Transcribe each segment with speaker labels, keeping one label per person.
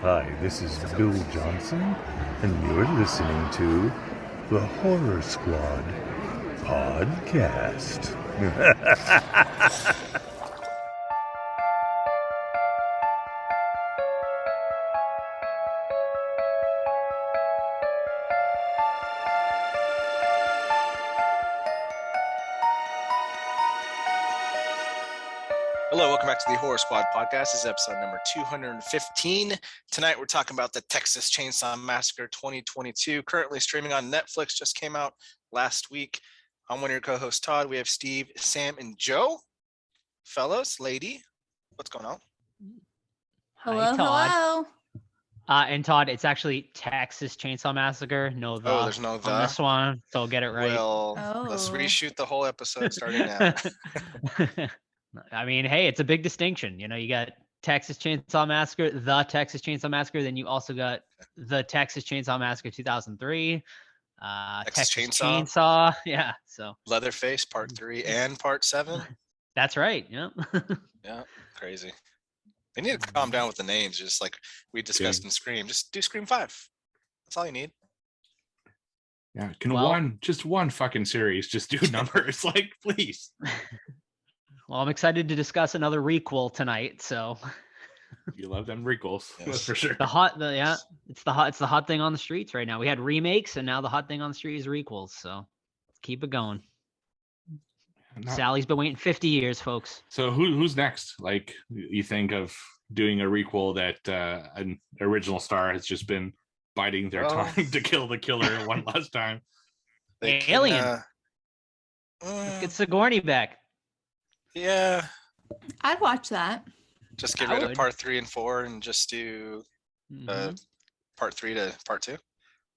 Speaker 1: Hi, this is Bill Johnson, and you're listening to the Horror Squad podcast.
Speaker 2: Hello, welcome back to the Horror Squad podcast. This is episode number 215. Tonight we're talking about the Texas Chainsaw Massacre 2022, currently streaming on Netflix, just came out last week. I'm one of your co-hosts, Todd. We have Steve, Sam, and Joe. Fellows, lady, what's going on?
Speaker 3: Hello,
Speaker 4: Hi, Todd.
Speaker 3: hello.
Speaker 4: And Todd, it's actually Texas Chainsaw Massacre. No the.
Speaker 2: Oh, there's no the.
Speaker 4: On this one, so get it right.
Speaker 2: Well, let's reshoot the whole episode starting now.
Speaker 4: I mean, hey, it's a big distinction. You know, you got Texas Chainsaw Massacre, the Texas Chainsaw Massacre. Then you also got the Texas Chainsaw Massacre 2003. Texas Chainsaw. Yeah. So
Speaker 2: Leatherface Part 3 and Part 7.
Speaker 4: That's right. Yeah.
Speaker 2: Yeah. Crazy. They need to calm down with the names, just like we discussed in Scream. Just do Scream 5. That's all you need.
Speaker 5: Yeah. Can one fucking series just do numbers? Like, please.
Speaker 4: Well, I'm excited to discuss another requel tonight. So
Speaker 5: You love them requels,
Speaker 2: Yes.
Speaker 5: that's for sure.
Speaker 4: it's the hot thing on the streets right now. We had remakes, and now the hot thing on the street is requels. So let's keep it going. Sally's been waiting 50 years, folks.
Speaker 5: So who's next? Like, you think of doing a requel that an original star has just been biding their time to kill the killer one last time?
Speaker 4: Alien. Let's get Sigourney back.
Speaker 2: Yeah.
Speaker 3: I'd watch that.
Speaker 2: Just get rid of Part 3 and 4 and just do Part 3 to Part 2. That'd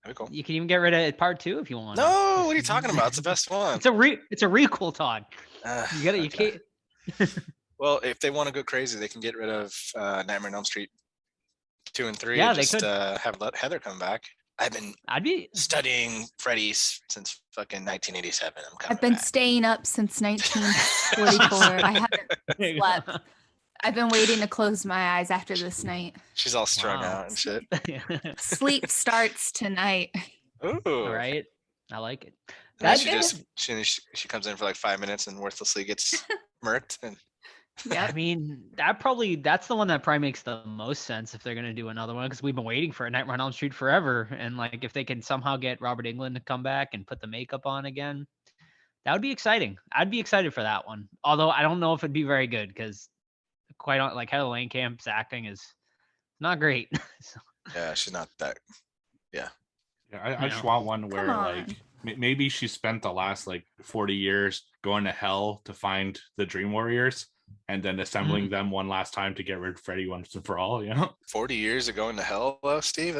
Speaker 2: be cool.
Speaker 4: You can even get rid of Part 2 if you want.
Speaker 2: No, what are you talking about? It's the best one.
Speaker 4: It's a requel, Todd. You got it. You can't.
Speaker 2: Well, if they want to go crazy, they can get rid of Nightmare on Elm Street 2 and 3.
Speaker 4: Yeah,
Speaker 2: and
Speaker 4: they
Speaker 2: just
Speaker 4: could.
Speaker 2: Have Heather come back. I'd be studying Freddy's since fucking 1987.
Speaker 3: I've been staying up since 1944. I haven't slept. I've been waiting to close my eyes after this night.
Speaker 2: She's all strung out and shit.
Speaker 3: Sleep starts tonight.
Speaker 2: Ooh.
Speaker 4: All right. I like it.
Speaker 2: She comes in for like 5 minutes and worthlessly gets murked. And
Speaker 3: Yeah.
Speaker 4: I mean, that's the one that probably makes the most sense if they're gonna do another one, because we've been waiting for a Nightmare on Elm Street forever, and like if they can somehow get Robert Englund to come back and put the makeup on again, that would be exciting. I'd be excited for that one. Although I don't know if it'd be very good, because like Heather Langenkamp's acting is not great. So,
Speaker 2: yeah, she's not that. Yeah.
Speaker 5: Yeah, I just want one where like maybe she spent the last like 40 years going to hell to find the Dream Warriors and then assembling them one last time to get rid of Freddy once and for all, you know?
Speaker 2: 40 years of going to hell, though, Steve?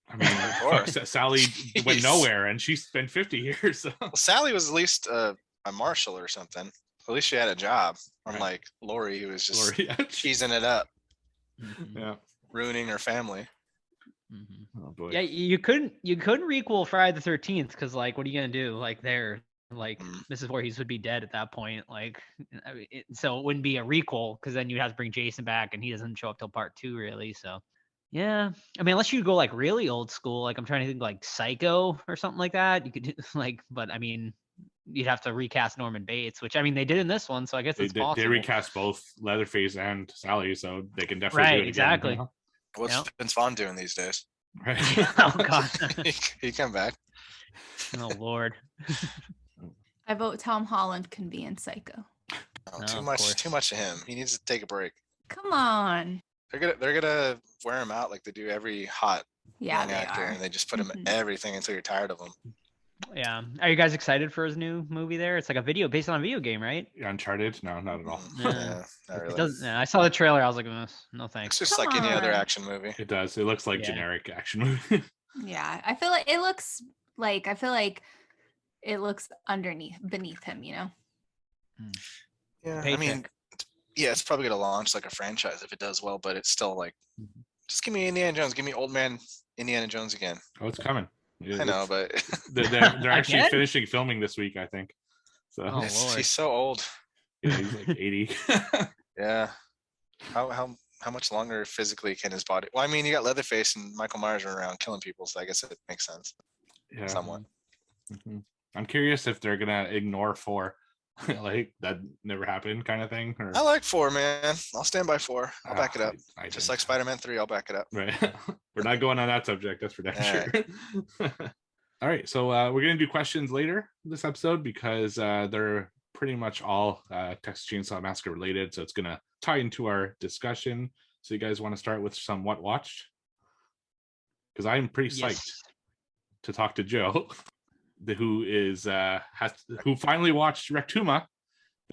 Speaker 5: I mean, Sally went nowhere, and she spent 50 years. So.
Speaker 2: Well, Sally was at least a marshal or something. At least she had a job. Unlike Lori, who was just cheesing it up.
Speaker 5: Yeah.
Speaker 2: Ruining her family.
Speaker 5: Oh, boy.
Speaker 4: yeah, you couldn't requel Friday the 13th, because like, what are you gonna do? Like, Mrs. Voorhees would be dead at that point. Like, so it wouldn't be a requel, because then you'd have to bring Jason back, and he doesn't show up till Part 2, really. So, yeah, I mean, unless you go like really old school, like I'm trying to think like Psycho or something like that. You could do like, but I mean, you'd have to recast Norman Bates, which I mean they did in this one, so I guess it's possible.
Speaker 5: They recast both Leatherface and Sally, so they can definitely do it
Speaker 4: exactly.
Speaker 5: again, you know?
Speaker 2: What's Vince Vaughn doing these days?
Speaker 5: Right.
Speaker 4: Oh God.
Speaker 2: He come back.
Speaker 4: Oh Lord.
Speaker 3: I vote Tom Holland can be in Psycho.
Speaker 2: Oh, too much of him. He needs to take a break.
Speaker 3: Come on.
Speaker 2: They're gonna wear him out like they do every hot young
Speaker 3: They
Speaker 2: actor,
Speaker 3: are.
Speaker 2: and they just put him in everything until you're tired of him.
Speaker 4: Yeah. Are you guys excited for his new movie there? It's like a video based on a video game, right?
Speaker 5: Uncharted? No, not at all.
Speaker 2: Yeah, not really.
Speaker 4: It does, I saw the trailer. I was like, no thanks.
Speaker 2: It's just like any other action movie.
Speaker 5: It does. It looks like generic action movie.
Speaker 3: Yeah. I feel like it looks beneath him, you know?
Speaker 2: Yeah,
Speaker 4: Paycheck.
Speaker 2: I mean, it's probably gonna launch like a franchise if it does well, but it's still like, just give me Indiana Jones, give me old man Indiana Jones again.
Speaker 5: Oh, it's coming.
Speaker 2: I know, but
Speaker 5: they're actually finishing filming this week, I think. So
Speaker 4: Lord.
Speaker 2: he's so old.
Speaker 5: yeah, he's like 80.
Speaker 2: Yeah. How how much longer physically can his body? Well, I mean, you got Leatherface and Michael Myers running around killing people, so I guess it makes sense.
Speaker 5: Yeah.
Speaker 2: Somewhat.
Speaker 5: Mm-hmm. I'm curious if they're gonna ignore 4, like that never happened kind of thing. Or...
Speaker 2: I like 4, man. I'll stand by 4. I'll back it up.
Speaker 5: I
Speaker 2: Just like Spider-Man 3, I'll back it up.
Speaker 5: Right. We're not going on that subject. That's for damn sure.
Speaker 2: Right.
Speaker 5: All right. So we're gonna do questions later this episode because they're pretty much all Texas Chainsaw Massacre related. So it's gonna tie into our discussion. So you guys want to start with some what watched? Because I'm pretty psyched to talk to Joe, who finally watched Rectuma,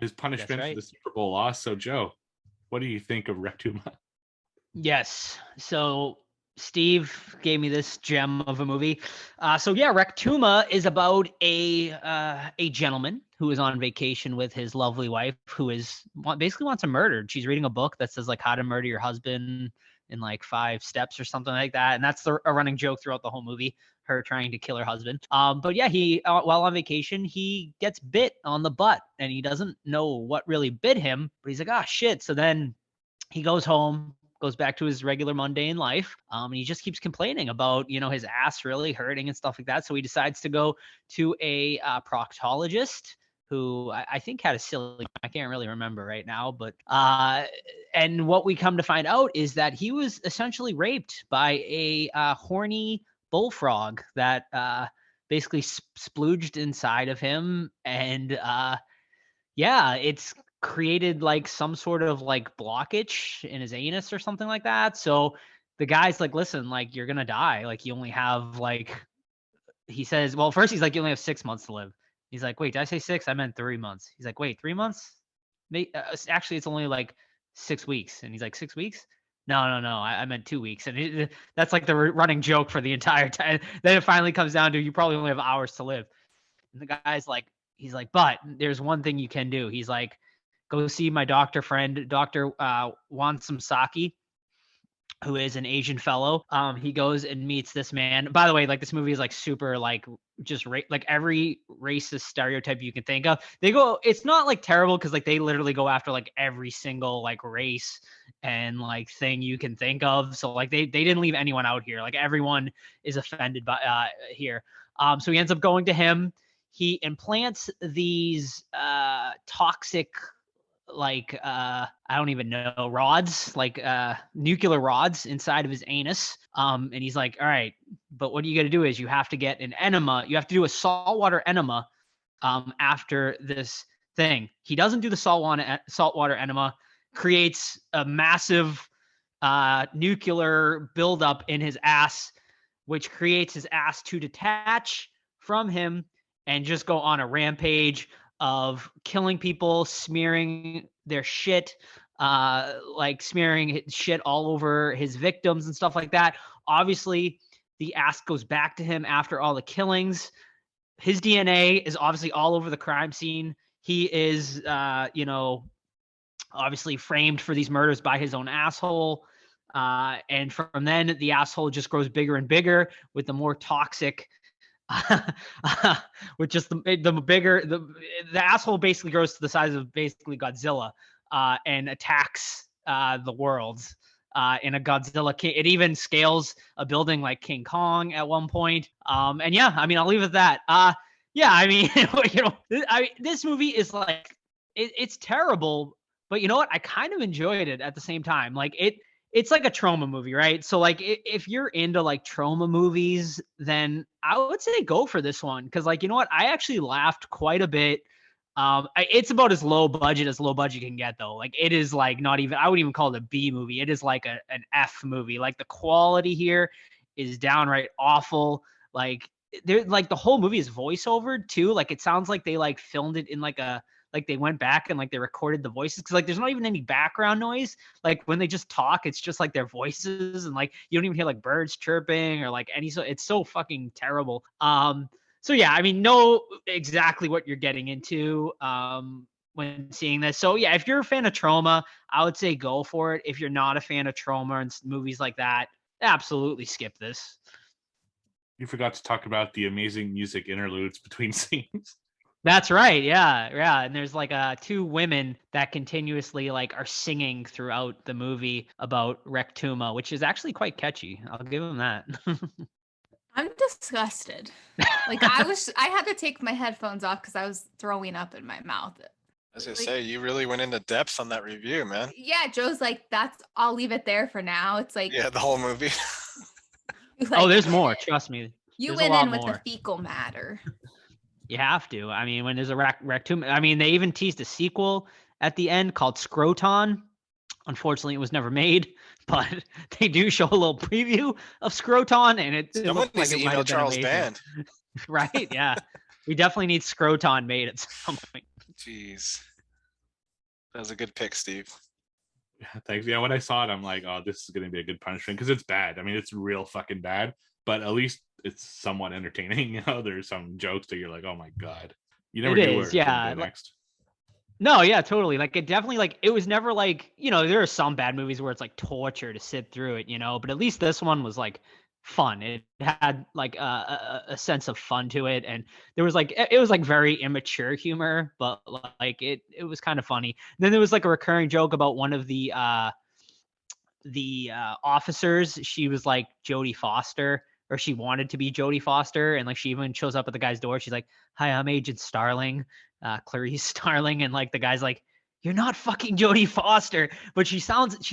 Speaker 5: his punishment for the Super Bowl loss. So Joe, what do you think of Rectuma?
Speaker 4: Yes. So Steve gave me this gem of a movie. Rectuma is about a gentleman who is on vacation with his lovely wife, who basically wants him murdered. She's reading a book that says like how to murder your husband in like 5 steps or something like that, and that's a running joke throughout the whole movie. Her trying to kill her husband. He while on vacation, he gets bit on the butt, and he doesn't know what really bit him, but he's like, ah, shit. So then he goes home, goes back to his regular mundane life, and he just keeps complaining about, his ass really hurting and stuff like that. So he decides to go to a proctologist who I think had a silly, I can't really remember right now, but and what we come to find out is that he was essentially raped by a horny bullfrog that basically splooged inside of him, and it's created like some sort of like blockage in his anus or something like that. So the guy's like, listen, like you're gonna die, like you only have like, he says, well, first he's like, you only have 6 months to live. He's like, wait, did I say 6? I meant 3 months. He's like, wait, 3 months? Actually, it's only like 6 weeks. And he's like, 6 weeks? No, I meant 2 weeks. And that's like the running joke for the entire time. Then it finally comes down to, you probably only have hours to live. And the guy's like, he's like, but there's one thing you can do. He's like, go see my doctor friend, Dr. Wansam, who is an Asian fellow. He goes and meets this man. By the way, like this movie is like super like just like every racist stereotype you can think of. It's not like terrible because like they literally go after like every single like race and like thing you can think of. So like they didn't leave anyone out here. Like everyone is offended by here. So he ends up going to him. He implants these toxic, like I don't even know, rods, like nuclear rods inside of his anus. And he's like, all right, but what you got to do is you have to get an enema. You have to do a saltwater enema after this thing. He doesn't do the saltwater enema, creates a massive nuclear buildup in his ass, which creates his ass to detach from him and just go on a rampage of killing people, smearing their shit, like smearing shit all over his victims and stuff like that. Obviously, the ass goes back to him after all the killings. His DNA is obviously all over the crime scene. He is, obviously framed for these murders by his own asshole. And from then, the asshole just grows bigger and bigger with the more toxic with just the bigger the asshole basically grows to the size of basically Godzilla and attacks the world in a Godzilla it even scales a building like King Kong at one point. I'll leave it at that. This movie is like it's terrible, but you know what, I kind of enjoyed it at the same time. Like it's like a trauma movie, right? So like if you're into like trauma movies, then I would say go for this one. Because like, you know what? I actually laughed quite a bit. It's about as low budget can get though. Like it is like not even, I wouldn't even call it a B movie. It is like an F movie. Like the quality here is downright awful. Like the whole movie is voiceover too. Like it sounds like they like filmed it in like they went back and like they recorded the voices, because like there's not even any background noise. Like when they just talk, it's just like their voices, and like you don't even hear like birds chirping or like any. So it's so fucking terrible. Know exactly what you're getting into when seeing this. So yeah, if you're a fan of trauma, I would say go for it. If you're not a fan of trauma and movies like that, absolutely skip this.
Speaker 5: You forgot to talk about the amazing music interludes between scenes.
Speaker 4: That's right. Yeah. And there's like two women that continuously like are singing throughout the movie about Rectuma, which is actually quite catchy. I'll give them that.
Speaker 3: I'm disgusted. Like I had to take my headphones off because I was throwing up in my mouth.
Speaker 2: I was gonna say, you really went into depth on that review, man.
Speaker 3: Yeah, Joe's like, I'll leave it there for now. It's like,
Speaker 2: Yeah, the whole movie.
Speaker 4: Oh, there's more. Trust me.
Speaker 3: You
Speaker 4: There's
Speaker 3: went
Speaker 4: a lot
Speaker 3: in with
Speaker 4: more.
Speaker 3: the fecal matter.
Speaker 4: You have to. I mean, when there's a Rectuma, I mean, they even teased a sequel at the end called Scroton. Unfortunately, it was never made, but they do show a little preview of Scroton, and it
Speaker 2: Someone
Speaker 4: looks like
Speaker 2: needs to
Speaker 4: it might
Speaker 2: email
Speaker 4: have been
Speaker 2: Charles
Speaker 4: amazing.
Speaker 2: Band.
Speaker 4: Right? Yeah. We definitely need Scroton made at some point.
Speaker 2: Jeez. That was a good pick, Steve.
Speaker 5: Yeah, thanks. Yeah, when I saw it, I'm like, oh, this is going to be a good punishment because it's bad. I mean, it's real fucking bad, but at least it's somewhat entertaining. You know, there's some jokes that you're like, oh my God. You never
Speaker 4: It
Speaker 5: knew
Speaker 4: is,
Speaker 5: where it
Speaker 4: yeah.
Speaker 5: would go next.
Speaker 4: No, yeah, totally. Like it definitely like it was never like, you know, there are some bad movies where it's like torture to sit through it, you know, but at least this one was like fun. It had like a sense of fun to it, and there was like it was like very immature humor, but like it was kind of funny. And then there was like a recurring joke about one of the officers. She was like Jodie Foster, or she wanted to be Jodie Foster, and like she even shows up at the guy's door. She's like, "Hi, I'm Agent Starling, Clarice Starling," and like the guy's like, "You're not fucking Jodie Foster," but she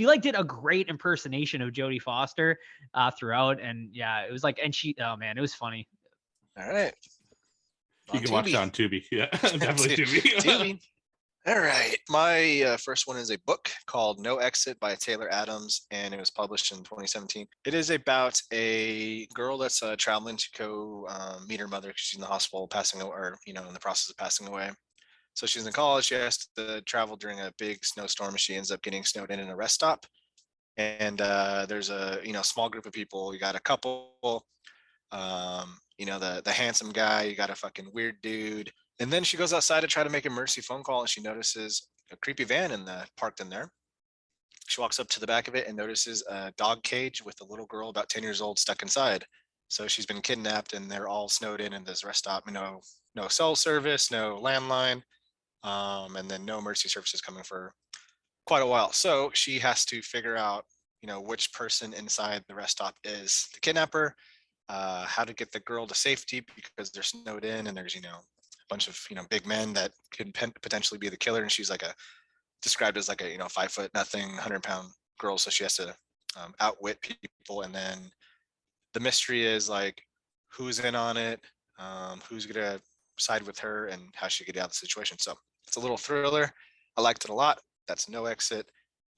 Speaker 4: like did a great impersonation of Jodie Foster throughout, and yeah, it was like, and oh man, it was funny.
Speaker 2: All right.
Speaker 5: You can watch it on Tubi. Yeah, definitely Tubi.
Speaker 2: Tubi. All right. My first one is a book called No Exit by Taylor Adams, and it was published in 2017. It is about a girl that's traveling to go meet her mother because she's in the hospital passing away, or, you know, in the process of passing away. So she's in college. She has to travel during a big snowstorm, and she ends up getting snowed in a rest stop. And there's a, you know, small group of people. You got a couple, you know, the handsome guy. You got a fucking weird dude. And then she goes outside to try to make an emergency phone call, and she notices a creepy van parked in there. She walks up to the back of it and notices a dog cage with a little girl about 10 years old stuck inside. So she's been kidnapped, and they're all snowed in this rest stop. No cell service, no landline, and then no emergency services coming for quite a while. So she has to figure out, you know, which person inside the rest stop is the kidnapper, how to get the girl to safety because they're snowed in, and there's, you know, bunch of, you know, big men that could potentially be the killer, and she's like described as like a, you know, 5'0" 100-pound girl, so she has to outwit people. And then the mystery is like who's in on it, who's gonna side with her, and how she get out of the situation. So it's a little thriller. I liked it a lot. That's No Exit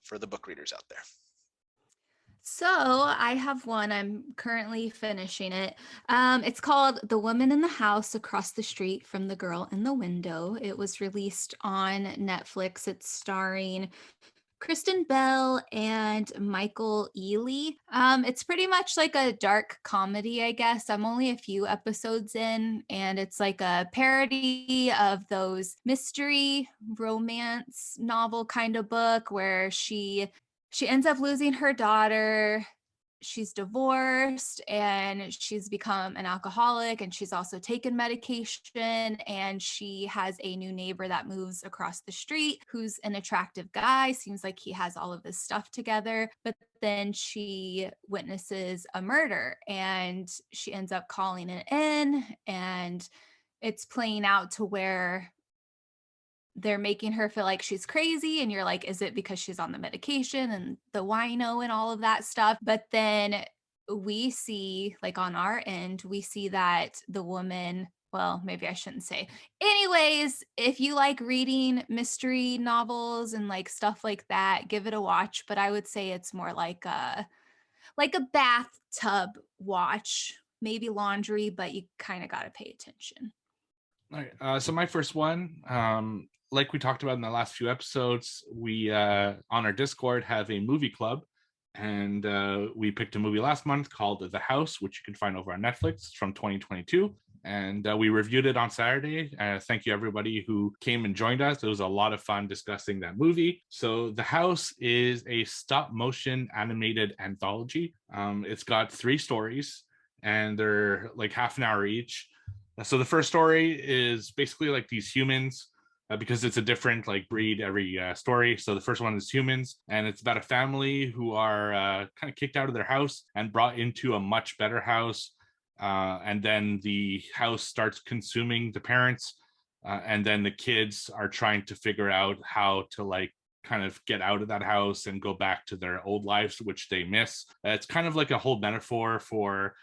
Speaker 2: for the book readers out there.
Speaker 3: So I have one. I'm currently finishing it. It's called The Woman in the House Across the Street from the Girl in the Window. It was released on Netflix. It's starring Kristen Bell and Michael Ealy. It's pretty much like a dark comedy, I guess. I'm only a few episodes in, and it's like a parody of those mystery romance novel kind of book where she ends up losing her daughter. She's divorced and she's become an alcoholic, and she's also taken medication, and she has a new neighbor that moves across the street who's an attractive guy. Seems like he has all of his stuff together, but then she witnesses a murder and she ends up calling it in, and it's playing out to where they're making her feel like she's crazy, and you're like, is it because she's on the medication and the wino and all of that stuff? But then we see, like on our end, we see that the woman, well, maybe I shouldn't say. Anyways, if you like reading mystery novels and like stuff like that, give it a watch. But I would say it's more like a bathtub watch, maybe laundry, but you kind of got to pay attention.
Speaker 5: All right. So my first one, like we talked about in the last few episodes, we on our Discord have a movie club, and we picked a movie last month called The House, which you can find over on Netflix from 2022. And we reviewed it on Saturday. Thank you everybody who came and joined us. It was a lot of fun discussing that movie. So The House is a stop motion animated anthology. It's got 3 stories, and they're like half an hour each. So the first story is basically like these humans, because it's a different like breed every story. So the first one is humans, and it's about a family who are kind of kicked out of their house and brought into a much better house. And then the house starts consuming the parents, and then the kids are trying to figure out how to like kind of get out of that house and go back to their old lives, which they miss. It's kind of like a whole metaphor for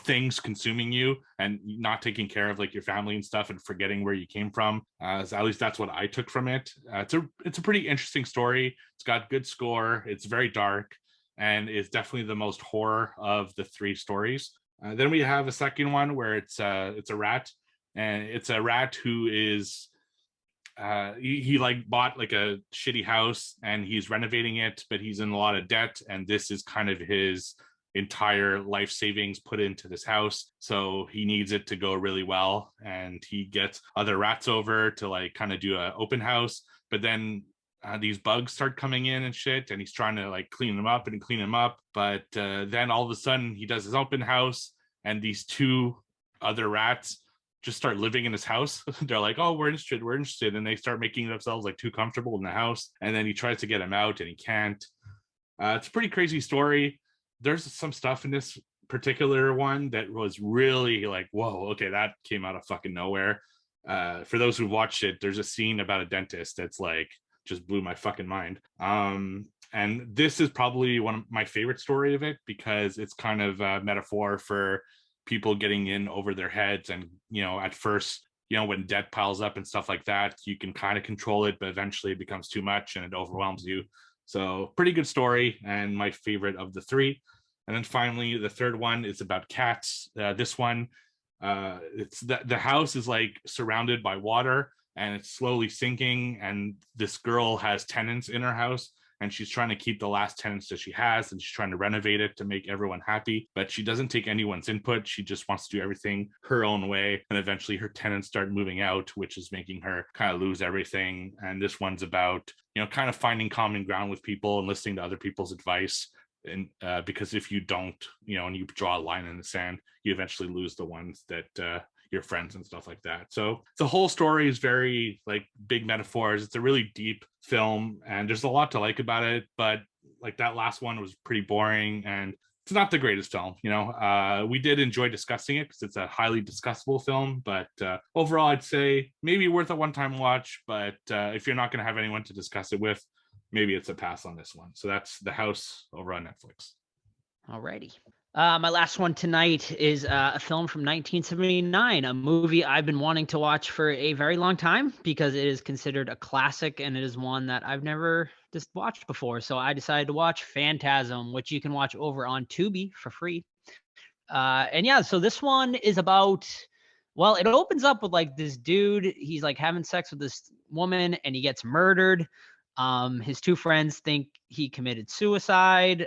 Speaker 5: things consuming you and not taking care of like your family and stuff and forgetting where you came from. So at least that's what I took from it. It's a pretty interesting story. It's got good score. It's very dark, and it's definitely the most horror of the three stories. Then we have a second one where it's a rat, and it's a rat who is he like bought like a shitty house and he's renovating it, but he's in a lot of debt, and this is kind of his entire life savings put into this house, so he needs it to go really well, and he gets other rats over to like kind of do an open house, but then these bugs start coming in and shit, and he's trying to like clean them up, but then all of a sudden he does his open house, and these two other rats just start living in his house. They're like, oh, we're interested, and they start making themselves like too comfortable in the house, and then he tries to get them out and he can't. It's a pretty crazy story. There's some stuff in this particular one that was really like, whoa, okay, that came out of fucking nowhere. For those who watched it, there's a scene about a dentist that's like just blew my fucking mind. And this is probably one of my favorite story of it, because it's kind of a metaphor for people getting in over their heads, and at first, when debt piles up and stuff like that, you can kind of control it, but eventually it becomes too much and it overwhelms you. So pretty good story, and my favorite of the three. And then finally, the third one is about cats. This one, it's the house is like surrounded by water, and it's slowly sinking. And this girl has tenants in her house, and she's trying to keep the last tenants that she has, and she's trying to renovate it to make everyone happy. But she doesn't take anyone's input. She just wants to do everything her own way. And eventually her tenants start moving out, which is making her kind of lose everything. And this one's about, kind of finding common ground with people and listening to other people's advice. And because if you don't, and you draw a line in the sand, you eventually lose the ones that your friends and stuff like that. So the whole story is very like big metaphors. It's a really deep film, and there's a lot to like about it, but like that last one was pretty boring, and it's not the greatest film. We did enjoy discussing it because it's a highly discussable film, but overall I'd say maybe worth a one-time watch, but if you're not going to have anyone to discuss it with, maybe it's a pass on this one. So that's The House over on Netflix.
Speaker 4: Alrighty. My last one tonight is a film from 1979, a movie I've been wanting to watch for a very long time because it is considered a classic, and it is one that I've never just watched before. So I decided to watch Phantasm, which you can watch over on Tubi for free. And yeah, so this one is about, well, it opens up with like this dude, he's like having sex with this woman and he gets murdered. His two friends think he committed suicide.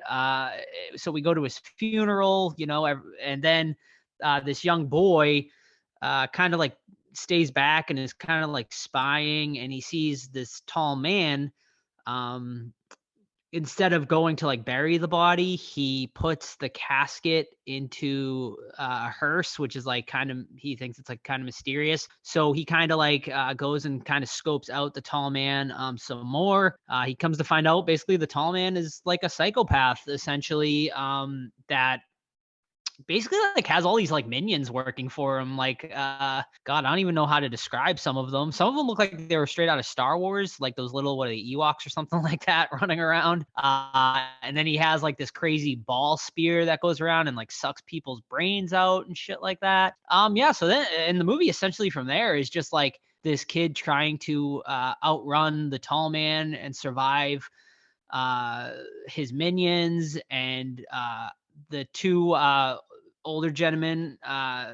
Speaker 4: So we go to his funeral, and then this young boy kind of like stays back and is kind of like spying, and he sees this tall man. Instead of going to like bury the body, he puts the casket into a hearse, which is like he thinks it's like kind of mysterious. So he kind of like goes and kind of scopes out the tall man some more. He comes to find out basically the tall man is like a psychopath, essentially, that basically like has all these like minions working for him. Like, God, I don't even know how to describe some of them. Some of them look like they were straight out of Star Wars, like those little, what are they, Ewoks or something like that running around. And then he has like this crazy ball spear that goes around and like sucks people's brains out and shit like that. Yeah. So then, and the movie essentially from there is just like this kid trying to outrun the tall man and survive his minions, and the two older gentlemen, I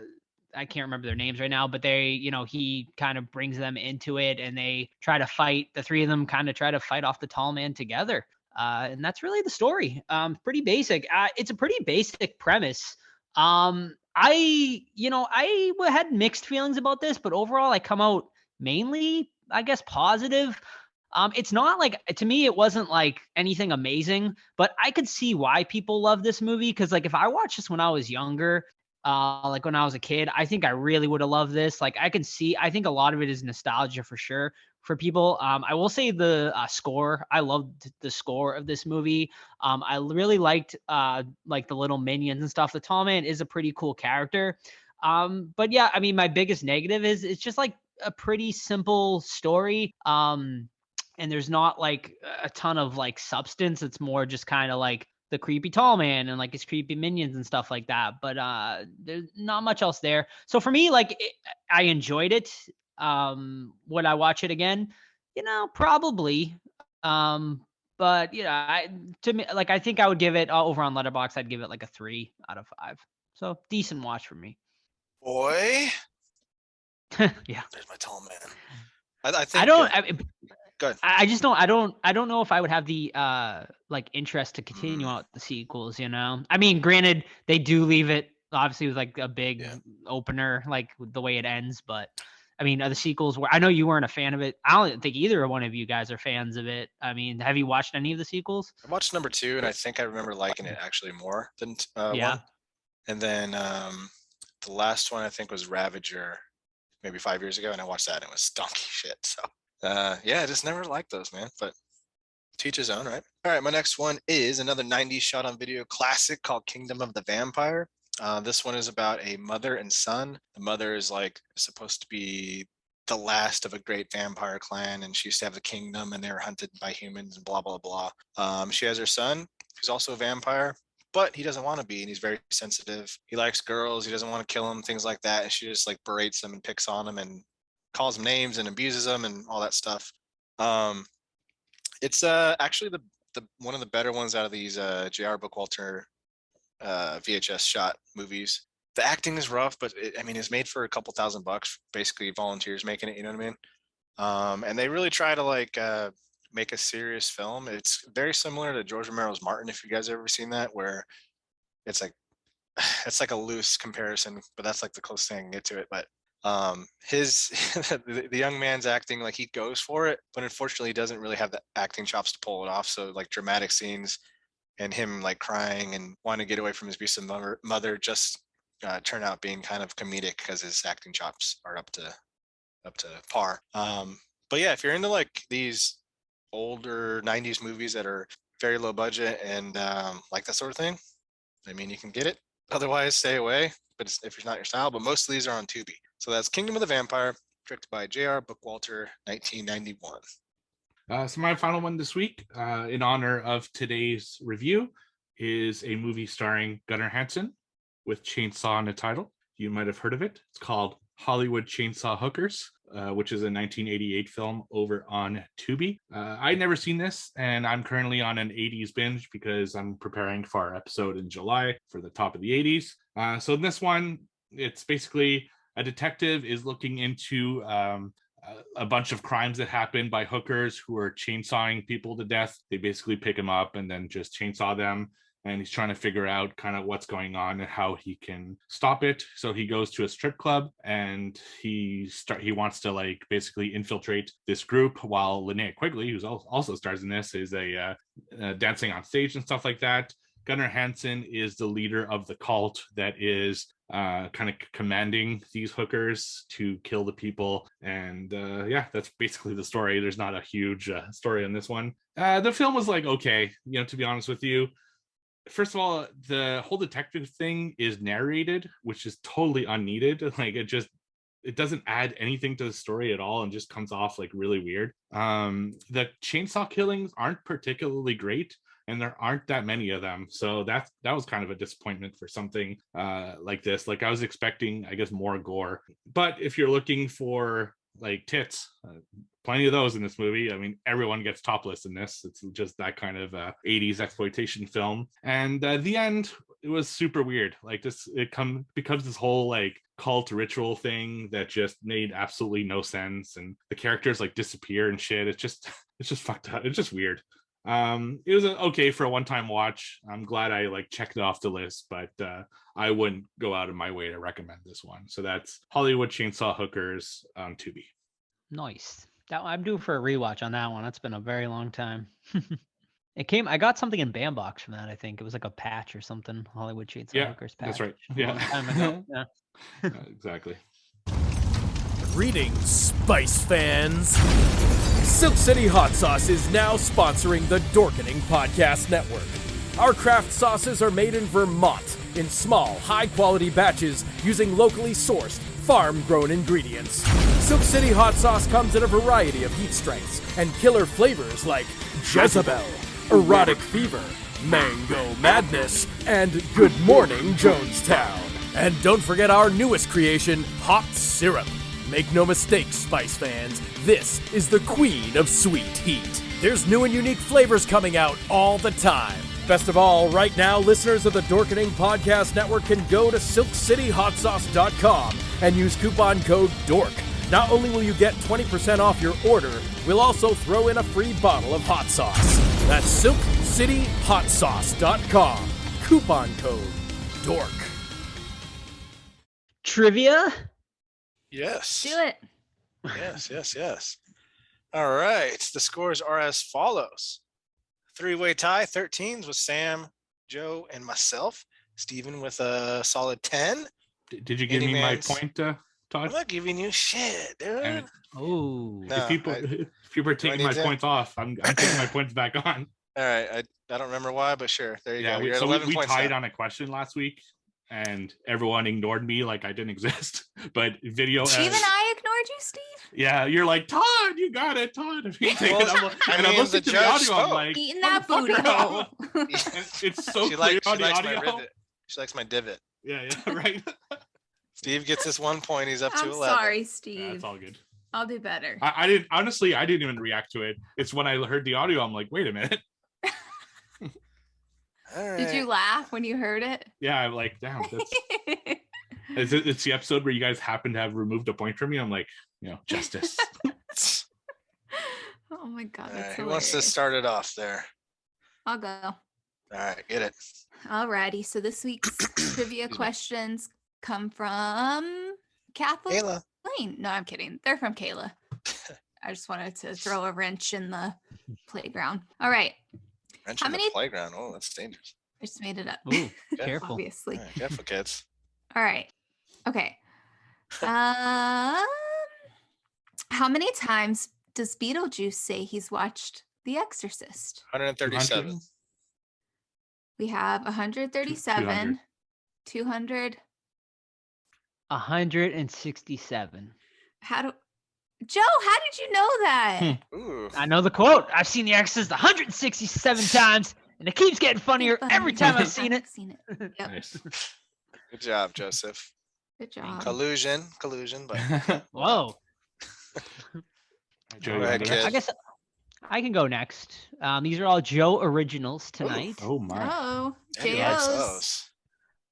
Speaker 4: can't remember their names right now, but they, he kind of brings them into it, and they try to fight. The three of them kind of try to fight off the tall man together. And that's really the story. Pretty basic. It's a pretty basic premise. I had mixed feelings about this, but overall I come out mainly, I guess, positive. It's not like, to me, it wasn't like anything amazing, but I could see why people love this movie. Cause like, if I watched this when I was younger like when I was a kid. I think I really would have loved this. Like I think a lot of it is nostalgia for sure for people. I will say the score. I loved the score of this movie. I really liked like the little minions and stuff. The tall man is a pretty cool character. But yeah, I mean, my biggest negative is it's just like a pretty simple story. And there's not like a ton of like substance. It's more just kind of like the creepy tall man and like his creepy minions and stuff like that. But there's not much else there. So for me, like I enjoyed it. Would I watch it again? Probably. But to me, like I think I would give it over on Letterboxd. I'd give it like a 3 out of 5. So decent watch for me.
Speaker 2: Boy,
Speaker 4: Yeah.
Speaker 2: there's my tall man. I think
Speaker 4: I don't.
Speaker 2: go ahead.
Speaker 4: I just don't. I don't know if I would have the like interest to continue out the sequels. I mean, granted, they do leave it obviously with like a big opener, like the way it ends. But I mean, the sequels were. I know you weren't a fan of it. I don't think either one of you guys are fans of it. I mean, have you watched any of the sequels?
Speaker 2: I watched number 2, and I think I remember liking it actually more than
Speaker 4: Yeah.
Speaker 2: 1. And then the last one I think was Ravager, maybe 5 years ago, and I watched that and it was donkey shit. So yeah, I just never liked those, man. But teach his own, right? All right, my next one is another 90s shot on video classic called Kingdom of the Vampire. This one is about a mother and son. The mother is like supposed to be the last of a great vampire clan, and she used to have a kingdom, and they were hunted by humans and blah blah blah. She has her son, who's also a vampire, but he doesn't want to be, and he's very sensitive. He likes girls. He doesn't want to kill them, things like that. And she just like berates him and picks on him and calls him names and abuses him and all that stuff. It's actually the one of the better ones out of these J.R. Bookwalter VHS shot movies. The acting is rough, but I mean, it's made for a couple $1,000, basically volunteers making it. You know what I mean? And they really try to like make a serious film. It's very similar to George Romero's Martin, if you guys have ever seen that, where it's like a loose comparison, but that's like the closest thing I can get to it. But his the young man's acting, like he goes for it, but unfortunately he doesn't really have the acting chops to pull it off. So like dramatic scenes and him like crying and wanting to get away from his abusive mother just turn out being kind of comedic because his acting chops are up to par. But yeah, if you're into like these older 90s movies that are very low budget and like that sort of thing, I mean, you can get it. Otherwise, stay away. But if it's not your style, but most of these are on Tubi. So that's Kingdom of the Vampire, directed by J.R. Bookwalter, 1991.
Speaker 5: So my final one this week, in honor of today's review, is a movie starring Gunnar Hansen with chainsaw in the title. You might have heard of it. It's called Hollywood Chainsaw Hookers, which is a 1988 film over on Tubi. I'd never seen this, and I'm currently on an 80s binge because I'm preparing for our episode in July for the top of the 80s. So in this one, it's basically a detective is looking into a bunch of crimes that happen by hookers who are chainsawing people to death. They basically pick them up and then just chainsaw them. And he's trying to figure out kind of what's going on and how he can stop it. So he goes to a strip club and he wants to like basically infiltrate this group, while Linnea Quigley, who's also stars in this, is a dancing on stage and stuff like that. Gunnar Hansen is the leader of the cult that is kind of commanding these hookers to kill the people. And yeah, that's basically the story. There's not a huge story on this one. The film was like, okay, to be honest with you. First of all, the whole detective thing is narrated, which is totally unneeded. Like it doesn't add anything to the story at all and just comes off like really weird. The chainsaw killings aren't particularly great, and there aren't that many of them. So that was kind of a disappointment for something like this. Like I was expecting, I guess, more gore. But if you're looking for like tits, plenty of those in this movie. I mean, everyone gets topless in this. It's just that kind of 80s exploitation film. And the end, it was super weird. Like becomes this whole like cult ritual thing that just made absolutely no sense. And the characters like disappear and shit. It's just fucked up. It's just weird. It was okay for a one-time watch. I'm glad I like checked it off the list, but I wouldn't go out of my way to recommend this one. So that's Hollywood Chainsaw Hookers on Tubi.
Speaker 4: Nice. I'm due for a rewatch on that one. That's been a very long time. I got something in Bambox from that. I think it was like a patch or something. Hollywood Chainsaw
Speaker 5: Yeah,
Speaker 4: Massacre's patch.
Speaker 5: that's right.
Speaker 4: a long time ago. Yeah.
Speaker 5: Yeah, exactly.
Speaker 6: Greetings, Spice fans. Silk City Hot Sauce is now sponsoring the Dorkening Podcast Network. Our craft sauces are made in Vermont in small, high-quality batches using locally sourced, farm-grown ingredients. Silk City Hot Sauce comes in a variety of heat strengths and killer flavors like Jezebel, Erotic Fever, Mango Madness, and Good Morning Jonestown. And don't forget our newest creation, Hot Syrup. Make no mistake, Spice fans, this is the queen of sweet heat. There's new and unique flavors coming out all the time. Best of all, right now, listeners of the Dorkening Podcast Network can go to silkcityhotsauce.com and use coupon code DORK. Not only will you get 20% off your order, we'll also throw in a free bottle of hot sauce. That's silkcityhotsauce.com. Coupon code DORK.
Speaker 4: Trivia?
Speaker 2: Yes.
Speaker 3: Do it.
Speaker 2: Yes. All right. The scores are as follows. 3-way tie, 13s with Sam, Joe, and myself. Steven with a solid 10.
Speaker 5: Did you give me my
Speaker 2: Handyman's-
Speaker 5: point, Todd?
Speaker 2: I'm not giving you shit, dude.
Speaker 5: And
Speaker 4: Oh.
Speaker 2: No,
Speaker 5: if people are taking
Speaker 2: need
Speaker 5: my
Speaker 2: to?
Speaker 5: points off, I'm taking my points back on.
Speaker 2: All right. I don't remember why, but sure. There you
Speaker 5: Yeah,
Speaker 2: go. You're at
Speaker 5: we
Speaker 2: 11 points
Speaker 5: tied
Speaker 2: now.
Speaker 5: on a question last week, and everyone ignored me like I didn't exist. But video,
Speaker 3: Even I ignored you, Steve.
Speaker 5: yeah, you're like, Todd, you got it, Todd. And
Speaker 2: Well,
Speaker 5: I'm
Speaker 2: I mean,
Speaker 5: listening
Speaker 2: the
Speaker 5: to the audio.
Speaker 2: judge
Speaker 5: I'm
Speaker 2: spoke.
Speaker 5: like,
Speaker 3: Eating that
Speaker 5: what the
Speaker 3: booty
Speaker 5: fuck?
Speaker 3: hole.
Speaker 5: It's so
Speaker 2: she
Speaker 5: clear
Speaker 2: likes
Speaker 5: on the
Speaker 2: my
Speaker 5: audio.
Speaker 2: rivet. She likes my divot.
Speaker 5: Yeah, right.
Speaker 2: Steve gets this 1 point. He's up to
Speaker 3: I'm
Speaker 2: 11.
Speaker 3: sorry,
Speaker 5: Yeah,
Speaker 3: Steve.
Speaker 5: it's all good.
Speaker 3: I'll do better.
Speaker 5: I didn't honestly. I didn't even react to it. It's when I heard the audio. I'm like, wait a minute.
Speaker 2: All right.
Speaker 3: Did you laugh when you heard it?
Speaker 5: Yeah, I'm like, damn. It's the episode where you guys happen to have removed a point from me. I'm like, justice.
Speaker 3: Oh my god,
Speaker 2: All
Speaker 3: that's
Speaker 2: right. Who wants to
Speaker 3: hilarious.
Speaker 2: start it off there?
Speaker 3: I'll go.
Speaker 2: All right. Get it.
Speaker 3: Alrighty, so this week's trivia questions come from Kathleen
Speaker 2: Kayla.
Speaker 3: Lane. No, I'm kidding. They're from Kayla. I just wanted to throw a wrench in the playground. All right,
Speaker 2: Wrench
Speaker 3: How
Speaker 2: in the
Speaker 3: many-
Speaker 2: playground. Oh, that's dangerous.
Speaker 3: I just made it up.
Speaker 4: Ooh,
Speaker 2: Yeah.
Speaker 4: careful.
Speaker 3: Obviously.
Speaker 2: All right, careful, kids.
Speaker 3: All right. Okay. How many times does Beetlejuice say he's watched The Exorcist?
Speaker 2: 137.
Speaker 3: We have 137, 200.
Speaker 4: 167.
Speaker 3: Joe, how did you know that?
Speaker 2: Ooh.
Speaker 4: I know the quote. I've seen The Exorcist 167 times, and it keeps getting funnier every time I've seen it.
Speaker 3: Yep.
Speaker 5: Nice.
Speaker 2: Good job, Joseph.
Speaker 3: Good job.
Speaker 2: Collusion, but
Speaker 4: Whoa.
Speaker 5: Joe,
Speaker 2: Go
Speaker 5: you
Speaker 2: ahead,
Speaker 5: wanna go
Speaker 2: kid.
Speaker 5: next?
Speaker 4: I guess I can go next. These are all Joe originals tonight.
Speaker 5: Oh my.
Speaker 3: Oh,
Speaker 2: Yeah, he likes
Speaker 3: Joe's.
Speaker 2: those.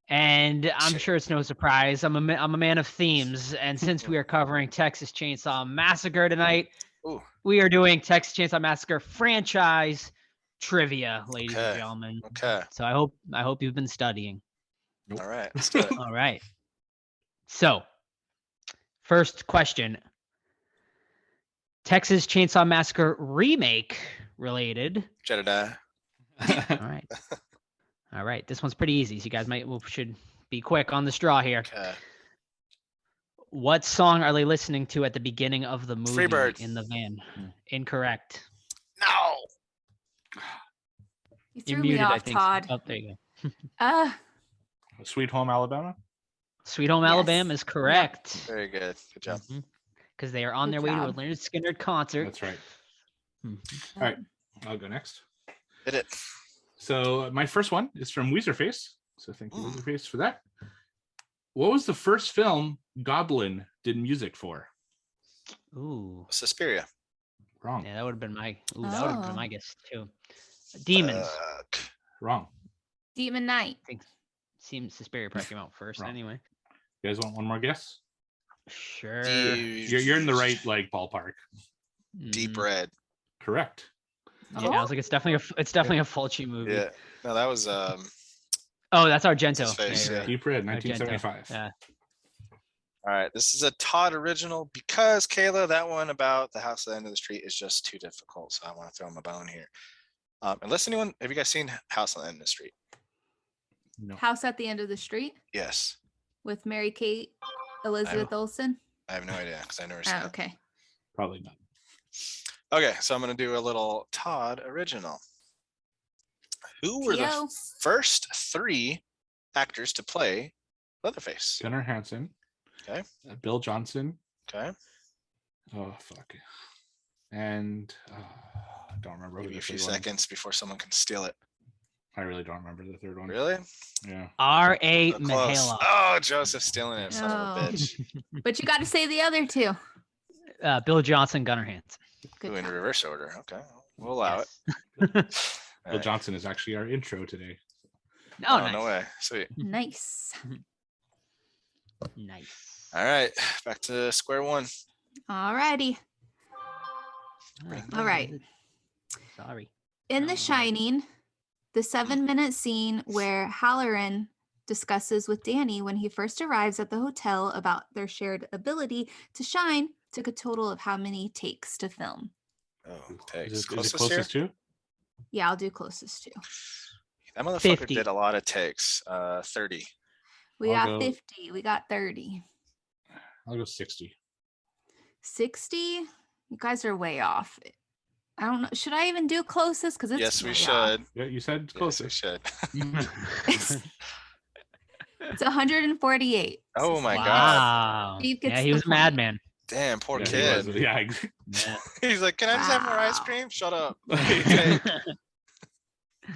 Speaker 4: And I'm sure it's no surprise. I'm a man of themes. And since we are covering Texas Chainsaw Massacre tonight,
Speaker 2: Ooh.
Speaker 4: we are doing Texas Chainsaw Massacre franchise trivia, ladies
Speaker 2: Okay.
Speaker 4: and gentlemen.
Speaker 2: Okay.
Speaker 4: So I hope you've been studying.
Speaker 2: All right. Let's do it.
Speaker 4: All right. So, first question. Texas Chainsaw Massacre remake related.
Speaker 2: Jedediah.
Speaker 4: All right. All right. This one's pretty easy. So you guys should be quick on the straw here.
Speaker 2: Okay.
Speaker 4: What song are they listening to at the beginning of the movie
Speaker 2: Freebird.
Speaker 4: in the van? Incorrect.
Speaker 2: No.
Speaker 3: You
Speaker 4: You're
Speaker 3: threw me
Speaker 4: muted, I
Speaker 3: off,
Speaker 4: think.
Speaker 3: Todd.
Speaker 4: Oh, there you go.
Speaker 5: Sweet Home Alabama.
Speaker 4: Sweet Home
Speaker 3: Yes.
Speaker 4: Alabama is correct.
Speaker 2: Very good. Good job.
Speaker 4: Because they are on
Speaker 3: Good
Speaker 4: their way to a
Speaker 3: job.
Speaker 4: Leonard Skinner concert.
Speaker 5: That's right.
Speaker 4: Mhm.
Speaker 5: All right, I'll go next.
Speaker 2: Hit it.
Speaker 5: So my first one is from Weezerface. So thank you,
Speaker 2: Mm.
Speaker 5: Weezerface, for that. What was the first film Goblin did music for?
Speaker 4: Ooh.
Speaker 2: Suspiria.
Speaker 5: Wrong.
Speaker 4: Yeah, that would have been my that would have been
Speaker 3: Oh.
Speaker 4: my guess too. Demons.
Speaker 2: Fuck.
Speaker 5: Wrong.
Speaker 3: Demon Knight.
Speaker 4: Seems Suspiria probably came out first
Speaker 5: Wrong.
Speaker 4: anyway.
Speaker 5: You guys want one more guess?
Speaker 4: Sure.
Speaker 5: You're in the right ballpark.
Speaker 2: Deep
Speaker 4: Mhm.
Speaker 2: Red.
Speaker 5: Correct.
Speaker 4: Yeah, I was like, it's definitely a Fulci movie.
Speaker 2: Yeah. No, that was
Speaker 4: Oh, that's Argento.
Speaker 2: His face,
Speaker 4: you're
Speaker 2: yeah.
Speaker 4: right.
Speaker 5: Deep Red,
Speaker 4: Argento.
Speaker 5: 1975.
Speaker 4: Yeah.
Speaker 2: all right. This is a Todd original because Kayla, that one about the house at the end of the street is just too difficult. So I want to throw him a bone here. Unless anyone, have you guys seen House on the End of the Street?
Speaker 5: No.
Speaker 3: House at the End of the Street
Speaker 2: Yes.
Speaker 3: with Mary Kate, Elizabeth Olsen.
Speaker 2: I have no idea because I've never seen it.
Speaker 3: Okay.
Speaker 5: Probably not.
Speaker 2: Okay, so I'm going to do a little Todd original. Who were the
Speaker 3: T.O.
Speaker 2: first 3 actors to play Leatherface?
Speaker 5: Gunnar Hansen.
Speaker 2: Okay.
Speaker 5: Bill Johnson.
Speaker 2: Okay.
Speaker 5: Oh fuck. And I don't remember.
Speaker 2: Give
Speaker 5: who
Speaker 2: you a
Speaker 5: the
Speaker 2: few
Speaker 5: third one is.
Speaker 2: seconds before someone can steal it.
Speaker 5: I really don't remember the third one.
Speaker 2: Really?
Speaker 5: Yeah.
Speaker 4: R.A.
Speaker 2: So close.
Speaker 4: Mihaela.
Speaker 2: Oh, Joseph stealing it, son of a
Speaker 3: Oh.
Speaker 2: bitch.
Speaker 3: But you got to say the other 2.
Speaker 4: Bill Johnson, Gunnar Hansen.
Speaker 3: Good
Speaker 2: Ooh, in
Speaker 3: job.
Speaker 2: reverse order. Okay, we'll allow it.
Speaker 4: Yes.
Speaker 2: All
Speaker 5: Bill
Speaker 2: right.
Speaker 5: Johnson is actually our intro today.
Speaker 4: Oh,
Speaker 2: Oh,
Speaker 4: nice.
Speaker 2: no way. Sweet.
Speaker 3: Nice.
Speaker 4: Nice.
Speaker 2: All right, back to square one.
Speaker 3: Alrighty. All right.
Speaker 4: Sorry.
Speaker 3: In The Shining, the 7-minute scene where Halloran discusses with Danny when he first arrives at the hotel about their shared ability to shine took a total of how many takes to film?
Speaker 2: Oh,
Speaker 5: Is
Speaker 2: takes.
Speaker 5: it
Speaker 2: Closest,
Speaker 5: closest
Speaker 2: here?
Speaker 5: to?
Speaker 3: Yeah, I'll do closest to.
Speaker 2: That motherfucker
Speaker 4: 50.
Speaker 2: did a lot of takes. 30.
Speaker 3: We
Speaker 5: I'll
Speaker 3: got
Speaker 5: go-
Speaker 3: 50. We got 30.
Speaker 5: I'll go 60.
Speaker 3: 60? You guys are way off. I don't know. Should I even do closest? Because it's
Speaker 2: Yes, we
Speaker 3: way
Speaker 2: should.
Speaker 3: off.
Speaker 5: Yeah, you said
Speaker 2: Yes, we
Speaker 5: closest.
Speaker 2: should.
Speaker 3: It's 148.
Speaker 2: Oh my god.
Speaker 4: Wow.
Speaker 3: Steve gets
Speaker 4: Yeah, he
Speaker 3: the
Speaker 4: was a
Speaker 3: point.
Speaker 4: madman.
Speaker 2: Damn, poor
Speaker 5: Yeah, he
Speaker 2: kid.
Speaker 5: was. Yeah.
Speaker 4: Yeah.
Speaker 2: He's like, can I just have more ice
Speaker 3: Wow.
Speaker 2: cream? Shut up.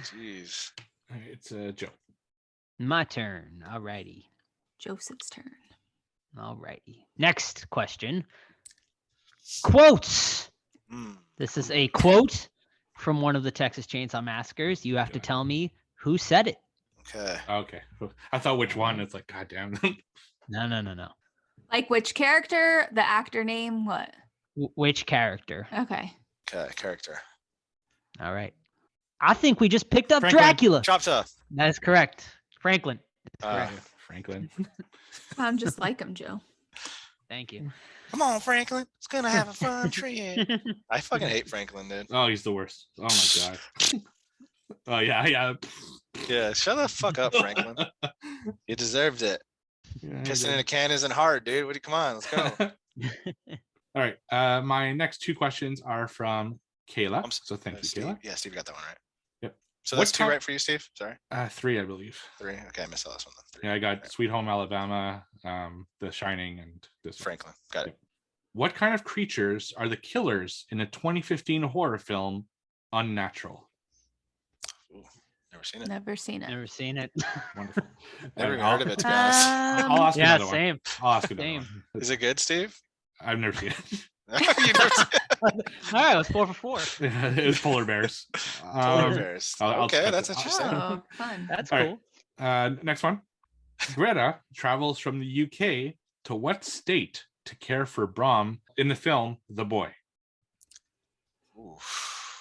Speaker 2: Jeez.
Speaker 5: It's Joe.
Speaker 4: My turn. Alrighty.
Speaker 3: Joseph's turn.
Speaker 4: Alrighty. Next question. Quotes.
Speaker 2: Mm.
Speaker 4: This is a quote from one of the Texas Chainsaw Massacres. You have to tell me who said it.
Speaker 2: Okay.
Speaker 5: Okay. I thought which one. It's like, God damn.
Speaker 4: No.
Speaker 3: Like which character, the actor name, what?
Speaker 4: Which character?
Speaker 3: Okay.
Speaker 2: Okay. Character.
Speaker 4: All right. I think we just picked up
Speaker 5: Franklin.
Speaker 4: Dracula.
Speaker 2: Chopped up.
Speaker 4: That is correct. Franklin. That's correct.
Speaker 5: Franklin.
Speaker 3: I'm just like him, Joe.
Speaker 4: Thank you.
Speaker 2: Come on, Franklin. It's gonna have a fun trip. I fucking hate Franklin, dude.
Speaker 5: Oh, he's the worst. Oh my god. Oh yeah.
Speaker 2: Yeah, shut the fuck up, Franklin. You deserved it.
Speaker 5: Yeah,
Speaker 2: Pissing in a can isn't hard, dude. What do you come on? Let's go.
Speaker 5: All right. My next 2 questions are from Kayla.
Speaker 2: I'm
Speaker 5: So thank you,
Speaker 2: Steve.
Speaker 5: Kayla.
Speaker 2: Yeah, Steve got that one right.
Speaker 5: Yep.
Speaker 2: So
Speaker 5: What
Speaker 2: that's 2
Speaker 5: kind-
Speaker 2: right for you, Steve? Sorry.
Speaker 5: 3, I believe.
Speaker 2: 3. Okay, I missed the last one then. 3.
Speaker 5: Yeah, I got
Speaker 2: Right.
Speaker 5: Sweet Home Alabama, The Shining, and this one.
Speaker 2: Franklin. Got it.
Speaker 5: What kind of creatures are the killers in a 2015 horror film, Unnatural?
Speaker 2: Ooh, never seen it.
Speaker 3: Never seen it.
Speaker 4: Never seen it.
Speaker 5: Wonderful.
Speaker 2: Never even
Speaker 5: I'll-
Speaker 2: heard of it, to be honest.
Speaker 5: I'll ask
Speaker 4: yeah,
Speaker 5: another one.
Speaker 4: same.
Speaker 5: I'll ask another
Speaker 4: Same.
Speaker 5: one.
Speaker 2: Is it good, Steve?
Speaker 5: I've never seen it.
Speaker 2: You never seen it?
Speaker 4: All right, it was 4 for 4.
Speaker 5: It was polar bears.
Speaker 2: Polar bears.
Speaker 5: I'll
Speaker 2: Okay,
Speaker 5: skip
Speaker 2: that's
Speaker 5: it.
Speaker 2: interesting.
Speaker 3: Oh, fun.
Speaker 4: That's
Speaker 5: All
Speaker 4: cool.
Speaker 5: right. Next one. Greta travels from the UK to what state to care for Brom in the film The Boy?
Speaker 2: Ooh.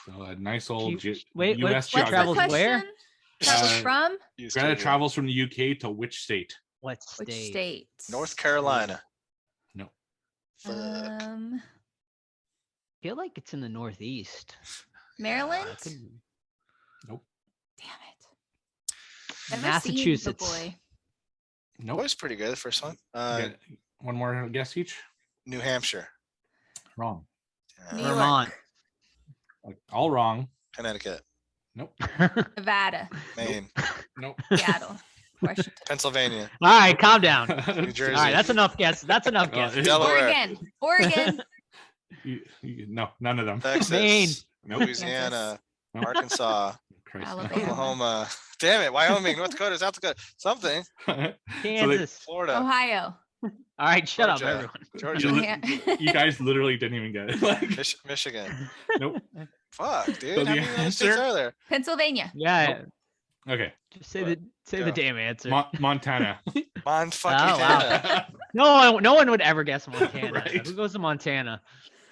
Speaker 5: So a nice old
Speaker 4: wait,
Speaker 5: US
Speaker 4: what's
Speaker 3: What's
Speaker 5: geography.
Speaker 3: the
Speaker 4: Travels
Speaker 3: question?
Speaker 4: where?
Speaker 3: Travels
Speaker 5: Uh,
Speaker 3: from
Speaker 2: Used
Speaker 5: Greta
Speaker 2: to,
Speaker 5: travels from the UK to which state?
Speaker 4: What
Speaker 3: which
Speaker 4: state?
Speaker 3: state?
Speaker 2: North Carolina.
Speaker 5: No.
Speaker 2: Fuck.
Speaker 3: Um,
Speaker 4: I feel like it's in the Northeast.
Speaker 3: Maryland.
Speaker 4: I could-
Speaker 5: Nope.
Speaker 3: Damn it. Never seen The
Speaker 4: Massachusetts.
Speaker 3: Boy.
Speaker 5: Nope.
Speaker 2: Boy's pretty good, the first one.
Speaker 5: Get one more guess each.
Speaker 2: New Hampshire.
Speaker 5: Wrong.
Speaker 3: New
Speaker 4: Vermont.
Speaker 5: Like, all wrong.
Speaker 2: Connecticut.
Speaker 5: Nope.
Speaker 3: Nevada.
Speaker 2: Maine.
Speaker 5: Nope.
Speaker 3: Seattle. Washington.
Speaker 2: Pennsylvania.
Speaker 4: All right, calm down.
Speaker 2: New Jersey.
Speaker 4: All right, that's enough guess. That's enough guess.
Speaker 2: Delaware.
Speaker 3: Oregon. Oregon.
Speaker 5: No, none of them.
Speaker 2: Texas.
Speaker 4: Maine.
Speaker 5: Nope.
Speaker 2: Louisiana.
Speaker 5: Nope.
Speaker 2: Arkansas.
Speaker 5: Christ.
Speaker 3: Alabama.
Speaker 2: Oklahoma. Damn it. Wyoming. North Dakota. South Dakota. Something.
Speaker 4: Kansas.
Speaker 2: Florida.
Speaker 3: Ohio.
Speaker 4: All right, shut up,
Speaker 2: Georgia.
Speaker 4: everyone.
Speaker 2: Georgia.
Speaker 5: You you guys literally didn't even get it. Like,
Speaker 2: Michigan.
Speaker 5: nope.
Speaker 2: Fuck, dude.
Speaker 5: So
Speaker 2: How
Speaker 5: the
Speaker 2: many other
Speaker 5: answer-
Speaker 2: states are there?
Speaker 3: Pennsylvania.
Speaker 4: Yeah,
Speaker 5: Okay.
Speaker 4: just say the
Speaker 2: Go.
Speaker 4: damn answer.
Speaker 5: Montana.
Speaker 2: Mon fucking
Speaker 4: Oh, wow.
Speaker 2: Canada.
Speaker 4: No one would ever guess Montana.
Speaker 5: Right.
Speaker 4: Who goes to Montana?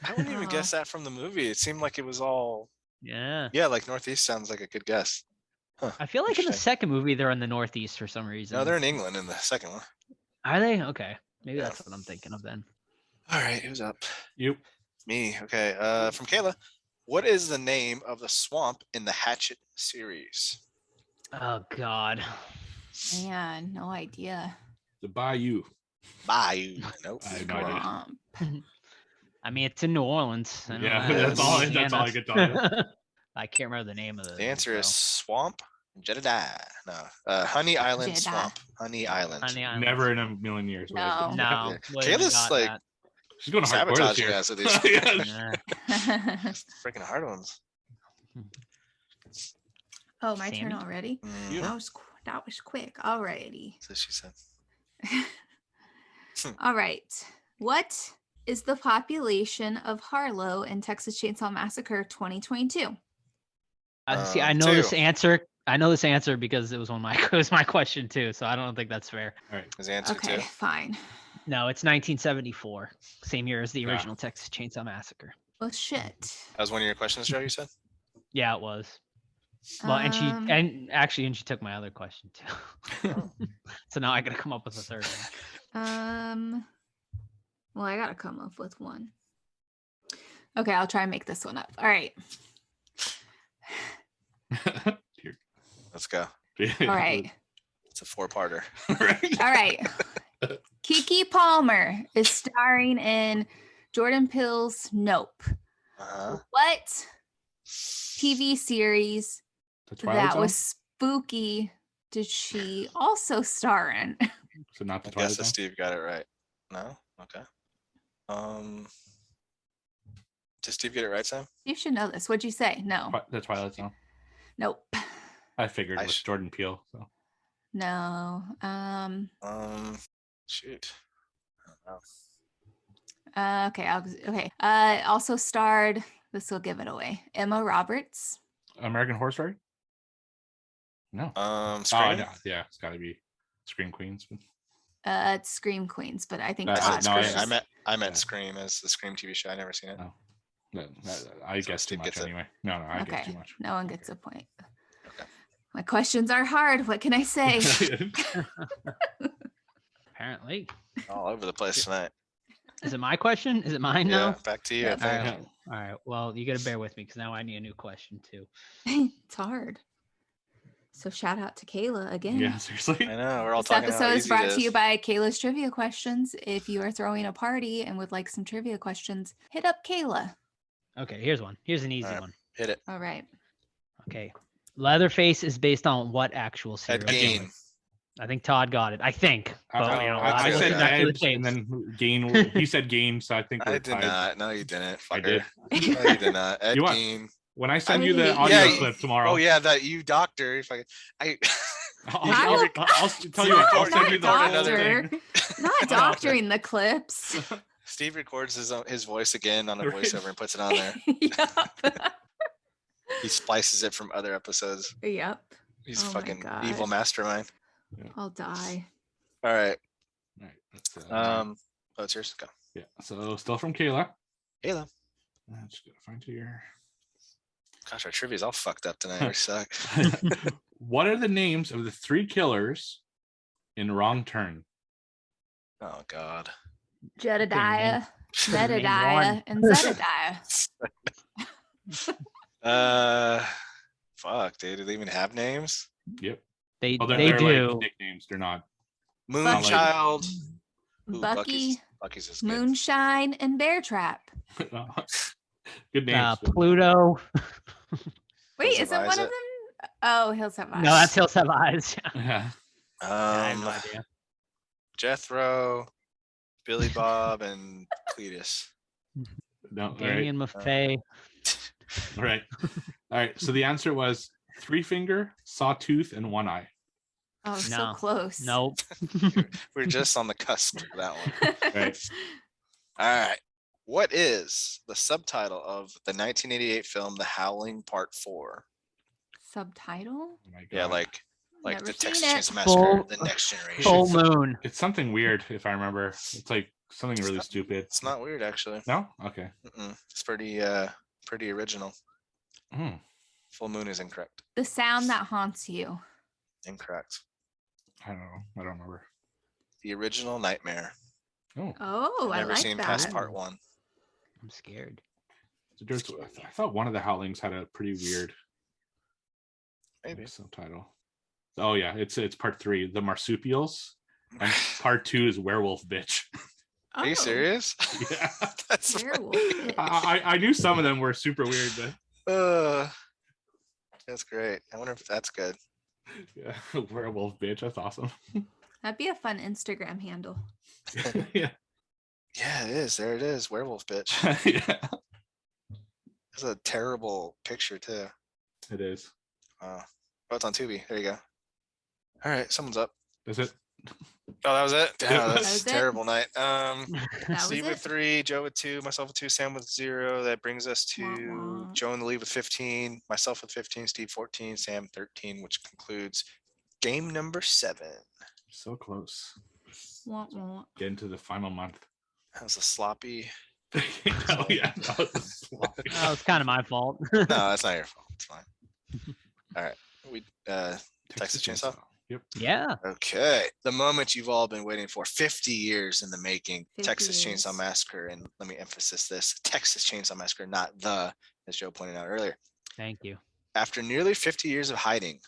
Speaker 2: I wouldn't even
Speaker 3: Oh.
Speaker 2: guess that from the movie. It seemed like it was all
Speaker 4: Yeah.
Speaker 2: like Northeast sounds like a good guess.
Speaker 4: I feel like in the
Speaker 2: Interesting.
Speaker 4: second movie they're in the Northeast for some reason.
Speaker 2: No, they're in England in the second one.
Speaker 4: Are they? Okay. Maybe
Speaker 2: Yeah.
Speaker 4: that's what I'm thinking of then.
Speaker 2: All right, who's up?
Speaker 5: You.
Speaker 2: Me. Okay. From Kayla. What is the name of the swamp in the Hatchet series?
Speaker 4: Oh God.
Speaker 3: Man, no idea.
Speaker 5: The Bayou.
Speaker 2: Bayou. Nope.
Speaker 5: I have no idea.
Speaker 3: Swamp.
Speaker 4: I mean, it's in New Orleans. I don't
Speaker 5: Yeah,
Speaker 4: know.
Speaker 2: that's all-
Speaker 5: that's
Speaker 4: Louisiana.
Speaker 5: all I could tell you.
Speaker 4: I can't remember the name of
Speaker 2: The answer is
Speaker 4: so.
Speaker 2: Swamp Jedediah. No. Honey Island
Speaker 3: Jedediah.
Speaker 2: Swamp. Honey Island.
Speaker 4: Honey Island.
Speaker 5: Never in a million years. would I
Speaker 3: No.
Speaker 5: guess.
Speaker 4: No.
Speaker 2: Yeah.
Speaker 4: wouldn't have
Speaker 2: Kayla's
Speaker 4: got
Speaker 2: like-
Speaker 4: that.
Speaker 5: She's going to hardcore this
Speaker 2: Sabotaging
Speaker 5: year.
Speaker 2: us with these
Speaker 5: Yeah.
Speaker 4: Nah.
Speaker 2: freaking hard ones.
Speaker 3: Oh, my turn
Speaker 4: Sammy?
Speaker 3: already.
Speaker 2: Mm,
Speaker 3: That was quick. Alrighty.
Speaker 2: so she said.
Speaker 3: All right. What is the population of Harlow in Texas Chainsaw Massacre 2022?
Speaker 4: See, I know this
Speaker 2: Two.
Speaker 4: answer. I know this answer because it was it was my question too. So I don't think that's fair.
Speaker 5: All right.
Speaker 2: Is the answer
Speaker 3: Okay,
Speaker 2: too?
Speaker 3: fine.
Speaker 4: No, it's 1974, same year as the
Speaker 5: Yeah.
Speaker 4: original Texas Chainsaw Massacre.
Speaker 3: Well, shit.
Speaker 2: That was one of your questions, Joe, you said?
Speaker 4: Yeah, it was. Well, and she took my other question too. So now I gotta come up with a third one.
Speaker 3: Well, I gotta come up with one. Okay, I'll try and make this one up. All right.
Speaker 2: Let's go.
Speaker 3: All right.
Speaker 2: It's a 4-parter.
Speaker 5: Right.
Speaker 3: All right. Kiki Palmer is starring in Jordan Peele's Nope.
Speaker 2: Uh-huh.
Speaker 3: What TV series
Speaker 5: The Twilight
Speaker 3: that
Speaker 5: Zone?
Speaker 3: was spooky did she also star in?
Speaker 5: So not the
Speaker 2: I
Speaker 5: Twilight
Speaker 2: guess that
Speaker 5: Zone.
Speaker 2: Steve got it right. No? Okay. Did Steve get it right, Sam?
Speaker 3: You should know this. What'd you say? No.
Speaker 5: The Twilight Zone.
Speaker 3: Nope.
Speaker 5: I figured
Speaker 2: I
Speaker 5: it was
Speaker 2: sh-
Speaker 5: Jordan Peele. So
Speaker 3: No.
Speaker 2: Shoot. I don't know.
Speaker 3: Okay. Also starred, this will give it away, Emma Roberts.
Speaker 5: American Horror Story. No.
Speaker 2: Scream?
Speaker 5: no. Yeah, it's got to be Scream Queens.
Speaker 3: It's Scream Queens, but I think
Speaker 5: That's
Speaker 2: I
Speaker 3: Todd
Speaker 2: said
Speaker 5: no,
Speaker 2: Scream.
Speaker 3: Chris-
Speaker 2: I meant
Speaker 5: yeah.
Speaker 2: Scream as the Scream TV show. I never seen it.
Speaker 5: Oh. I
Speaker 2: So
Speaker 5: guess too
Speaker 2: Steve
Speaker 5: much
Speaker 2: gets it.
Speaker 5: anyway. No, I
Speaker 3: okay.
Speaker 5: guess too much.
Speaker 3: No one gets a point.
Speaker 2: Okay.
Speaker 3: My questions are hard. What can I say?
Speaker 4: Apparently.
Speaker 2: All over the place tonight.
Speaker 4: Is it my question? Is it mine
Speaker 2: Yeah,
Speaker 4: now?
Speaker 2: back to you. I
Speaker 3: Yeah.
Speaker 4: All
Speaker 2: think.
Speaker 4: right. All right. Well, you gotta bear with me because now I need a new question too.
Speaker 3: It's hard. So shout out to Kayla again.
Speaker 5: Yeah, seriously.
Speaker 2: I know. We're all
Speaker 3: This
Speaker 2: talking
Speaker 3: episode
Speaker 2: how
Speaker 3: is
Speaker 2: easy
Speaker 3: brought
Speaker 2: it
Speaker 3: to you
Speaker 2: is.
Speaker 3: by Kayla's Trivia Questions. If you are throwing a party and would like some trivia questions, hit up Kayla.
Speaker 4: Okay, here's one. Here's an easy
Speaker 2: All right.
Speaker 4: one.
Speaker 2: Hit it.
Speaker 3: All right.
Speaker 4: Okay. Leatherface is based on what actual series?
Speaker 2: Ed Gein.
Speaker 4: I think Todd got it. I think. But, you know,
Speaker 2: I
Speaker 5: I
Speaker 2: feel
Speaker 5: said
Speaker 2: like
Speaker 4: that's the
Speaker 5: Ed,
Speaker 4: case.
Speaker 5: and then Gain. He said Game, so I think
Speaker 2: I
Speaker 5: we're
Speaker 2: did
Speaker 5: tied.
Speaker 2: not. No, you didn't.
Speaker 5: I
Speaker 2: Fucker.
Speaker 5: did.
Speaker 2: No, you did not. Ed
Speaker 5: You what?
Speaker 2: Gein.
Speaker 5: When I send
Speaker 3: I
Speaker 5: you the
Speaker 3: hate
Speaker 5: audio
Speaker 2: you.
Speaker 5: clip tomorrow,
Speaker 2: Oh yeah, that you doctor. If I
Speaker 5: I'll tell you what. I'll send you the
Speaker 3: Not
Speaker 5: whole
Speaker 3: doctor.
Speaker 5: thing.
Speaker 3: Not doctoring the clips.
Speaker 2: Steve records his voice again on a voiceover and puts it on there.
Speaker 3: Yep.
Speaker 2: He splices it from other episodes.
Speaker 3: Yep.
Speaker 2: He's
Speaker 3: Oh my
Speaker 2: fucking
Speaker 3: God.
Speaker 2: evil mastermind.
Speaker 3: I'll die.
Speaker 2: All right.
Speaker 5: Right, that's,
Speaker 2: Oh, it's yours. Go.
Speaker 5: yeah. So still from Kayla.
Speaker 2: Halo.
Speaker 5: I'm just gonna find here.
Speaker 2: Gosh, our trivia's all fucked up tonight. We suck.
Speaker 5: What are the names of the 3 killers in Wrong Turn?
Speaker 2: Oh God.
Speaker 3: Jedediah,
Speaker 4: Name
Speaker 3: Zedediah,
Speaker 4: one.
Speaker 3: and Zedediah.
Speaker 2: Fuck, dude. Do they even have names?
Speaker 5: Yep.
Speaker 4: They
Speaker 5: Oh, they're
Speaker 4: they
Speaker 5: like
Speaker 4: do.
Speaker 5: nicknames. They're not.
Speaker 2: Moonchild. Ooh,
Speaker 3: Bucky,
Speaker 2: Bucky's is good.
Speaker 3: Moonshine, and Bear Trap.
Speaker 5: Good names. but-
Speaker 4: Pluto.
Speaker 3: Wait,
Speaker 2: Hills Have
Speaker 3: isn't one
Speaker 2: Eyes
Speaker 3: of
Speaker 2: it?
Speaker 3: them? Oh, Hills Have Eyes.
Speaker 4: No, that's Hills Have Eyes.
Speaker 5: Yeah.
Speaker 4: I have no idea.
Speaker 2: Jethro, Billy Bob, and Cletus.
Speaker 5: No. All right.
Speaker 4: Damien Maffei.
Speaker 5: All right. All right. So the answer was 3 Finger, Sawtooth, and One Eye.
Speaker 3: Oh, so
Speaker 4: No.
Speaker 3: close.
Speaker 4: Nope.
Speaker 2: We're just on the cusp of that one.
Speaker 5: Right.
Speaker 2: All right. What is the subtitle of the 1988 film The Howling Part 4?
Speaker 3: Subtitle?
Speaker 5: Oh my
Speaker 2: Yeah,
Speaker 5: God.
Speaker 2: like
Speaker 3: Never
Speaker 2: the
Speaker 3: seen
Speaker 2: Texas
Speaker 3: it.
Speaker 2: Chainsaw Massacre,
Speaker 4: Full-
Speaker 2: The Next Generation.
Speaker 4: Full moon.
Speaker 5: It's something weird, if I remember. It's like something really
Speaker 2: not-
Speaker 5: stupid.
Speaker 2: It's not weird, actually.
Speaker 5: No. Okay.
Speaker 2: It's pretty original.
Speaker 5: Hmm.
Speaker 2: Full Moon is incorrect.
Speaker 3: The sound that haunts you.
Speaker 2: Incorrect.
Speaker 5: I don't know. I don't remember.
Speaker 2: The original Nightmare.
Speaker 5: Oh.
Speaker 3: Oh, I
Speaker 2: Never
Speaker 3: like
Speaker 2: seen
Speaker 3: that.
Speaker 2: past part 1.
Speaker 4: I'm scared.
Speaker 5: I thought one of the Howlings had a pretty weird
Speaker 2: Maybe.
Speaker 5: subtitle. Oh yeah, it's part 3, the marsupials, and part 2 is werewolf bitch.
Speaker 2: Are you serious?
Speaker 5: Yeah,
Speaker 2: That's
Speaker 3: Werewolf
Speaker 2: funny.
Speaker 3: bitch.
Speaker 5: I knew some of them were super weird, but
Speaker 2: That's great. I wonder if that's good.
Speaker 5: yeah, werewolf bitch. That's awesome.
Speaker 3: That'd be a fun Instagram handle.
Speaker 5: Yeah,
Speaker 2: Yeah, it is. There it is. Werewolf bitch.
Speaker 5: yeah,
Speaker 2: It's a terrible picture too.
Speaker 5: it is.
Speaker 2: Oh, it's on Tubi. There you go. All right, someone's up.
Speaker 5: Is it?
Speaker 2: Oh, that was it.
Speaker 5: That
Speaker 2: Yeah,
Speaker 5: was
Speaker 2: that's
Speaker 3: it.
Speaker 2: a terrible night.
Speaker 3: That was
Speaker 2: Steve with
Speaker 3: it.
Speaker 2: 3, Joe with 2, myself with 2, Sam with 0. That brings us
Speaker 3: Wah,
Speaker 2: to
Speaker 3: wah.
Speaker 2: Joe in the lead with 15, myself with 15, Steve 14, Sam 13, which concludes game number 7.
Speaker 5: So close.
Speaker 3: Wah, wah.
Speaker 5: Get into the final month.
Speaker 2: That was a sloppy.
Speaker 5: Oh yeah, that was sloppy.
Speaker 4: That was kind of my fault.
Speaker 2: No, that's not your fault. It's fine. All right. We Texas Chainsaw?
Speaker 5: Yep.
Speaker 4: Yeah.
Speaker 2: Okay. The moment you've all been waiting for, 50 years in the making,
Speaker 3: 50
Speaker 2: Texas Chainsaw
Speaker 3: years.
Speaker 2: Massacre. And let me emphasize this, Texas Chainsaw Massacre, not as Joe pointed out earlier.
Speaker 4: Thank you.
Speaker 2: After nearly 50 years of hiding,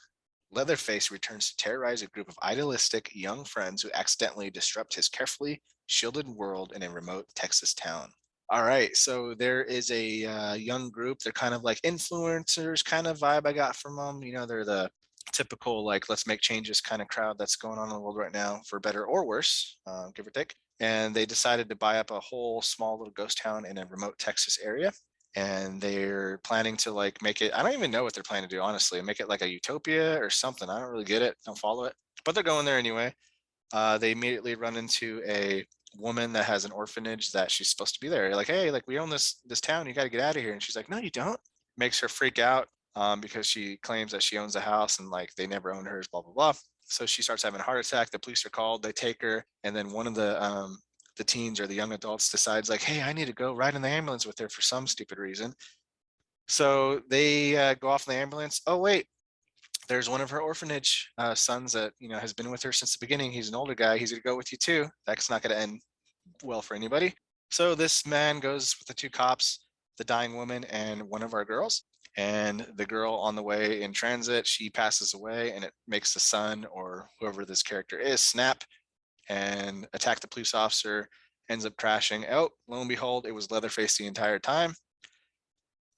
Speaker 2: Leatherface returns to terrorize a group of idealistic young friends who accidentally disrupt his carefully shielded world in a remote Texas town. All right, so there is a young group. They're kind of like influencers kind of vibe I got from them. You know, they're the typical like let's make changes kind of crowd that's going on in the world right now, for better or worse, give or take. And they decided to buy up a whole small little ghost town in a remote Texas area. And they're planning to like make it, I don't even know what they're planning to do, honestly, make it like a utopia or something. I don't really get it, don't follow it, but they're going there anyway. They immediately run into a woman that has an orphanage that she's supposed to be there. Like, hey, like we own this town, you got to get out of here. And she's like, no, you don't. Makes her freak out because she claims that she owns the house and like they never owned hers, blah, blah, blah. So she starts having a heart attack. The police are called, they take her. And then one of the teens or the young adults decides like, hey, I need to go ride in the ambulance with her for some stupid reason. So they go off in the ambulance. Oh, wait, there's one of her orphanage sons that, you know, has been with her since the beginning. He's an older guy. He's going to go with you too. That's not going to end well for anybody. So this man goes with the 2 cops, the dying woman and one of our girls. And the girl on the way in transit, she passes away, and it makes the son or whoever this character is snap and attack the police officer, ends up crashing. Oh, lo and behold, it was Leatherface the entire time.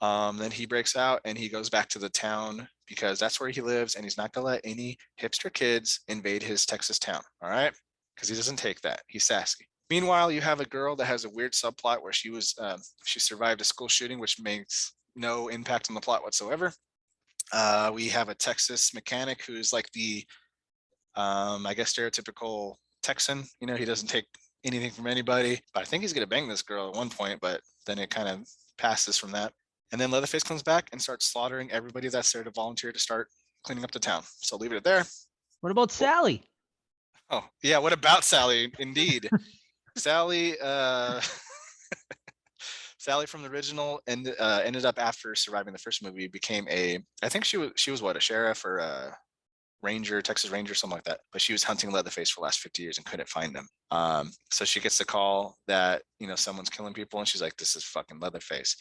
Speaker 2: Then he breaks out and he goes back to the town because that's where he lives, and he's not gonna let any hipster kids invade his Texas town, all right? Because he doesn't take that. He's sassy. Meanwhile, you have a girl that has a weird subplot where she survived a school shooting, which makes no impact on the plot whatsoever. We have a Texas mechanic who's like the, I guess, stereotypical Texan. You know, he doesn't take anything from anybody, but I think he's gonna bang this girl at one point, but then it kind of passes from that. And then Leatherface comes back and starts slaughtering everybody that's there to volunteer to start cleaning up the town. So leave it there.
Speaker 4: What about Sally?
Speaker 2: Oh, yeah. What about Sally? Indeed. Sally, Sally from the original ended up, after surviving the first movie, became I think she was what, a sheriff or a ranger, Texas Ranger, something like that. But she was hunting Leatherface for the last 50 years and couldn't find him. So she gets the call that, you know, someone's killing people, and she's like, this is fucking Leatherface.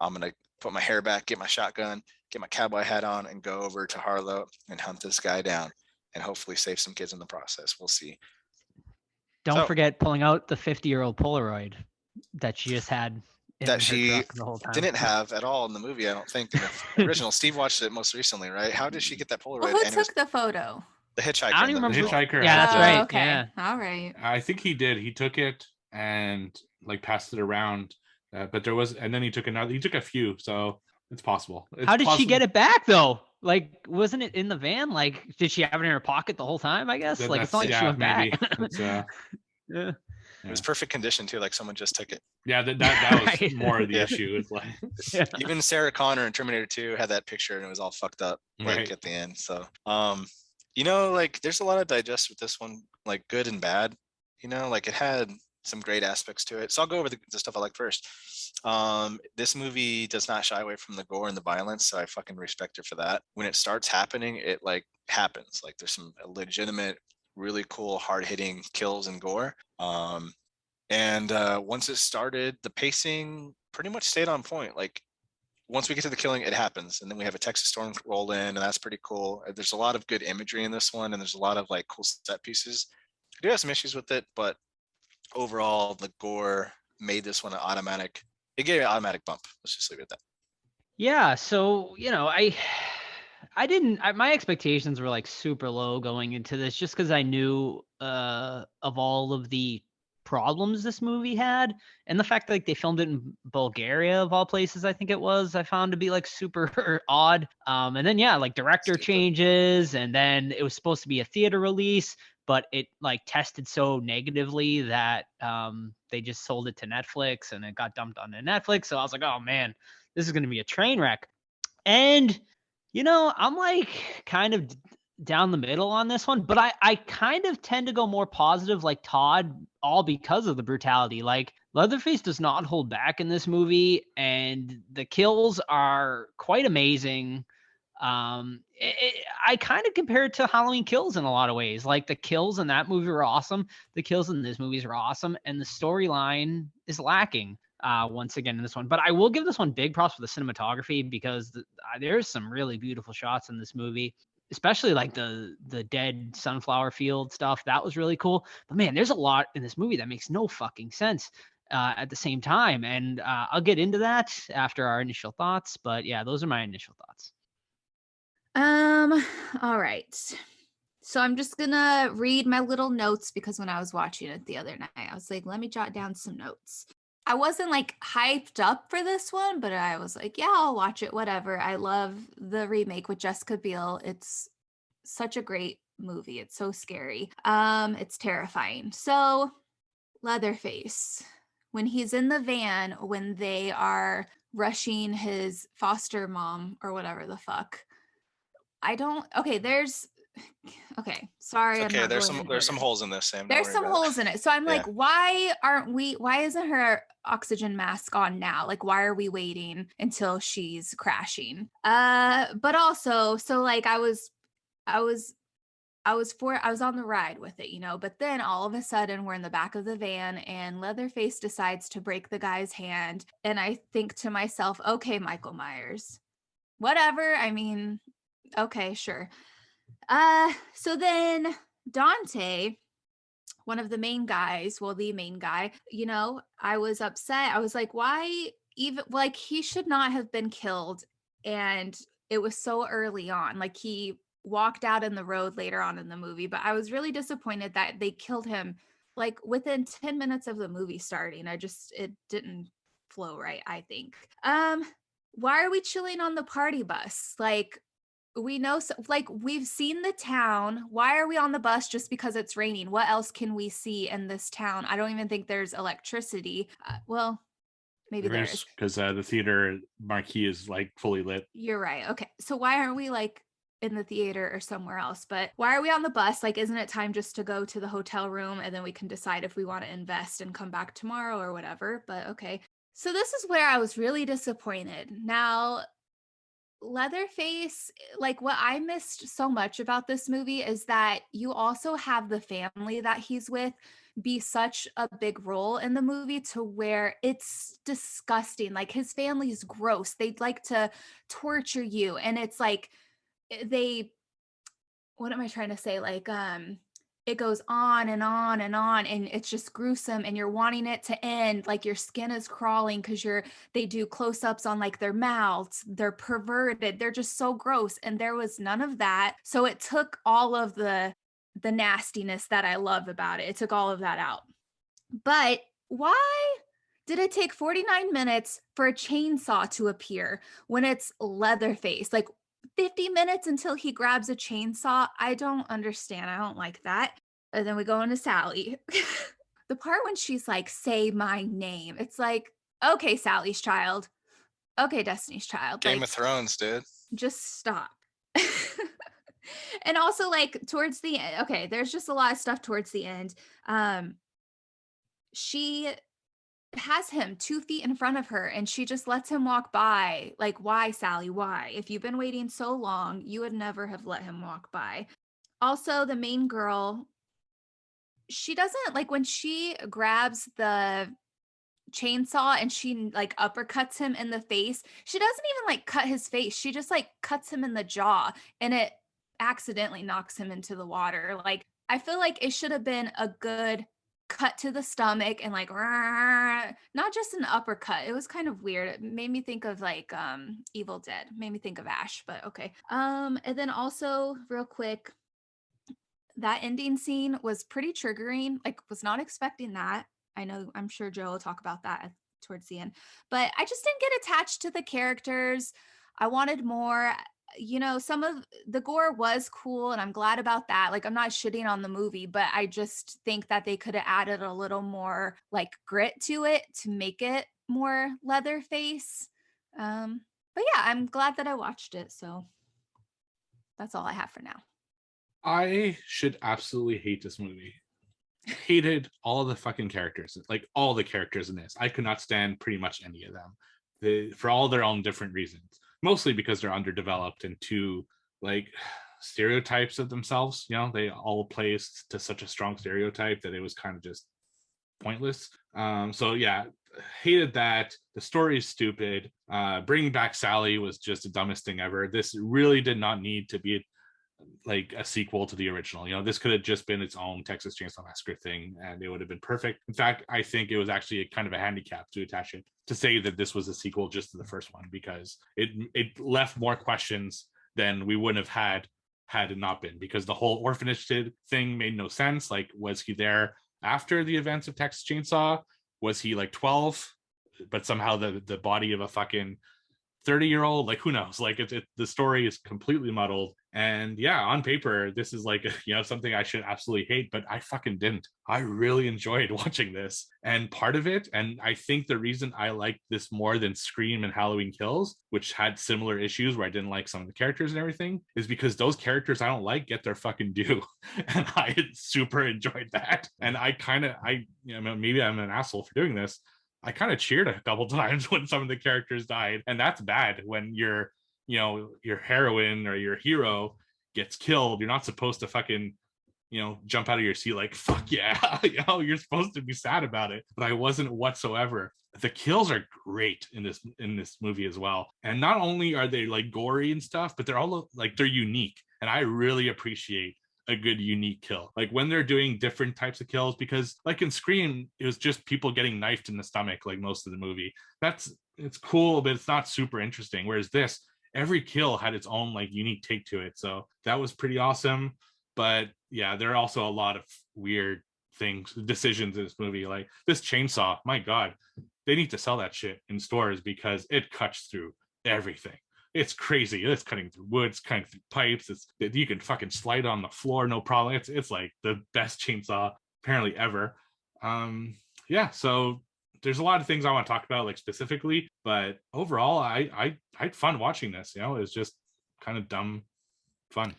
Speaker 2: I'm going to put my hair back, get my shotgun, get my cowboy hat on, and go over to Harlow and hunt this guy down and hopefully save some kids in the process. We'll see.
Speaker 4: Don't forget pulling out the 50-year-old Polaroid that she just had in
Speaker 2: That
Speaker 4: her
Speaker 2: she
Speaker 4: truck the whole time.
Speaker 2: didn't have at all in the movie, I don't think. In the original, Steve watched it most recently, right? How did she get that Polaroid?
Speaker 3: Well, who
Speaker 2: And it was
Speaker 3: took the photo?
Speaker 2: the hitchhiker.
Speaker 4: I don't
Speaker 2: in
Speaker 4: even
Speaker 2: the
Speaker 4: remember.
Speaker 2: original.
Speaker 5: Hitchhiker.
Speaker 4: Yeah, that's
Speaker 5: had
Speaker 4: right.
Speaker 3: Okay.
Speaker 4: Yeah.
Speaker 3: All right.
Speaker 5: I think he did. He took it and like passed it around, but there was, and then he took another. He took a few, so it's possible.
Speaker 4: How did she get it back though? Like, wasn't it in the van? Like, did she have it in her pocket the whole time? I guess. Like, it's not like she went back.
Speaker 5: Yeah.
Speaker 2: It was perfect condition too, like someone just took it.
Speaker 5: Yeah, that was
Speaker 4: Right.
Speaker 5: more of the
Speaker 2: Yeah.
Speaker 5: issue. It's like,
Speaker 2: Even Sarah Connor in Terminator 2 had that picture and it was all fucked up like
Speaker 5: Right.
Speaker 2: at the end. So you know, like there's a lot of digest with this one, like good and bad. You know, like it had some great aspects to it. So I'll go over the stuff I like first. This movie does not shy away from the gore and the violence, so I fucking respect it for that. When it starts happening, it like happens. Like there's some legitimate, really cool, hard-hitting kills and gore. And once it started, the pacing pretty much stayed on point. Like once we get to the killing, it happens, and then we have a Texas storm roll in, and that's pretty cool. There's a lot of good imagery in this one, and there's a lot of like cool set pieces. I do have some issues with it, but overall, the gore made this one an automatic. It gave it an automatic bump. Let's just leave it at that.
Speaker 4: Yeah, so my expectations were like super low going into this just because I knew of all of the problems this movie had, and the fact that like they filmed it in Bulgaria of all places, I think it was, I found to be like super odd. And then like director changes, and then it was supposed to be a theater release, but it like tested so negatively that they just sold it to Netflix, and it got dumped onto Netflix. So I was like, oh man, this is going to be a train wreck. And I'm like kind of down the middle on this one, but I kind of tend to go more positive like Todd, all because of the brutality. Like Leatherface does not hold back in this movie, and the kills are quite amazing. I kind of compare it to Halloween Kills in a lot of ways. Like the kills in that movie were awesome. The kills in this movie are awesome, and the storyline is lacking once again in this one. But I will give this one big props for the cinematography, because there's some really beautiful shots in this movie, especially like the dead sunflower field stuff. That was really cool. But man, there's a lot in this movie that makes no fucking sense at the same time. And I'll get into that after our initial thoughts. But yeah, those are my initial thoughts.
Speaker 3: All right. So I'm just gonna read my little notes, because when I was watching it the other night, I was like, let me jot down some notes. I wasn't like hyped up for this one, but I was like, yeah, I'll watch it, whatever. I love the remake with Jessica Biel. It's such a great movie. It's so scary. It's terrifying. So Leatherface, when he's in the van, when they are rushing his foster mom or whatever the fuck. Sorry.
Speaker 2: Okay, there's some holes in this, Sam.
Speaker 3: There's some holes in it. So I'm like, why isn't her oxygen mask on now? Like, why are we waiting until she's crashing? But also, so like I was on the ride with it, but then all of a sudden we're in the back of the van and Leatherface decides to break the guy's hand. And I think to myself, okay, Michael Myers, whatever. I mean, okay, sure. So then Dante, one of the main guys, the main guy, I was upset. I was like, why even, like, he should not have been killed. And it was so early on, like he walked out in the road later on in the movie, but I was really disappointed that they killed him like within 10 minutes of the movie starting. It didn't flow right, I think. Why are we chilling on the party bus? Like, we know, like, we've seen the town. Why are we on the bus just because it's raining? What else can we see in this town? I don't even think there's electricity. Well, maybe there is,
Speaker 5: because the theater marquee is like fully lit.
Speaker 3: You're right. Okay, so why aren't we like in the theater or somewhere else? But why are we on the bus? Like, isn't it time just to go to the hotel room and then we can decide if we want to invest and come back tomorrow or whatever? But okay. So this is where I was really disappointed. Now, Leatherface, like, what I missed so much about this movie is that you also have the family that he's with be such a big role in the movie, to where it's disgusting. Like, his family's gross. They'd like to torture you. And it's like, what am I trying to say? Like, it goes on and on and on, and it's just gruesome, and you're wanting it to end. Like, your skin is crawling because they do close-ups on like their mouths. They're perverted. They're just so gross. And there was none of that. So it took all of the nastiness that I love about it. It took all of that out. But why did it take 49 minutes for a chainsaw to appear when it's Leatherface? Like, 50 minutes until he grabs a chainsaw. I don't understand. I don't like that. And then we go into Sally. The part when she's like, say my name. It's like, okay, Sally's child. Okay, Destiny's Child.
Speaker 2: Game of Thrones, dude.
Speaker 3: Just stop. And also, like, towards the end, okay, there's just a lot of stuff towards the end. She has him 2 feet in front of her and she just lets him walk by. Like, why, Sally? Why? If you've been waiting so long, you would never have let him walk by. Also, the main girl, she doesn't, like, when she grabs the chainsaw and she like uppercuts him in the face. She doesn't even like cut his face. She just like cuts him in the jaw and it accidentally knocks him into the water. Like I feel like it should have been a good cut to the stomach and like not just an uppercut. It was kind of weird. It made me think of like Evil Dead. Made me think of Ash, but okay. And then also real quick, that ending scene was pretty triggering. Like was not expecting that. I'm sure Joe will talk about that towards the end, but I just didn't get attached to the characters. I wanted more. Some of the gore was cool and I'm glad about that. Like I'm not shitting on the movie, but I just think that they could have added a little more like grit to it to make it more Leatherface. But yeah, I'm glad that I watched it. So that's all I have for now.
Speaker 5: I should absolutely hate this movie. Hated all the fucking characters, like all the characters in this. I could not stand pretty much any of them, for all their own different reasons. Mostly because they're underdeveloped and too like stereotypes of themselves. They all play to such a strong stereotype that it was kind of just pointless. So yeah, hated that. The story is stupid. Bringing back Sally was just the dumbest thing ever. This really did not need to be like a sequel to the original. This could have just been its own Texas Chainsaw Massacre thing and it would have been perfect. In fact, I think it was actually a kind of a handicap to attach it to say that this was a sequel just to the first one, because it left more questions than we wouldn't have had it not been, because the whole orphanage thing made no sense. Like, was he there after the events of Texas Chainsaw? Was he like 12 but somehow the body of a fucking 30-year-old? Like, who knows? Like, the story is completely muddled. And yeah, on paper, this is like, something I should absolutely hate, but I fucking didn't. I really enjoyed watching this. And part of it, and I think the reason I like this more than Scream and Halloween Kills, which had similar issues where I didn't like some of the characters and everything, is because those characters I don't like get their fucking due. And I super enjoyed that. And maybe I'm an asshole for doing this. I kind of cheered a couple times when some of the characters died. And that's bad when your heroine or your hero gets killed. You're not supposed to fucking, jump out of your seat like, fuck yeah. You're supposed to be sad about it. But I wasn't whatsoever. The kills are great in this movie as well. And not only are they like gory and stuff, but they're all like, they're unique. And I really appreciate a good unique kill, like when they're doing different types of kills, because like in Scream it was just people getting knifed in the stomach like most of the movie. It's cool, but it's not super interesting, whereas this, every kill had its own like unique take to it. So that was pretty awesome. But yeah, there are also a lot of weird decisions in this movie. Like this chainsaw, my god, they need to sell that shit in stores because it cuts through everything. It's crazy. It's cutting through wood, it's cutting through pipes. You can fucking slide on the floor, no problem. It's like the best chainsaw apparently ever. Yeah, so there's a lot of things I want to talk about like specifically, but overall, I had fun watching this. It was just kind of dumb fun.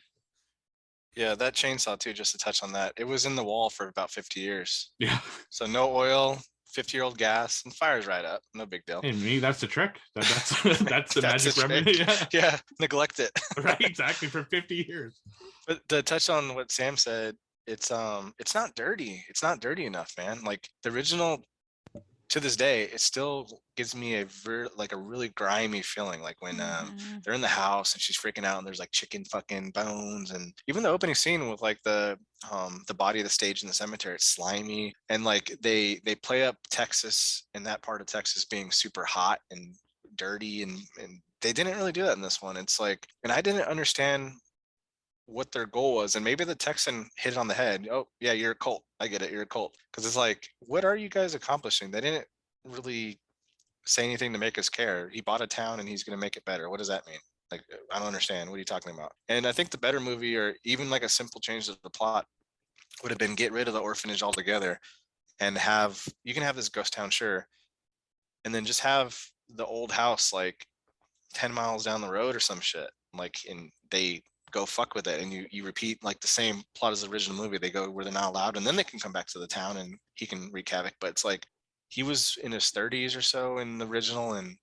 Speaker 2: Yeah, that chainsaw too, just to touch on that, it was in the wall for about 50 years.
Speaker 5: Yeah.
Speaker 2: So no oil, 50-year-old gas, and fires right up. No big deal.
Speaker 5: Hey, me, that's the trick. That's the magic remedy.
Speaker 2: Yeah, neglect it.
Speaker 5: Right, exactly, for 50 years.
Speaker 2: But to touch on what Sam said, it's not dirty. It's not dirty enough, man. Like the original, to this day, it still gives me a really grimy feeling. Like when they're in the house and she's freaking out and there's like chicken fucking bones, and even the opening scene with like the body of the stage in the cemetery, it's slimy, and like they play up Texas and that part of Texas being super hot and dirty, and they didn't really do that in this one. It's like, and I didn't understand what their goal was, and maybe the Texan hit it on the head. Oh yeah, you're a cult. I get it, you're a cult. Because it's like, what are you guys accomplishing? They didn't really say anything to make us care. He bought a town and he's going to make it better. What does that mean? Like, I don't understand. What are you talking about? And I think the better movie, or even like a simple change to the plot, would have been get rid of the orphanage altogether and you can have this ghost town, sure, and then just have the old house like 10 miles down the road or some shit, like, and they go fuck with it, and you repeat like the same plot as the original movie. They go where they're not allowed, and then they can come back to the town and he can wreak havoc. But it's like, he was in his 30s or so in the original, and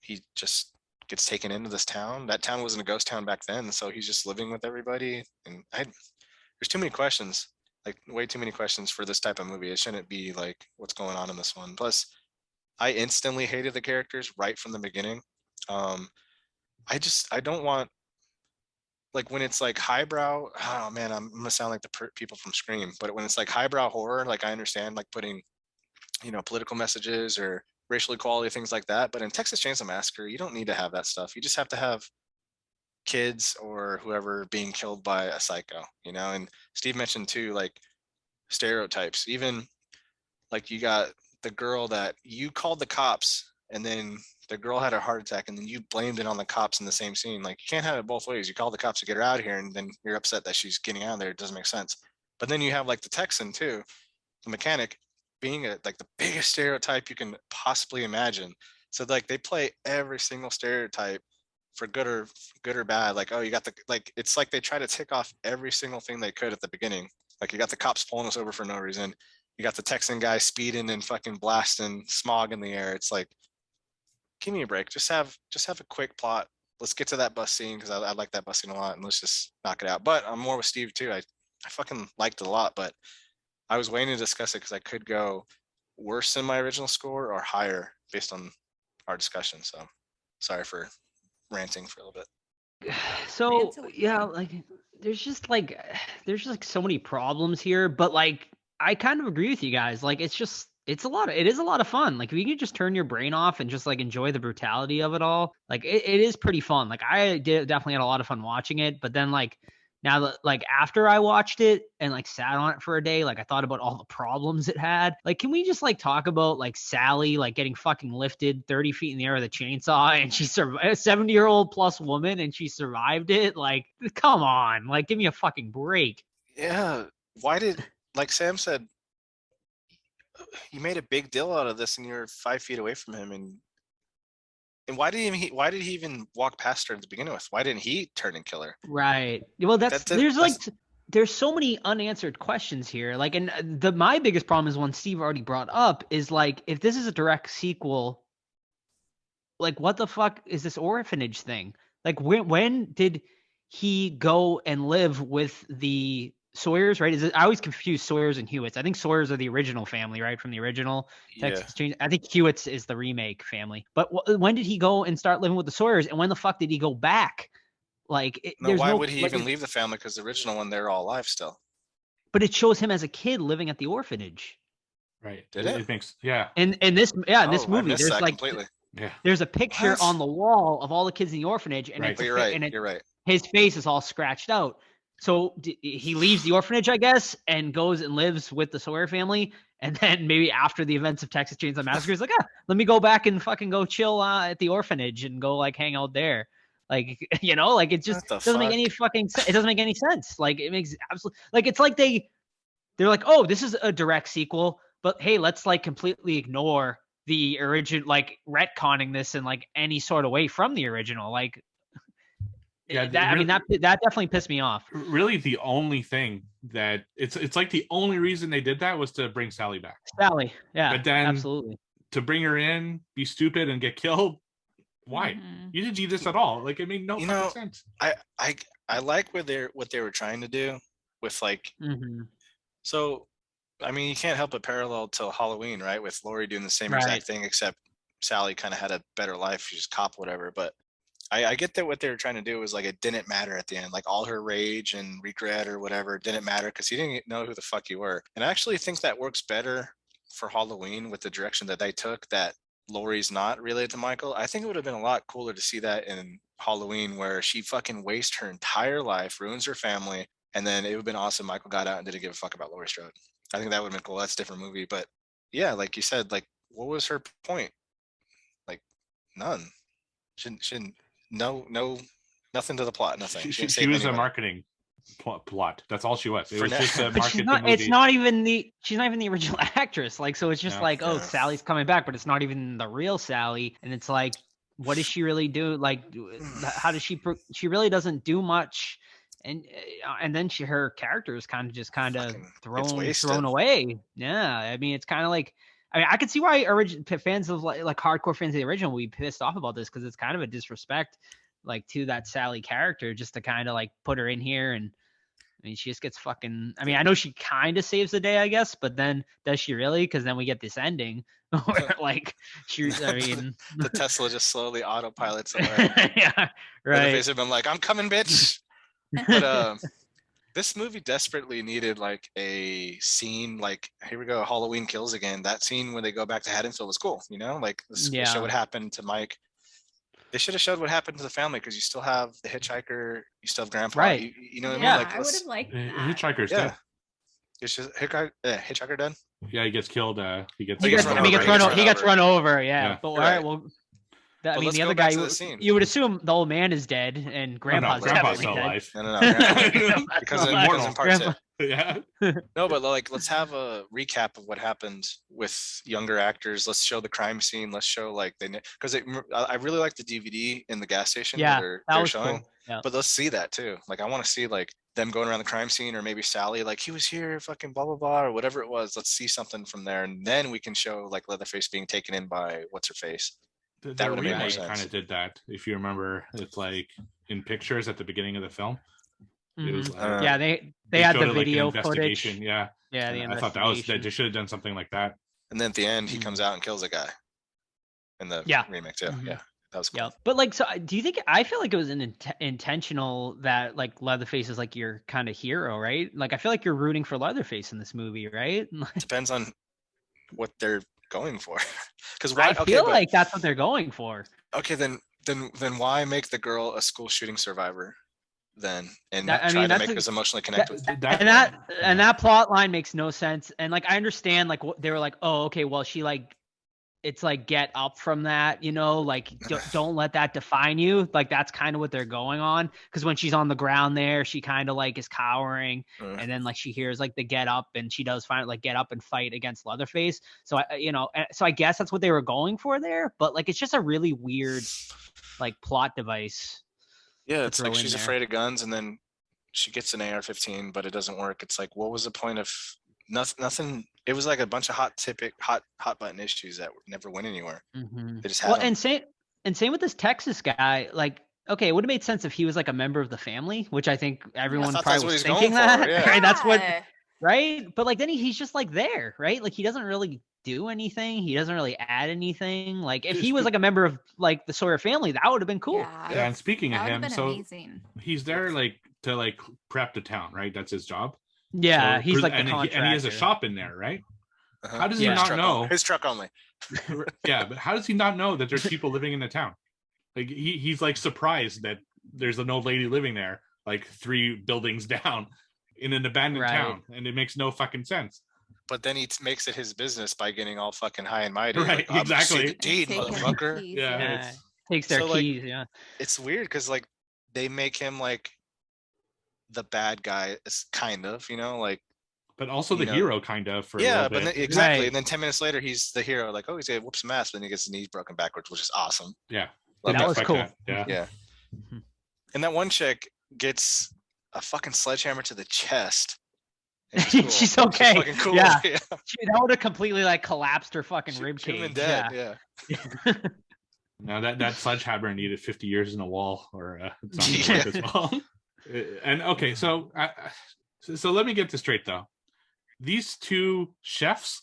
Speaker 2: he just gets taken into this town. That town wasn't a ghost town back then, so he's just living with everybody. And there's too many questions. Like way too many questions for this type of movie. It shouldn't be like what's going on in this one. Plus, I instantly hated the characters right from the beginning. I don't want, like, when it's like highbrow. Oh man, I'm gonna sound like the people from Scream. But when it's like highbrow horror, like I understand like putting, political messages or racial equality, things like that. But in Texas Chainsaw Massacre, you don't need to have that stuff. You just have to have kids or whoever being killed by a psycho, And Steve mentioned too, like stereotypes. Even like you got the girl that you called the cops, and then the girl had a heart attack, and then you blamed it on the cops in the same scene. Like you can't have it both ways. You call the cops to get her out of here, and then you're upset that she's getting out of there. It doesn't make sense. But then you have like the Texan too, the mechanic, being like the biggest stereotype you can possibly imagine. So like they play every single stereotype for good or bad. Like, oh, you got it's like they try to tick off every single thing they could at the beginning. Like you got the cops pulling us over for no reason. You got the Texan guy speeding and fucking blasting smog in the air. It's like, give me a break. Just have a quick plot. Let's get to that bus scene because I like that bus scene a lot, and let's just knock it out. But I'm more with Steve too. I fucking liked it a lot, but I was waiting to discuss it because I could go worse than my original score or higher based on our discussion. So sorry for ranting for a little bit.
Speaker 4: So yeah, like there's just like so many problems here, but like I kind of agree with you guys. Like it is a lot of fun. Like if you can just turn your brain off and just like enjoy the brutality of it all, like it is pretty fun. Like I definitely had a lot of fun watching it, but then like now that like after I watched it and like sat on it for a day, like I thought about all the problems it had. Like, can we just like talk about like Sally like getting fucking lifted 30 feet in the air with a chainsaw, and she's a 70-year-old plus woman and she survived it? Like, come on, like give me a fucking break.
Speaker 2: Yeah. Why did, like Sam said, you made a big deal out of this and you're 5 feet away from him, and why did he even walk past her to begin with? Why didn't he turn and kill her?
Speaker 4: Right. Well, there's so many unanswered questions here. Like, and my biggest problem is one Steve already brought up is like, if this is a direct sequel, like what the fuck is this orphanage thing? Like when did he go and live with the Sawyers, right? I always confuse Sawyers and Hewitts. I think Sawyers are the original family, right? From the original Texas Chainsaw. I think Hewitts is the remake family. But when did he go and start living with the Sawyers? And when the fuck did he go back? Like,
Speaker 2: why would he even leave the family? Because the original one, they're all alive still.
Speaker 4: But it shows him as a kid living at the orphanage.
Speaker 5: Right.
Speaker 2: Did it?
Speaker 5: It makes, yeah.
Speaker 4: In this movie, there's like
Speaker 2: completely.
Speaker 5: Yeah.
Speaker 4: There's a picture on the wall of all the kids in the orphanage, and
Speaker 5: right.
Speaker 2: You're right. You're right.
Speaker 4: His face is all scratched out. So he leaves the orphanage, I guess, and goes and lives with the Sawyer family. And then maybe after the events of Texas Chainsaw Massacre, he's like, let me go back and fucking go chill at the orphanage and go like hang out there. Like, like it just doesn't make any fucking sense. It doesn't make any sense. Like it makes absolutely, like, it's like they're like, oh, this is a direct sequel, but hey, let's like completely ignore the original, like retconning this in like any sort of way from the original. Like, yeah, that definitely pissed me off.
Speaker 5: Really, the only thing that it's like the only reason they did that was to bring Sally back.
Speaker 4: Sally, yeah,
Speaker 5: but then
Speaker 4: absolutely
Speaker 5: to bring her in, be stupid, and get killed. Why? Mm-hmm. You didn't do this at all. Like, it made no fucking sense.
Speaker 2: I like what they were trying to do with like.
Speaker 4: Mm-hmm.
Speaker 2: So, I mean, you can't help but parallel to Halloween, right? With Laurie doing the same exact thing, except Sally kind of had a better life. She's a cop, whatever. But I get that what they were trying to do was like it didn't matter at the end. Like all her rage and regret or whatever didn't matter because he didn't know who the fuck you were. And I actually think that works better for Halloween with the direction that they took, that Laurie's not related to Michael. I think it would have been a lot cooler to see that in Halloween where she fucking wastes her entire life, ruins her family, and then it would have been awesome Michael got out and didn't give a fuck about Laurie Strode. I think that would have been cool. That's a different movie. But yeah, like you said, like what was her point? Like none. Shouldn't no, nothing to the plot. Nothing.
Speaker 5: She was a marketing plot. That's all she was. It was just a market.
Speaker 4: She's not even the original actress. Like, so it's just Sally's coming back, but it's not even the real Sally. And it's like, what does she really do? Like, how does she really doesn't do much. And then her character is kind of thrown away. Yeah. I mean, it's kind of like, I could see why fans of like hardcore fans of the original would be pissed off about this because it's kind of a disrespect like to that Sally character just to kind of like put her in here and I mean, she just gets fucking. I mean, I know she kind of saves the day, I guess, but then does she really? Because then we get this ending where, like, she. I mean,
Speaker 2: the Tesla just slowly autopilots away.
Speaker 4: yeah, right.
Speaker 2: Leatherface have been like, "I'm coming, bitch." But this movie desperately needed like a scene, like, here we go, Halloween Kills again. That scene when they go back to Haddonfield was cool, you know, like they show what happened to Mike. They should have showed what happened to the family, because you still have the hitchhiker, you still have Grandpa,
Speaker 4: right?
Speaker 2: You know what
Speaker 3: Yeah,
Speaker 2: I mean? Like,
Speaker 3: I would have liked that.
Speaker 5: Hitchhiker's
Speaker 2: yeah.
Speaker 5: dead.
Speaker 2: It's just hitchhiker dead.
Speaker 5: Yeah, he gets killed. He gets
Speaker 4: run over. Yeah. But all
Speaker 2: Right.
Speaker 4: right, well. I
Speaker 2: Well,
Speaker 4: mean,
Speaker 2: let's
Speaker 4: the
Speaker 2: go
Speaker 4: other
Speaker 2: back
Speaker 4: guy,
Speaker 2: to the scene.
Speaker 4: you would assume the old man is dead and Grandpa's
Speaker 5: still
Speaker 4: dead.
Speaker 5: alive.
Speaker 2: No, because
Speaker 5: immortal.
Speaker 2: in part
Speaker 4: Grandpa.
Speaker 2: 2.
Speaker 5: Yeah.
Speaker 2: No, but like, let's have a recap of what happened with younger actors. Let's show the crime scene. Let's show like because I really like the DVD in the gas station.
Speaker 4: Yeah,
Speaker 2: they're
Speaker 4: that was
Speaker 2: showing.
Speaker 4: cool. Yeah.
Speaker 2: But let's see that too. Like, I want to see like them going around the crime scene, or maybe Sally, like, he was here, fucking blah blah blah, or whatever it was. Let's see something from there, and then we can show like Leatherface being taken in by what's her face.
Speaker 5: The
Speaker 2: would have made more
Speaker 5: remake
Speaker 2: sense.
Speaker 5: kind of did that. If you remember, it's like in pictures at the beginning of the film. It was
Speaker 4: Yeah, they had the
Speaker 5: showed,
Speaker 4: video
Speaker 5: like, an
Speaker 4: footage.
Speaker 5: investigation. Yeah.
Speaker 4: Yeah,
Speaker 5: I thought they should have done something like that.
Speaker 2: And then at the end, he comes out and kills a guy in the remake too. Yeah, that was cool.
Speaker 4: Yeah, but like, so do you think? I feel like it was intentional that like Leatherface is like your kind of hero, right? Like, I feel like you're rooting for Leatherface in this movie, right?
Speaker 2: Depends on what they're going for. Because
Speaker 4: I feel like that's what they're going for.
Speaker 2: Okay, then why make the girl a school shooting survivor then, and
Speaker 4: That-
Speaker 2: not
Speaker 4: I
Speaker 2: try
Speaker 4: mean,
Speaker 2: to
Speaker 4: that's
Speaker 2: make us emotionally connect with her?
Speaker 4: And that plot line makes no sense. And like, I understand, like, they were like, oh, okay, well, she like, it's like, get up from that, you know, like, don't let that define you. Like, that's kind of what they're going on. Because when she's on the ground there, she kind of like is cowering, and then like she hears like the get up, and she does finally like get up and fight against Leatherface. So I guess that's what they were going for there. But like, it's just a really weird like plot device.
Speaker 2: Yeah, it's like she's
Speaker 4: there.
Speaker 2: afraid of guns, and then she gets an AR-15, but it doesn't work. It's like, what was the point of nothing? It was like a bunch of hot button issues that never went anywhere. They just had them.
Speaker 4: And same with this Texas guy. Like, okay, it would have made sense if he was like a member of the family, which I think everyone probably was thinking that.
Speaker 2: Yeah.
Speaker 4: Right? That's what, right? But like, then he's just like there, right? Like, he doesn't really do anything. He doesn't really add anything. Like, if he was like a member of like the Sawyer family, that would have been cool.
Speaker 5: Yeah, and speaking of him, so
Speaker 3: amazing.
Speaker 5: he's there like to like prep the town, right? That's his job.
Speaker 4: Yeah,
Speaker 5: So,
Speaker 4: he's like the
Speaker 5: and
Speaker 4: contractor.
Speaker 5: he has a shop in there, right?
Speaker 2: Uh-huh.
Speaker 5: How does he not know?
Speaker 2: His truck only.
Speaker 5: Yeah, but how does he not know that there's people living in the town? Like, he's like surprised that there's an old lady living there, like 3 buildings down in an abandoned town, and it makes no fucking sense.
Speaker 2: But then he makes it his business by getting all fucking high and mighty.
Speaker 5: Right,
Speaker 2: like,
Speaker 5: exactly.
Speaker 2: The deed, motherfucker.
Speaker 5: Yeah,
Speaker 4: takes their
Speaker 2: So, like,
Speaker 4: keys. Yeah,
Speaker 2: it's weird because like they make him like the bad guy, kind of, you know, like.
Speaker 5: But also the hero, kind of. For
Speaker 2: yeah,
Speaker 5: a
Speaker 2: but
Speaker 5: bit.
Speaker 2: then, exactly.
Speaker 4: Right.
Speaker 2: And then 10 minutes later, he's the hero. Like, oh, he's gonna whoop some ass, but then he gets his knees broken backwards, which is awesome.
Speaker 5: Yeah,
Speaker 4: that was cool.
Speaker 5: Yeah.
Speaker 2: Yeah. And that one chick gets a fucking sledgehammer to the chest. And she's cool.
Speaker 4: She's okay.
Speaker 2: She's fucking cool.
Speaker 4: Yeah.
Speaker 2: Yeah.
Speaker 4: That would have completely like collapsed her fucking rib
Speaker 2: She'd been
Speaker 4: cage.
Speaker 2: dead. Yeah.
Speaker 5: Now that sledgehammer needed 50 years in a wall or something like as well. And okay, so let me get this straight though. These 2 chefs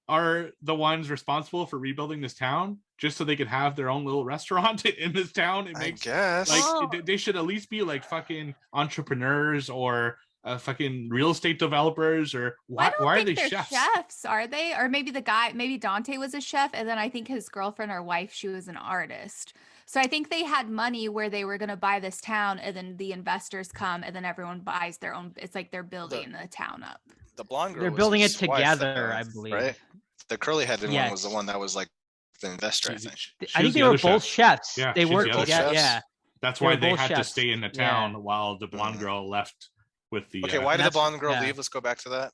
Speaker 5: are the ones responsible for rebuilding this town just so they could have their own little restaurant in this town. It makes,
Speaker 2: I guess.
Speaker 5: like they should at least be like fucking entrepreneurs or fucking real estate developers, or why are they
Speaker 3: they're
Speaker 5: chefs?
Speaker 3: Are they? Or maybe the guy, maybe Dante was a chef, and then I think his girlfriend or wife, she was an artist. So I think they had money where they were going to buy this town, and then the investors come, and then everyone buys their own. It's like they're building the town up.
Speaker 2: The blonde girl.
Speaker 4: They're
Speaker 2: was
Speaker 4: building it
Speaker 2: his wife,
Speaker 4: together, I believe.
Speaker 2: Right. The curly-headed
Speaker 4: Yes.
Speaker 2: one was the one that was like the investor. I think.
Speaker 4: I think they were both chefs.
Speaker 5: Yeah,
Speaker 4: they
Speaker 5: she's
Speaker 4: worked
Speaker 5: the other
Speaker 4: together.
Speaker 2: chefs.
Speaker 4: Yeah.
Speaker 5: That's
Speaker 4: They
Speaker 5: why
Speaker 4: were
Speaker 5: they
Speaker 4: both
Speaker 5: had to
Speaker 4: chefs.
Speaker 5: stay in the town while the blonde girl left with the.
Speaker 2: Okay, why did the
Speaker 4: that's-
Speaker 2: blonde girl
Speaker 4: yeah.
Speaker 2: leave? Let's go back to that.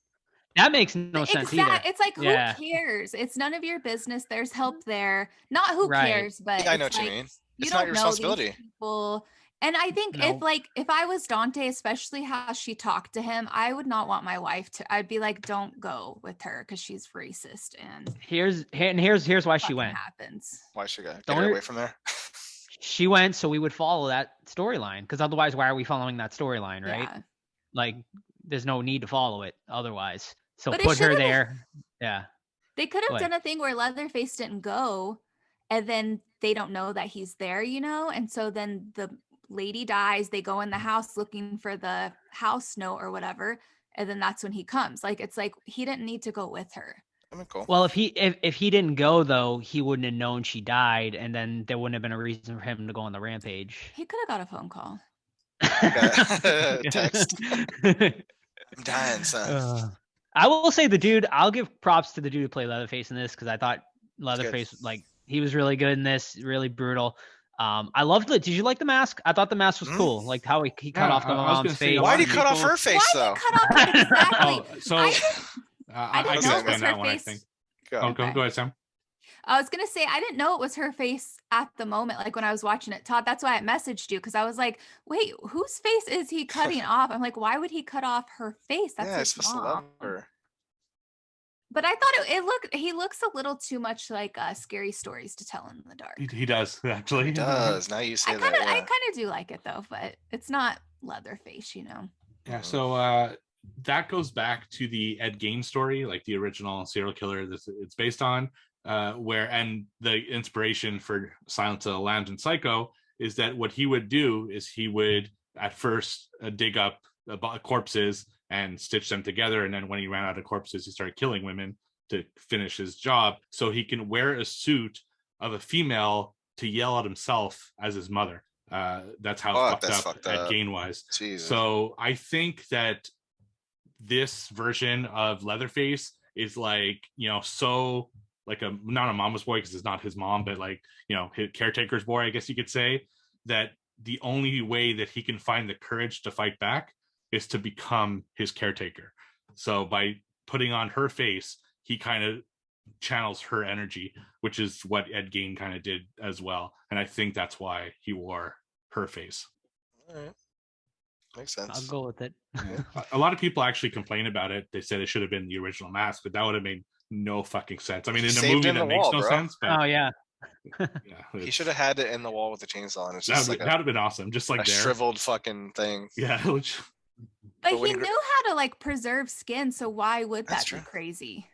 Speaker 4: That makes no sense either.
Speaker 3: It's like, who
Speaker 4: Yeah.
Speaker 3: cares? It's none of your business. There's help there. Not who
Speaker 4: Right.
Speaker 3: cares, but
Speaker 2: I know
Speaker 3: it's
Speaker 2: what you
Speaker 3: like,
Speaker 2: mean.
Speaker 3: You
Speaker 2: It's
Speaker 3: don't
Speaker 2: not your
Speaker 3: know these
Speaker 2: responsibility.
Speaker 3: people. And I think
Speaker 4: No.
Speaker 3: if I was Dante, especially how she talked to him, I would not want my wife to. I'd be like, don't go with her because she's racist and
Speaker 4: Here's why she
Speaker 3: fucking
Speaker 4: went.
Speaker 3: happens.
Speaker 2: Why should I get
Speaker 4: Don't
Speaker 2: her
Speaker 4: worry.
Speaker 2: away from there?
Speaker 4: She went so we would follow that storyline, because otherwise, why are we following that storyline, right?
Speaker 3: Yeah.
Speaker 4: Like, there's no need to follow it otherwise. So
Speaker 3: But it
Speaker 4: put her
Speaker 3: should've-
Speaker 4: there. Yeah.
Speaker 3: They could have
Speaker 4: What?
Speaker 3: done a thing where Leatherface didn't go, and then they don't know that he's there, and so then the lady dies. They go in the house looking for the house note or whatever, and then that's when he comes. Like, it's like he didn't need to go with her.
Speaker 2: I mean, cool.
Speaker 4: Well, if he didn't go though, he wouldn't have known she died, and then there wouldn't have been a reason for him to go on the rampage.
Speaker 3: He could have got a phone call.
Speaker 2: Text. I'm dying, son.
Speaker 4: I will say I'll give props to the dude who played Leatherface in this, because I thought Leatherface, like, he was really good in this, really brutal. I loved it. Did you like the mask? I thought the mask was cool. Like how he cut off the mom's face.
Speaker 2: Why did he cut off her face though?
Speaker 3: Cut off exactly.
Speaker 5: Oh, so
Speaker 3: I
Speaker 5: can
Speaker 3: didn't know it
Speaker 5: explain
Speaker 3: was her
Speaker 5: that one, I
Speaker 3: face.
Speaker 5: think.
Speaker 2: Go.
Speaker 5: Go ahead, Sam.
Speaker 3: I was gonna say I didn't know it was her face at the moment, like when I was watching it, Todd. That's why I messaged you, because I was like, "Wait, whose face is he cutting off?" I'm like, "Why would he cut off her face? That's
Speaker 2: Yeah,
Speaker 3: his
Speaker 2: he's supposed to
Speaker 3: mom."
Speaker 2: love her.
Speaker 3: But I thought he looks a little too much like Scary Stories to Tell in the Dark.
Speaker 5: He does, actually.
Speaker 2: He does. Now you say
Speaker 3: I kind
Speaker 2: that.
Speaker 3: of do like it though, but it's not Leatherface,
Speaker 5: Yeah, so that goes back to the Ed Gein story, like the original serial killer it's based on, and the inspiration for Silence of the Lambs and Psycho is that what he would do is he would at first dig up corpses and stitch them together, and then when he ran out of corpses, he started killing women to finish his job, so he can wear a suit of a female to yell at himself as his mother. That's how fucked up Ed Gein was.
Speaker 2: Jesus.
Speaker 5: So I think that this version of Leatherface is like, so like not a mama's boy, because it's not his mom, but like, his caretaker's boy, I guess you could say, that the only way that he can find the courage to fight back is to become his caretaker. So by putting on her face, he kind of channels her energy, which is what Ed Gein kind of did as well. And I think that's why he wore her face.
Speaker 2: All right. Makes sense.
Speaker 4: I'll go with it.
Speaker 5: Yeah. A lot of people actually complain about it. They said it should have been the original mask, but that would have made no fucking sense. I mean, in a movie that makes no sense. But,
Speaker 4: oh yeah.
Speaker 2: He should have had it in the wall with the chainsaw, and it's just
Speaker 5: that would have been awesome. Just like
Speaker 2: a shriveled fucking thing.
Speaker 5: Yeah.
Speaker 3: But he knew how to like preserve skin, so why would that be crazy?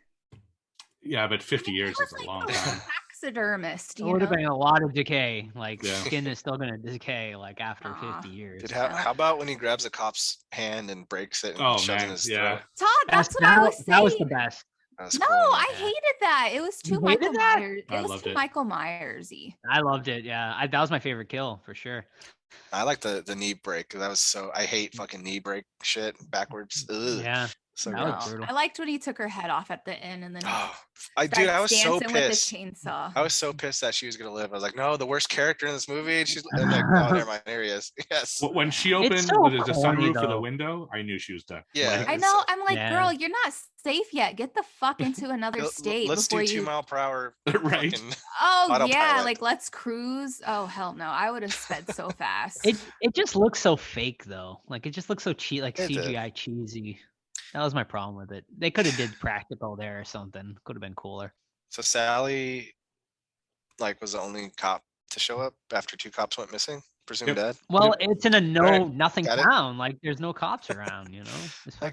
Speaker 5: Yeah, but 50 years is a long time.
Speaker 3: Taxidermist.
Speaker 4: It would have been a lot of decay. Like skin is still gonna decay like after 50 years.
Speaker 2: Dude, how about when he grabs a cop's hand and breaks it and shoves it in his throat?
Speaker 3: Todd, that's what I was saying.
Speaker 4: That was the best.
Speaker 3: No, I hated that. It was too Michael Myers. It was too Michael Myers-y.
Speaker 4: I loved it. Yeah, that was my favorite kill for sure.
Speaker 2: I like the knee break. That was I hate fucking knee break shit backwards. Ugh.
Speaker 4: Yeah.
Speaker 2: So
Speaker 3: I liked when he took her head off at the end, and then
Speaker 2: I was so pissed.
Speaker 3: With the chainsaw.
Speaker 2: I was so pissed that she was gonna live. I was like, no, the worst character in this movie. And like, oh, never mind. There he is. Yes.
Speaker 5: When she opened the sunroof for the window, I knew she was done.
Speaker 2: Yeah.
Speaker 3: I know. I'm like, girl, you're not safe yet. Get the fuck into another state.
Speaker 2: Let's do 2 mile per hour.
Speaker 5: Right.
Speaker 3: Oh yeah, like let's cruise. Oh hell no, I would have sped so fast.
Speaker 4: It just looks so fake though. Like it just looks so cheap, like CGI cheesy. That was my problem with it. They could have did practical there or something. Could have been cooler.
Speaker 2: So Sally, was the only cop to show up after 2 cops went missing, presumed dead.
Speaker 4: Well, it's in a nothing town. Like there's no cops around,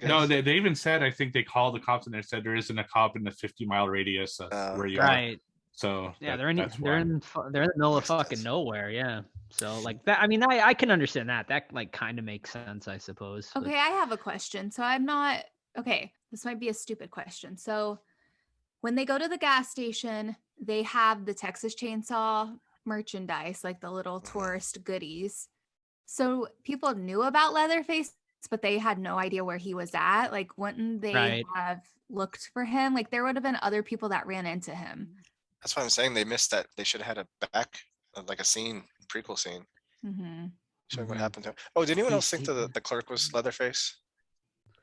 Speaker 5: No, they even said, I think they called the cops and they said there isn't a cop in the 50-mile radius of where you are. So
Speaker 4: yeah, they're in the middle of fucking nowhere. Yeah. So like that. I mean, I can understand that. That like kind of makes sense, I suppose.
Speaker 3: Okay, I have a question. So I'm not okay. This might be a stupid question. So when they go to the gas station, they have the Texas Chainsaw merchandise, like the little tourist goodies. So people knew about Leatherface, but they had no idea where he was at. Like, wouldn't they have looked for him? Like, there would have been other people that ran into him.
Speaker 2: That's what I'm saying. They missed that. They should have had a like a scene, prequel scene.
Speaker 3: Mm-hmm.
Speaker 2: Showing what happened to him. Oh, did anyone else think that the clerk was Leatherface?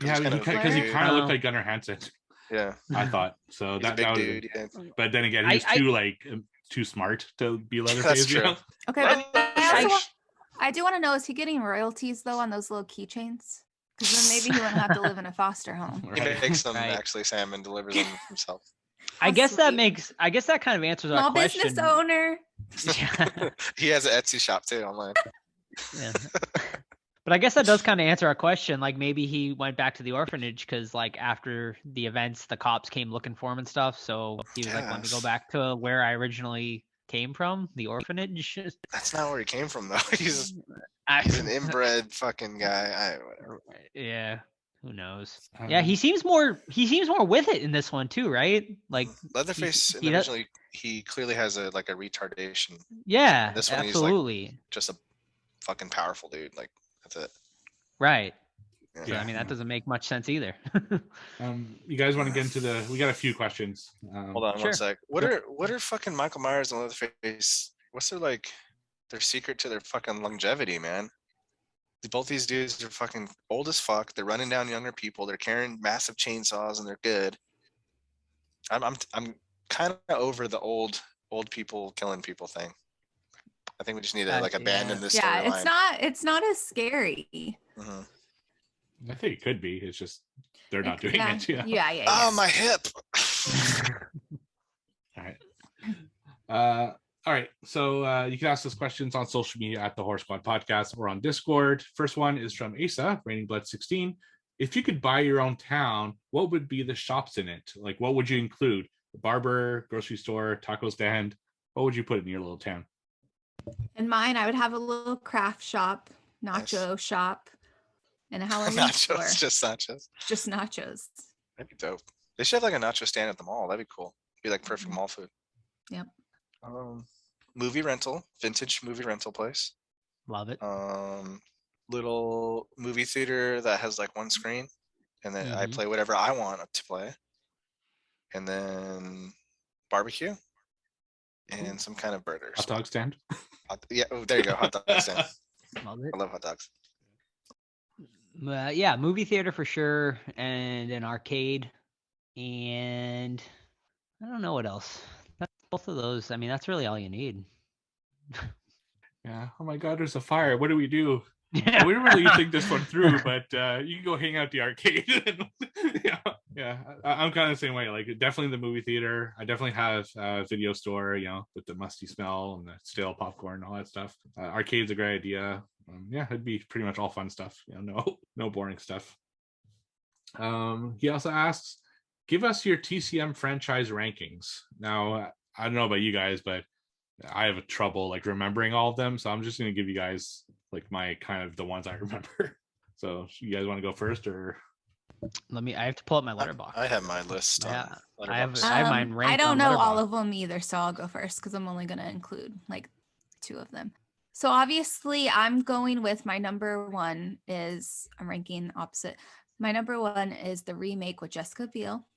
Speaker 5: Yeah, because he kind of looked like Gunnar Hansen.
Speaker 2: Yeah,
Speaker 5: I thought so.
Speaker 2: He's a big dude. Yeah.
Speaker 5: But then again, he's too smart to be Leatherface.
Speaker 2: That's true.
Speaker 3: Okay, but I do want to know: is he getting royalties though on those little keychains? Because then maybe he wouldn't have to live in a foster home.
Speaker 2: He makes them actually, Sam, and delivers them himself.
Speaker 4: I guess that kind of answers our question.
Speaker 3: Small business owner.
Speaker 2: He has an Etsy shop too online.
Speaker 4: Yeah. But I guess that does kind of answer our question. Like maybe he went back to the orphanage because like after the events, the cops came looking for him and stuff. So he was like, let me go back to where I originally came from, the orphanage.
Speaker 2: That's not where he came from though. He's an inbred fucking guy. Whatever.
Speaker 4: Yeah. Who knows? Yeah, he seems more with it in this one too, right? Like
Speaker 2: Leatherface originally, he clearly has a retardation.
Speaker 4: Yeah,
Speaker 2: This one
Speaker 4: absolutely.
Speaker 2: He's like just a fucking powerful dude. Like that's it.
Speaker 4: Right.
Speaker 2: Yeah.
Speaker 4: So, I mean, that doesn't make much sense either.
Speaker 5: You guys want to get into we got a few questions.
Speaker 2: Hold on one sec. What are fucking Michael Myers and Leatherface? What's their secret to their fucking longevity, man? Both these dudes are fucking old as fuck. They're running down younger people. They're carrying massive chainsaws and they're good. I'm kind of over the old people killing people thing. I think we just need to abandon this storyline.
Speaker 3: Yeah, it's not as scary.
Speaker 2: Mm-hmm.
Speaker 5: I think it could be. It's just they're not doing it.
Speaker 3: Yeah.
Speaker 2: Oh, my hip.
Speaker 5: All right. All right. So you can ask us questions on social media at the Horror Squad Podcast or on Discord. First one is from Asa, Raining Blood 16. If you could buy your own town, what would be the shops in it? Like, what would you include? A barber, grocery store, taco stand? What would you put in your little town?
Speaker 3: In mine, I would have a little craft shop, nacho shop, and a Halloween store.
Speaker 2: Just nachos.
Speaker 3: Just nachos.
Speaker 2: That'd be dope. They should have a nacho stand at the mall. That'd be cool. Be like perfect mall food.
Speaker 3: Yep.
Speaker 2: Movie rental, vintage movie rental place.
Speaker 4: Love it.
Speaker 2: Little movie theater that has one screen, and then I play whatever I want to play. And then barbecue and some kind of burgers.
Speaker 5: Hot dog stand.
Speaker 2: Yeah, there you go. Hot dog stand.
Speaker 4: Love it.
Speaker 2: I love hot dogs.
Speaker 4: Yeah, movie theater for sure, and an arcade, and I don't know what else. Both of those. I mean, that's really all you need.
Speaker 5: Yeah. Oh my God, there's a fire. What do we do?
Speaker 4: Yeah.
Speaker 5: We didn't really think this one through, but you can go hang out at the arcade. Yeah. I'm kind of the same way. Like, definitely the movie theater. I definitely have a video store, with the musty smell and the stale popcorn and all that stuff. Arcade's a great idea. Yeah, it'd be pretty much all fun stuff. No boring stuff. He also asks, give us your TCM franchise rankings. Now, I don't know about you guys, but I have trouble remembering all of them. So I'm just going to give you guys my kind of the ones I remember. So you guys want to go first or?
Speaker 4: I have to pull up my letterbox.
Speaker 2: I have my list.
Speaker 4: Yeah, I have mine ranked.
Speaker 3: I don't know
Speaker 4: Letterboxd.
Speaker 3: all of them either, so I'll go first because I'm only going to include 2 of them. So obviously I'm going with my number one is, I'm ranking opposite. My number one is the remake with Jessica Biel.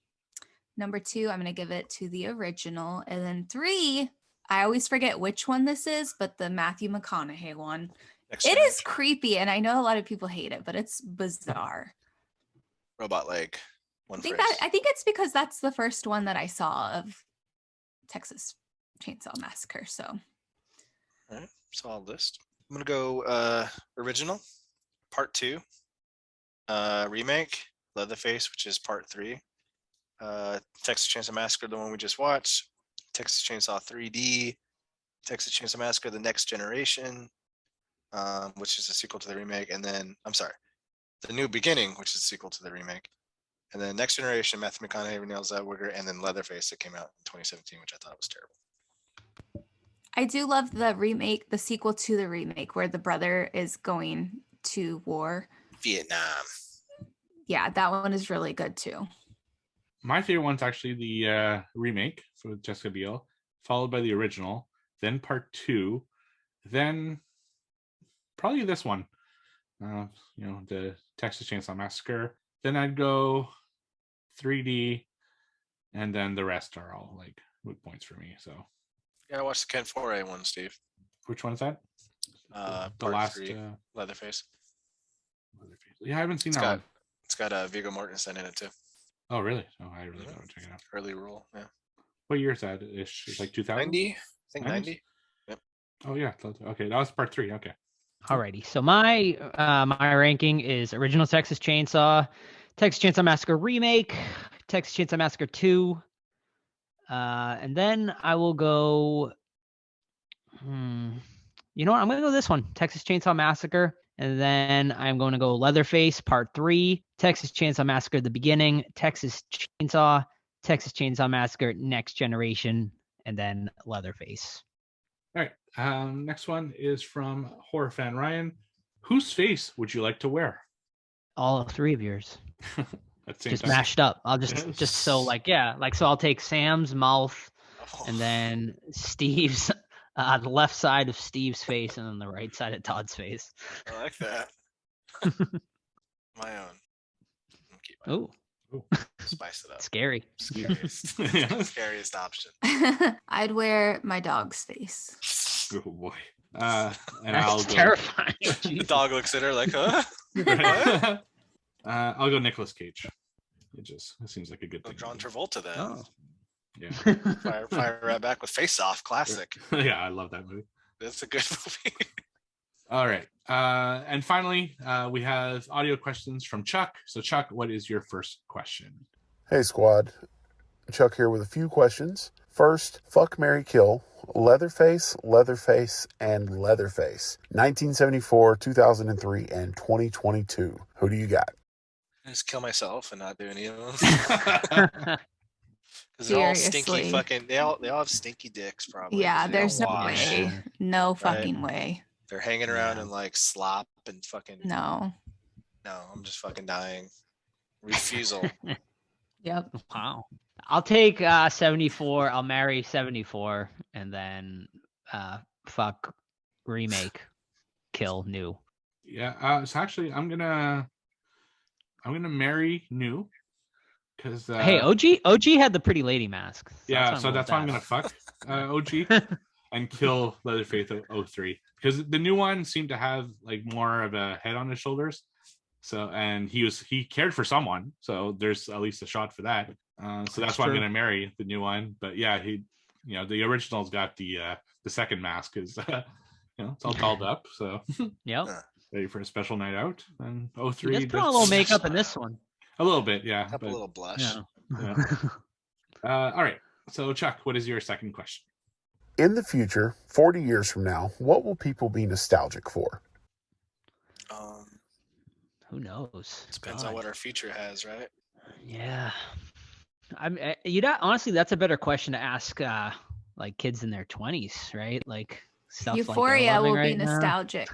Speaker 3: Number 2, I'm going to give it to the original. And then 3, I always forget which one this is, but the Matthew McConaughey one. It is creepy, and I know a lot of people hate it, but it's bizarre.
Speaker 2: Robot leg. I think
Speaker 3: it's because that's the first one that I saw of Texas Chainsaw Massacre. So,
Speaker 2: all right, solid list. I'm gonna go original, part 2, remake, Leatherface, which is part 3, Texas Chainsaw Massacre, the one we just watched, Texas Chainsaw 3D, Texas Chainsaw Massacre: The Next Generation, which is a sequel to the remake, and then The New Beginning, which is a sequel to the remake, and then Next Generation, Matthew McConaughey, Renee Zellweger, and then Leatherface that came out in 2017, which I thought was terrible.
Speaker 3: I do love the remake, the sequel to the remake, where the brother is going to war.
Speaker 2: Vietnam.
Speaker 3: Yeah, that one is really good too.
Speaker 5: My favorite one's actually the remake for Jessica Biel, followed by the original, then part 2, then probably this one, the Texas Chainsaw Massacre. Then I'd go 3D, and then the rest are all moot points for me. So,
Speaker 2: yeah, I watched the Ken Foray one, Steve.
Speaker 5: Which one is that?
Speaker 2: The last 3, Leatherface.
Speaker 5: Yeah, I haven't seen that one.
Speaker 2: It's got Viggo Mortensen in it too.
Speaker 5: Oh, really? Oh, I really don't check it out.
Speaker 2: Early role, yeah.
Speaker 5: What year is that? It's 2000?
Speaker 2: 90? I think 90. Yep.
Speaker 5: Oh, yeah. Okay, that was part 3. Okay.
Speaker 4: Alrighty. So my my ranking is original Texas Chainsaw, Texas Chainsaw Massacre remake, Texas Chainsaw Massacre 2, and then I will go. You know what? I'm gonna go this one, Texas Chainsaw Massacre, And then I'm going to go Leatherface Part 3, Texas Chainsaw Massacre: The Beginning, Texas Chainsaw Massacre: Next Generation, and then Leatherface.
Speaker 5: All right. Next one is from horror fan Ryan. Whose face would you like to wear?
Speaker 4: All three of yours. Just
Speaker 5: time.
Speaker 4: mashed up. I'll just so like, yeah, like, so I'll take Sam's mouth and then Steve's, the left side of Steve's face and then the right side of Todd's face.
Speaker 2: I like that. My own.
Speaker 4: Oh,
Speaker 2: Spice it up.
Speaker 4: scary.
Speaker 2: Scariest option.
Speaker 3: I'd wear my dog's face.
Speaker 5: Oh boy.
Speaker 4: That's
Speaker 5: I'll
Speaker 4: terrifying.
Speaker 2: The dog looks at her like, huh?
Speaker 5: Go, I'll go Nicolas Cage. It seems like a good thing.
Speaker 2: John Travolta then.
Speaker 4: Oh.
Speaker 5: Yeah.
Speaker 2: Fire right back with Face Off, classic.
Speaker 5: Yeah, I love that movie.
Speaker 2: That's a good movie.
Speaker 5: All right. And finally, we have audio questions from Chuck. So Chuck, what is your first question?
Speaker 7: Hey squad, Chuck here with a few questions. First, fuck, marry, kill, Leatherface, and Leatherface. 1974, 2003, and 2022. Who do you got?
Speaker 2: I just kill myself and not do any of them. Because they're all stinky
Speaker 3: Seriously.
Speaker 2: fucking. They all have stinky dicks probably.
Speaker 3: Yeah,
Speaker 2: They
Speaker 3: there's no
Speaker 2: don't wash.
Speaker 3: way. No fucking way.
Speaker 2: They're hanging around in like slop and fucking.
Speaker 3: No.
Speaker 2: No, I'm just fucking dying. Refusal.
Speaker 3: Yep.
Speaker 4: Wow. I'll take 74. I'll marry 74 and then fuck, remake, kill, new.
Speaker 5: Yeah. So actually, I'm gonna marry new. Because
Speaker 4: Hey, OG had the pretty lady mask.
Speaker 5: So that's why I'm gonna fuck OG and kill Leatherface 03, because the new one seemed to have like more of a head on his shoulders. So, and he cared for someone, so there's at least a shot for that. So that's why I'm gonna marry the new one. But yeah, the original's got the second mask because it's all dolled up. So
Speaker 4: Yep.
Speaker 5: ready for a special night out. And 03.
Speaker 4: Just put on a little makeup in this one.
Speaker 5: A little bit, yeah.
Speaker 2: A little blush.
Speaker 4: Yeah.
Speaker 5: All right. So Chuck, what is your second question?
Speaker 7: In the future, 40 years from now, what will people be nostalgic for?
Speaker 4: Who knows?
Speaker 2: Depends on what our future has, right?
Speaker 4: Yeah. Honestly, that's a better question to ask like kids in their 20s, right? Like stuff
Speaker 3: Euphoria
Speaker 4: like
Speaker 3: will be
Speaker 4: right
Speaker 3: nostalgic.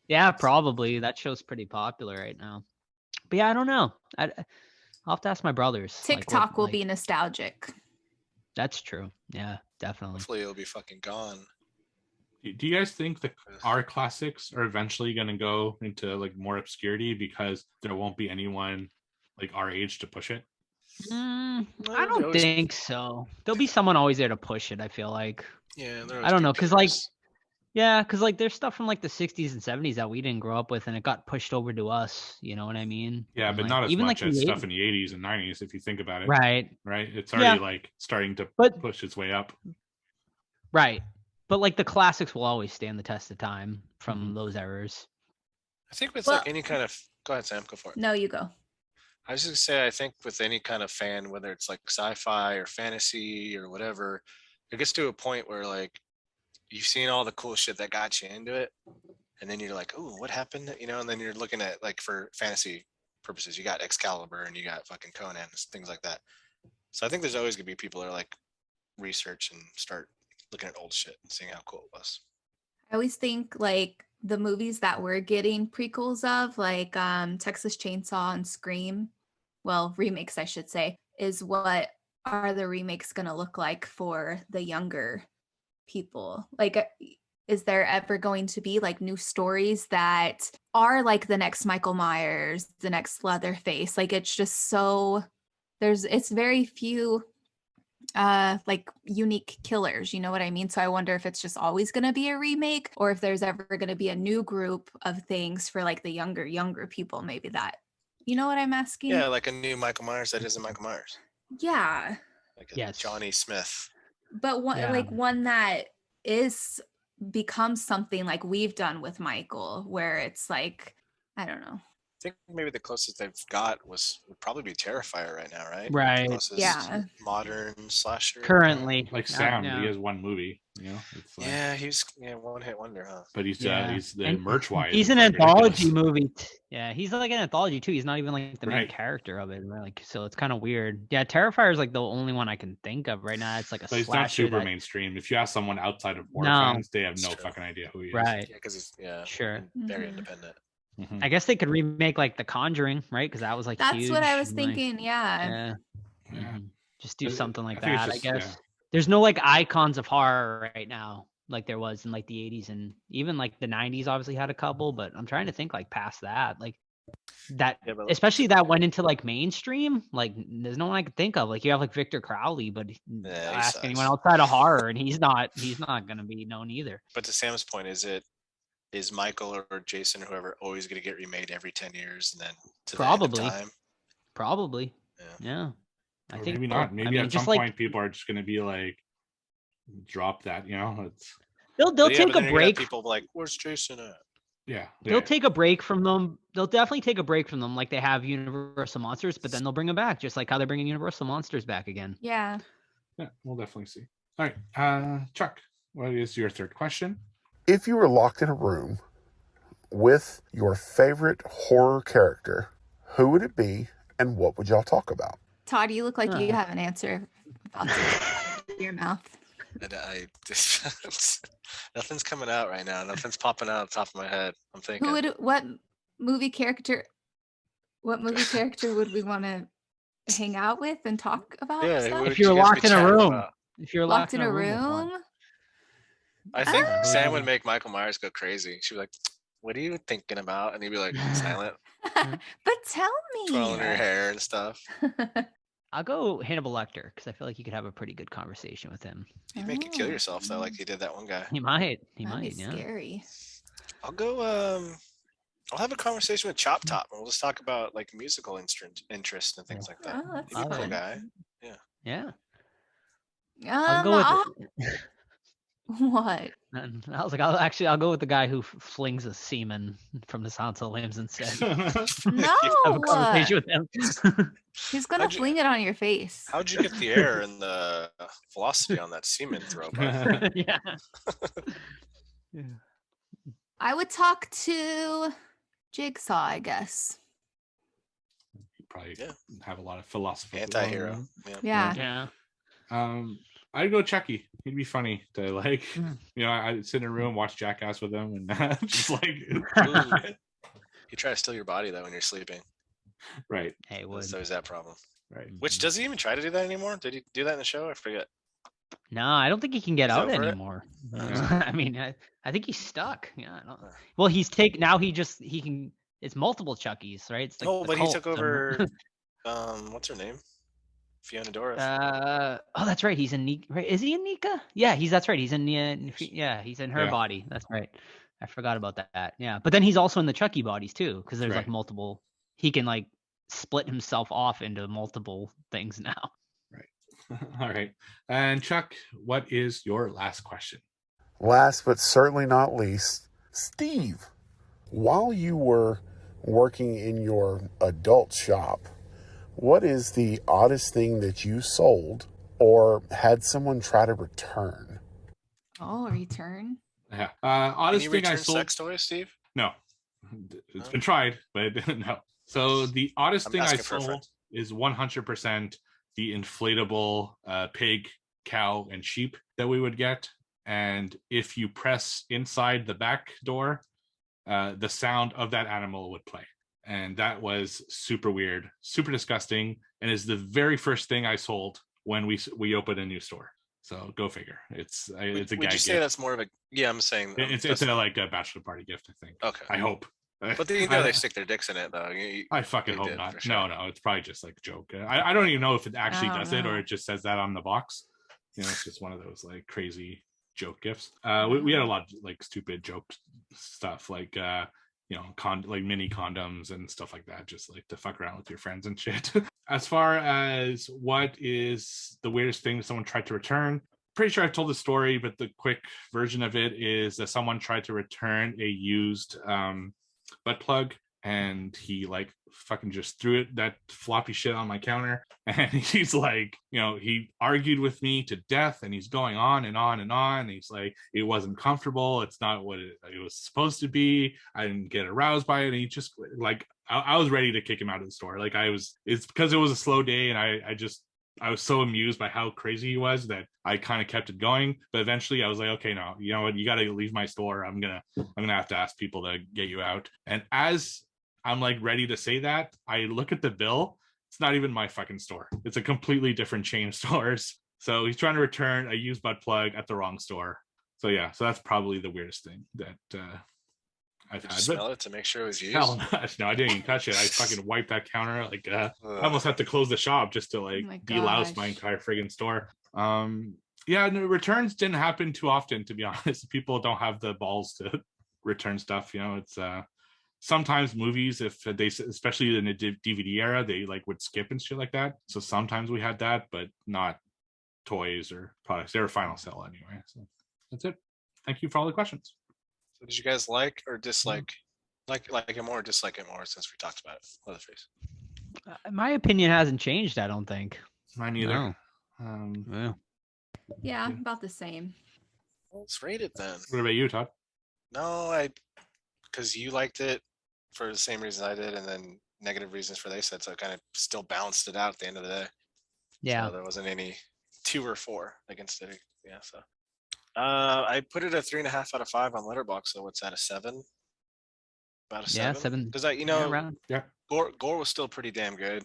Speaker 4: Yeah, probably. That show's pretty popular right now. But yeah, I don't know. I'll have to ask my brothers.
Speaker 3: TikTok will be nostalgic.
Speaker 4: That's true. Yeah, definitely.
Speaker 2: Hopefully it'll be fucking gone.
Speaker 5: Do you guys think that our classics are eventually going to go into like more obscurity because there won't be anyone like our age to push it?
Speaker 4: I don't think so. There'll be someone always there to push it, I feel like.
Speaker 2: Yeah,
Speaker 4: I don't know, because like there's stuff from like the 60s and 70s that we didn't grow up with and it got pushed over to us, you know what I mean?
Speaker 5: Yeah,
Speaker 4: and
Speaker 5: but
Speaker 4: like,
Speaker 5: not as
Speaker 4: even
Speaker 5: much
Speaker 4: like
Speaker 5: as
Speaker 4: the
Speaker 5: stuff in the 80s and 90s if you think about it.
Speaker 4: Right.
Speaker 5: It's already like starting to push its way up.
Speaker 4: Right. But like the classics will always stand the test of time from those eras.
Speaker 2: I think with like any kind of go ahead, Sam, go for it.
Speaker 3: No, you go.
Speaker 2: I was just gonna say I think with any kind of fan, whether it's like sci-fi or fantasy or whatever, it gets to a point where like you've seen all the cool shit that got you into it, and then you're like, "Ooh, what happened?" And then you're looking at like for fantasy purposes, you got Excalibur and you got fucking Conan and things like that. So I think there's always gonna be people that are like research and start looking at old shit and seeing how cool it was.
Speaker 3: I always think like the movies that we're getting prequels of, like Texas Chainsaw and Scream, well, remakes, I should say, is what are the remakes going to look like for the younger people? Like, is there ever going to be like new stories that are like the next Michael Myers, the next Leatherface? Like, it's just so it's very few like unique killers, you know what I mean? So I wonder if it's just always going to be a remake or if there's ever going to be a new group of things for like the younger people, maybe that, you know what I'm asking?
Speaker 2: Yeah, like a new Michael Myers that isn't Michael Myers.
Speaker 3: Yeah.
Speaker 2: Like a Johnny Smith.
Speaker 3: But one that is becomes something like we've done with Michael, where it's like, I don't know.
Speaker 2: I think maybe the closest they've got would probably be Terrifier right now, right?
Speaker 4: Right.
Speaker 2: The closest modern slasher.
Speaker 4: Currently.
Speaker 5: Like Sam, he has one movie. You know, it's like,
Speaker 2: Yeah, he's one hit wonder, huh?
Speaker 5: but he's
Speaker 4: Yeah.
Speaker 5: he's the
Speaker 4: And
Speaker 5: merch wise.
Speaker 4: He's an anthology movie. Yeah, he's like an anthology too. He's not even like the main
Speaker 5: Right.
Speaker 4: character of it. Right? Like, so it's kind of weird. Yeah, Terrifier is like the only one I can think of right now. It's like a
Speaker 5: But he's not
Speaker 4: slasher.
Speaker 5: super
Speaker 4: that-
Speaker 5: mainstream. If you ask someone outside of horror
Speaker 4: No.
Speaker 5: fans, they have no
Speaker 2: It's true.
Speaker 5: fucking idea who he is.
Speaker 4: Right.
Speaker 2: Yeah, because he's
Speaker 4: Sure.
Speaker 2: very
Speaker 3: Mhm.
Speaker 2: independent.
Speaker 5: Mhm.
Speaker 4: I guess they could remake like The Conjuring, right? Because that was like
Speaker 3: That's
Speaker 4: huge.
Speaker 3: what I was
Speaker 4: and, like,
Speaker 3: thinking. Yeah.
Speaker 4: yeah.
Speaker 5: Yeah.
Speaker 4: Mhm. Just do
Speaker 5: But
Speaker 4: something like
Speaker 5: I think it's
Speaker 4: that. I
Speaker 5: just-
Speaker 4: guess
Speaker 5: yeah.
Speaker 4: there's no like icons of horror right now, like there was in like the 80s and even like the 90s. Obviously had a couple, but I'm trying to think like past that, like that,
Speaker 2: Yeah, but-
Speaker 4: especially that went into like mainstream. Like there's no one I could think of. Like you have like Victor Crowley, but
Speaker 2: he
Speaker 4: ask
Speaker 2: sucks.
Speaker 4: anyone outside of horror, and he's not gonna be known either.
Speaker 2: But to Sam's point, is Michael or Jason or whoever always going to get remade every 10 years and then to
Speaker 4: Probably.
Speaker 2: the end of time?
Speaker 4: Probably,
Speaker 2: Yeah.
Speaker 4: yeah. I
Speaker 5: Or
Speaker 4: think
Speaker 5: maybe
Speaker 4: so.
Speaker 5: not. Maybe
Speaker 4: I mean,
Speaker 5: at
Speaker 4: just
Speaker 5: some
Speaker 4: like
Speaker 5: point people are just gonna be like, drop that. You know, it's
Speaker 4: they'll
Speaker 2: But yeah,
Speaker 4: take
Speaker 2: but
Speaker 4: a
Speaker 2: then you're gonna have
Speaker 4: break.
Speaker 2: people like, where's Jason at?
Speaker 5: yeah.
Speaker 4: They'll take a break from them. They'll definitely take a break from them, like they have Universal Monsters, but then they'll bring them back, just like how they're bringing Universal Monsters back again.
Speaker 3: Yeah.
Speaker 5: Yeah, we'll definitely see. All right, Chuck, what is your third question?
Speaker 7: If you were locked in a room with your favorite horror character, who would it be and what would y'all talk about?
Speaker 3: Todd, you look like you
Speaker 4: Uh.
Speaker 3: have an answer about to come out of your mouth.
Speaker 2: And I just nothing's coming out right now. Nothing's popping out on the top of my head. I'm thinking.
Speaker 3: What movie character would we want to hang out with and talk about?
Speaker 2: Yeah,
Speaker 3: stuff?
Speaker 2: who would
Speaker 4: If you're
Speaker 2: you guys be
Speaker 4: locked in a
Speaker 2: chatting
Speaker 4: room,
Speaker 2: about?
Speaker 4: if you're
Speaker 3: Locked in a
Speaker 4: with one.
Speaker 3: room?
Speaker 2: I think
Speaker 3: Ah.
Speaker 2: Sam would make Michael Myers go crazy. She'd be like, "What are you thinking about?" And he'd be like silent,
Speaker 3: But tell
Speaker 2: twirling her
Speaker 3: me.
Speaker 2: hair and stuff.
Speaker 4: I'll go Hannibal Lecter because I feel like you could have a pretty good conversation with him.
Speaker 2: He'd make you kill
Speaker 3: Oh,
Speaker 2: yourself though, like he did that one guy.
Speaker 4: He might. He
Speaker 3: That'd
Speaker 4: might.
Speaker 3: be
Speaker 4: Yeah.
Speaker 3: scary.
Speaker 2: I'll go. I'll have a conversation with Chop Top, and we'll just talk about like musical interest and things like that.
Speaker 3: Oh, that's
Speaker 2: He'd be a cool
Speaker 3: fun.
Speaker 2: guy.
Speaker 4: Yeah. I'll go with.
Speaker 3: What?
Speaker 4: And I was like, I'll go with the guy who flings a semen from the Silence of the Lambs instead.
Speaker 3: No.
Speaker 4: Have a conversation with him.
Speaker 3: He's gonna
Speaker 2: How'd you-
Speaker 3: fling it on your face.
Speaker 2: How'd you get the air and the velocity on that semen throw? Bud?
Speaker 4: Yeah. Yeah.
Speaker 3: I would talk to Jigsaw, I guess.
Speaker 5: Probably
Speaker 2: Yeah.
Speaker 5: have a lot of philosophy.
Speaker 2: Anti-hero. Yeah.
Speaker 3: Yeah.
Speaker 4: Yeah.
Speaker 5: I'd go Chucky. He'd be funny to like,
Speaker 4: Hmm.
Speaker 5: you know, I'd sit in a room, watch Jackass with him, and just like,
Speaker 2: Ooh. He try to steal your body though when you're sleeping.
Speaker 5: right,
Speaker 4: Hey, would.
Speaker 2: There's always that problem.
Speaker 5: right.
Speaker 2: Which does he even try to do that anymore? Did he do that in the show? I forget.
Speaker 4: No, I don't think he can get
Speaker 2: He's
Speaker 4: out
Speaker 2: over it?
Speaker 4: anymore.
Speaker 5: Yeah.
Speaker 4: I mean, I think he's stuck. Yeah. I don't,
Speaker 2: Huh.
Speaker 4: well, he's take now. He can. It's multiple Chuckies, right? It's like
Speaker 2: No,
Speaker 4: the
Speaker 2: but he
Speaker 4: cult,
Speaker 2: took
Speaker 4: so-
Speaker 2: over. What's her name? Fiona Doris.
Speaker 4: Oh, that's right. He's in Nika. Right? Is he in Nika? Yeah, that's right. He's in he's in her
Speaker 5: Yeah.
Speaker 4: body. That's right. I forgot about that. Yeah, but then he's also in the Chucky bodies too, because there's like
Speaker 5: Right.
Speaker 4: multiple. He can like split himself off into multiple things now.
Speaker 5: All right. And Chuck, what is your last question?
Speaker 7: Last but certainly not least, Steve, while you were working in your adult shop, what is the oddest thing that you sold or had someone try to return?
Speaker 3: Oh, return.
Speaker 5: Yeah.
Speaker 2: Can
Speaker 5: Oddest
Speaker 2: you
Speaker 5: thing I
Speaker 2: return
Speaker 5: sold.
Speaker 2: sex toys, Steve?
Speaker 5: No, it's
Speaker 2: Oh.
Speaker 5: been tried, but no. So the oddest
Speaker 2: I'm
Speaker 5: thing I
Speaker 2: asking for a friend.
Speaker 5: sold is 100% the inflatable pig, cow, and sheep that we would get. And if you press inside the back door, the sound of that animal would play. And that was super weird, super disgusting, and is the very first thing I sold when we opened a new store. So go figure. It's a
Speaker 2: Would
Speaker 5: gag
Speaker 2: you say
Speaker 5: gift.
Speaker 2: that's more of a? Yeah, I'm saying.
Speaker 5: It's
Speaker 2: that's-
Speaker 5: like a bachelor party gift, I think.
Speaker 2: okay.
Speaker 5: I hope.
Speaker 2: But they they stick their dicks in it though.
Speaker 5: I fucking
Speaker 2: They
Speaker 5: hope
Speaker 2: did,
Speaker 5: not.
Speaker 2: for sure.
Speaker 5: No, it's probably just like a joke. I don't even know if it actually
Speaker 3: Oh,
Speaker 5: does it or
Speaker 3: no.
Speaker 5: it just says that on the box. You know, it's just one of those like crazy joke gifts. We had a lot of like stupid joke stuff, like you know, like mini condoms and stuff like that, just like to fuck around with your friends and shit. As far as what is the weirdest thing someone tried to return, pretty sure I've told the story, but the quick version of it is that someone tried to return a used butt plug and he like fucking just threw that floppy shit on my counter, and he's like, he argued with me to death, and he's going on and on and on. He's like, it wasn't comfortable, it's not what it was supposed to be, I didn't get aroused by it. And he just like, I was ready to kick him out of the store. Like it's because it was a slow day, and I was so amused by how crazy he was that I kind of kept it going. But eventually I was like, okay, no, you know what? You got to leave my store. I'm going to have to ask people to get you out. And as I'm like ready to say that, I look at the bill. It's not even my fucking store. It's a completely different chain of stores. So he's trying to return a used butt plug at the wrong store. So yeah, so that's probably the weirdest thing that I've had.
Speaker 2: Smell it to make sure it was used?
Speaker 5: Hell no, I didn't even touch it. I fucking wiped that counter. Like I almost had to close the shop just to like delouse my entire friggin' store. Yeah, no, returns didn't happen too often, to be honest. People don't have the balls to return stuff. It's sometimes movies, if they, especially in the DVD era, they like would skip and shit like that. So sometimes we had that, but not toys or products. They were final sale anyway. So that's it. Thank you for all the questions.
Speaker 2: So did you guys like or dislike, like it more or dislike it more since we talked about it? Leatherface.
Speaker 4: My opinion hasn't changed, I don't think.
Speaker 5: Mine either.
Speaker 4: No.
Speaker 3: Yeah, about the same.
Speaker 2: Well, let's rate it then.
Speaker 5: What about you, Todd?
Speaker 2: No, because you liked it for the same reason I did, and then negative reasons for they said, so it kind of still balanced it out at the end of the day.
Speaker 4: Yeah.
Speaker 2: So there wasn't any 2 or 4 against it. Yeah, so. I put it a 3.5 out of 5 on Letterboxd, so what's that, a 7? About a 7?
Speaker 4: Yeah, 7.
Speaker 2: Because Gore was still pretty damn good.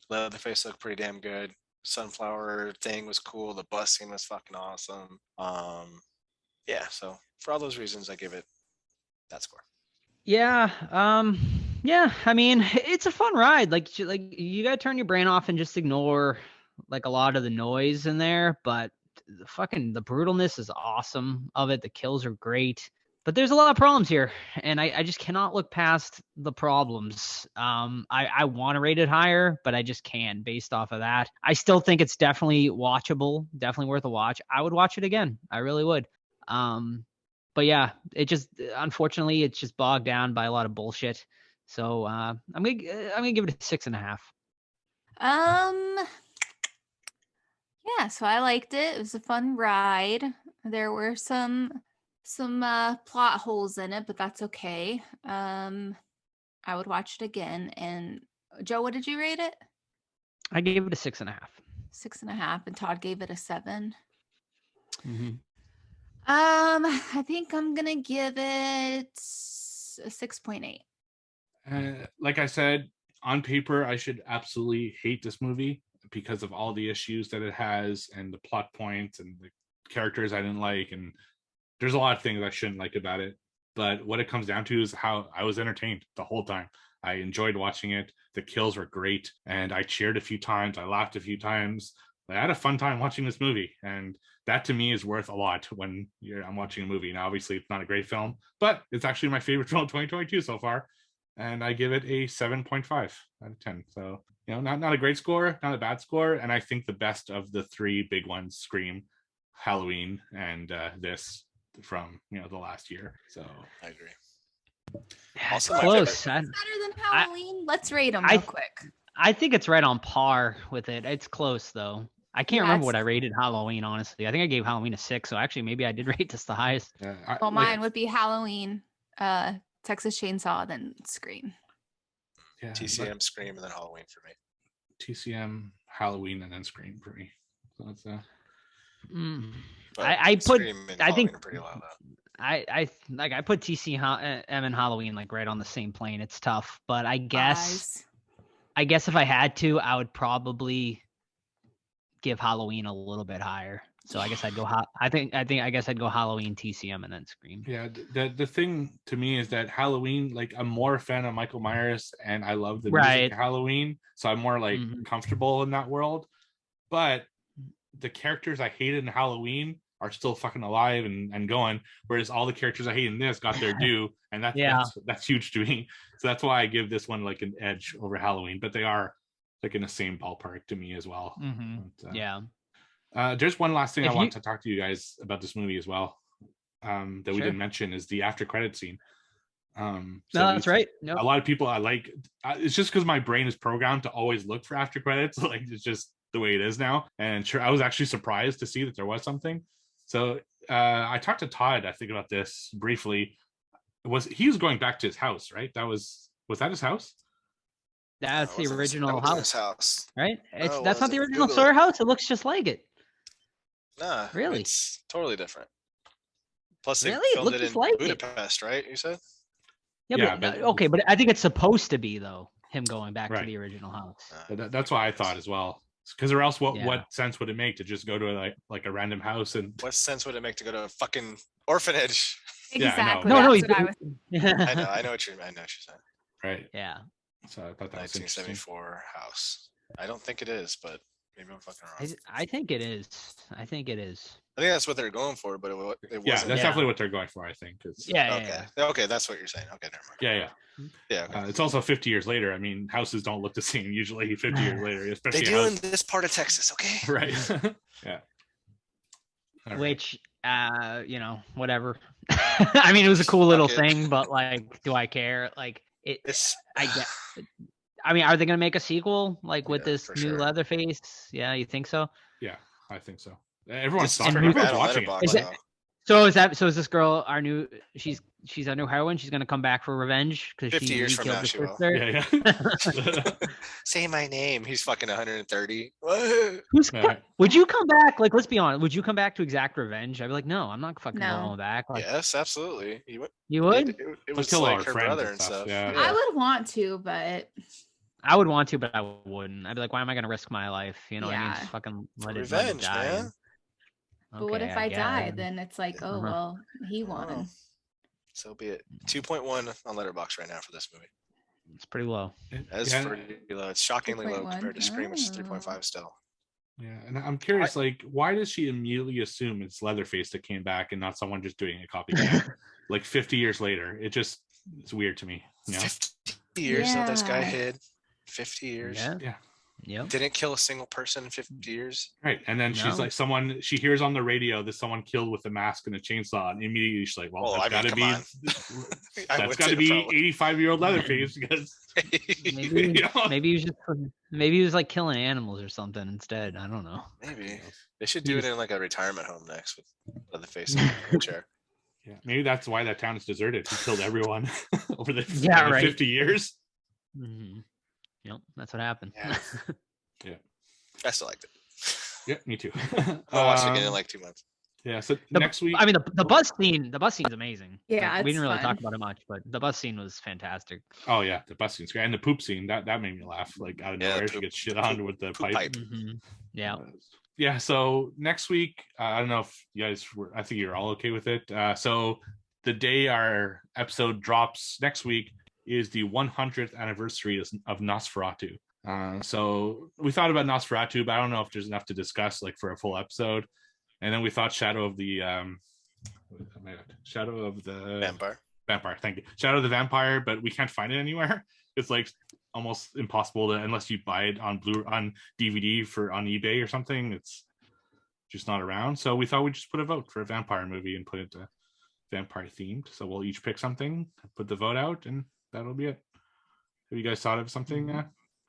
Speaker 2: Leatherface looked pretty damn good. Sunflower thing was cool. The bus scene was fucking awesome. Yeah, so for all those reasons, I give it that score.
Speaker 4: Yeah. Yeah. I mean, it's a fun ride. Like you gotta turn your brain off and just ignore like a lot of the noise in there. But the brutalness is awesome of it. The kills are great. But there's a lot of problems here, and I just cannot look past the problems. I want to rate it higher, but I just can't based off of that. I still think it's definitely watchable, definitely worth a watch. I would watch it again. I really would. But yeah, unfortunately, it's just bogged down by a lot of bullshit. So I'm gonna give it a 6.5.
Speaker 3: Yeah, so I liked it. It was a fun ride. There were some plot holes in it, but that's okay. I would watch it again. And Joe, what did you rate it?
Speaker 4: I gave it a 6.5.
Speaker 3: 6.5, and Todd gave it a 7.
Speaker 4: Mm-hmm.
Speaker 3: I think I'm gonna give it a 6.8.
Speaker 5: Like I said, on paper, I should absolutely hate this movie because of all the issues that it has and the plot points and the characters I didn't like, and there's a lot of things I shouldn't like about it. But what it comes down to is how I was entertained the whole time. I enjoyed watching it. The kills were great, and I cheered a few times. I laughed a few times. I had a fun time watching this movie, and that to me is worth a lot when I'm watching a movie. Now, obviously, it's not a great film, but it's actually my favorite film of 2022 so far, and I give it a 7.5 out of 10. So, not a great score, not a bad score, and I think the best of the 3 big ones: Scream, Halloween, and this from the last year. So
Speaker 2: I agree.
Speaker 4: Also close.
Speaker 3: Better than Halloween. Let's rate them real quick.
Speaker 4: I think it's right on par with it. It's cllose though. I can't remember what I rated Halloween, honestly. I think I gave Halloween a 6, so actually maybe I did rate this the highest.
Speaker 3: Well, mine would be Halloween, Texas Chainsaw, then Scream.
Speaker 2: Yeah, TCM, Scream, and then Halloween for me.
Speaker 5: TCM, Halloween, and then Scream for me. So that's
Speaker 4: I put TCM and Halloween like right on the same plane. It's tough, but I guess if I had to, I would probably give Halloween a little bit higher. So I guess I'd go. I guess I'd go Halloween, TCM, and then Scream.
Speaker 5: Yeah, the thing to me is that Halloween, like I'm more a fan of Michael Myers, and I love the music of Halloween, so I'm more like comfortable in that world. But the characters I hated in Halloween are still fucking alive and going, whereas all the characters I hate in this got their due, and that's huge to me. So that's why I give this one like an edge over Halloween, but they are like in the same ballpark to me as well. But, there's one last thing I want to talk to you guys about this movie as well, that we didn't mention is the after credit scene. So
Speaker 4: No, that's right. No,
Speaker 5: a lot of people it's just because my brain is programmed to always look for after credits. Like it's just the way it is now. And sure, I was actually surprised to see that there was something. So I talked to Todd, I think, about this briefly. He was going back to his house, right? Was that his house?
Speaker 4: that's the original house, right? That's not the original Sawyer house. It looks just like it.
Speaker 2: Nah,
Speaker 4: really,
Speaker 2: it's totally different. Plus, they
Speaker 4: really?
Speaker 2: filmed
Speaker 4: It
Speaker 2: it in
Speaker 4: like
Speaker 2: Budapest, right? You said?
Speaker 4: Yeah, but okay, but I think it's supposed to be though him going back to the original house.
Speaker 5: That's why I thought as well. Because or else, what sense would it make to just go to like a random house? And
Speaker 2: what sense would it make to go to a fucking orphanage?
Speaker 3: Exactly.
Speaker 4: Yeah,
Speaker 2: I know what you're saying.
Speaker 5: Right.
Speaker 4: Yeah.
Speaker 5: So I thought that
Speaker 2: 1974 house. I don't think it is, but maybe I'm fucking wrong.
Speaker 4: I think it is. I think
Speaker 2: that's what they're going for, but it wasn't.
Speaker 5: Yeah, that's definitely what they're going for, I think.
Speaker 2: Okay, that's what you're saying. Okay, never mind.
Speaker 5: Yeah.
Speaker 2: Okay.
Speaker 5: It's also 50 years later. I mean, houses don't look the same usually 50 years later, especially
Speaker 2: they do in this part of Texas, okay?
Speaker 5: Right. Yeah.
Speaker 4: Which, whatever. I mean, it was a cool little thing, but like, do I care? Like, I mean, are they going to make a sequel like with this new Leatherface? Yeah, you think so?
Speaker 5: Yeah, I think so. Everyone's
Speaker 2: watching
Speaker 5: it.
Speaker 4: So is this girl our new? She's our new heroine. She's going to come back for revenge because
Speaker 2: 50 years from now she will.
Speaker 5: Yeah.
Speaker 2: Say my name. He's fucking 130.
Speaker 4: Would you come back? Like, let's be honest. Would you come back to exact revenge? I'd be like, no, I'm not fucking going back. Like,
Speaker 2: yes, absolutely.
Speaker 4: You would?
Speaker 2: It was like her brother and stuff.
Speaker 3: Yeah. I would want to, but
Speaker 4: I would want to, but I wouldn't. I'd be like, why am I going to risk my life? You know what I mean? Just fucking let it die.
Speaker 2: Man.
Speaker 3: But what if I die? Then it's like, oh, well, he won.
Speaker 2: So be it. 2.1 on Letterboxd right now for this movie.
Speaker 4: It's pretty low.
Speaker 2: That's pretty low. It's shockingly low compared to Scream, which is 3.5 still.
Speaker 5: Yeah, and I'm curious, like, why does she immediately assume it's Leatherface that came back and not someone just doing a copycat? Like 50 years later, it's weird to me. You know?
Speaker 2: 50 years though this guy hid. 50 years.
Speaker 5: Yeah.
Speaker 4: Yep.
Speaker 2: Didn't kill a single person in 50 years.
Speaker 5: Right. And then she's like, she hears on the radio that someone killed with a mask and a chainsaw, and immediately she's like, well, that's gotta be 85-year-old Leatherface because
Speaker 4: maybe he was like killing animals or something instead. I don't know.
Speaker 2: Maybe they should do it in like a retirement home next with Leatherface in the chair.
Speaker 5: Yeah, maybe that's why that town is deserted. He killed everyone over the 50 years.
Speaker 4: Mm-hmm. Yep, that's what happened.
Speaker 5: Yeah.
Speaker 2: I still liked it.
Speaker 5: Yeah, me too.
Speaker 2: I'll watch it again in like 2 months.
Speaker 5: Yeah, so next week.
Speaker 4: I mean, the bus scene's amazing.
Speaker 3: Yeah,
Speaker 4: like, we didn't really talk about it much, but the bus scene was fantastic.
Speaker 5: Oh yeah, the bus scene's great, and the poop scene that made me laugh. Like out of nowhere, she gets shit on with the pipe.
Speaker 4: Mm-hmm. Yeah.
Speaker 5: Yeah. So next week, I don't know if you guys I think you're all okay with it. So the day our episode drops next week is the 100th anniversary of Nosferatu. So we thought about Nosferatu, but I don't know if there's enough to discuss like for a full episode. And then we thought Shadow of the Vampire. Thank you. Shadow of the Vampire, but we can't find it anywhere. It's like almost impossible to, unless you buy it on DVD on eBay or something. It's just not around. So we thought we'd just put a vote for a vampire movie and put it vampire themed. So we'll each pick something, put the vote out, and that'll be it. Have you guys thought of something?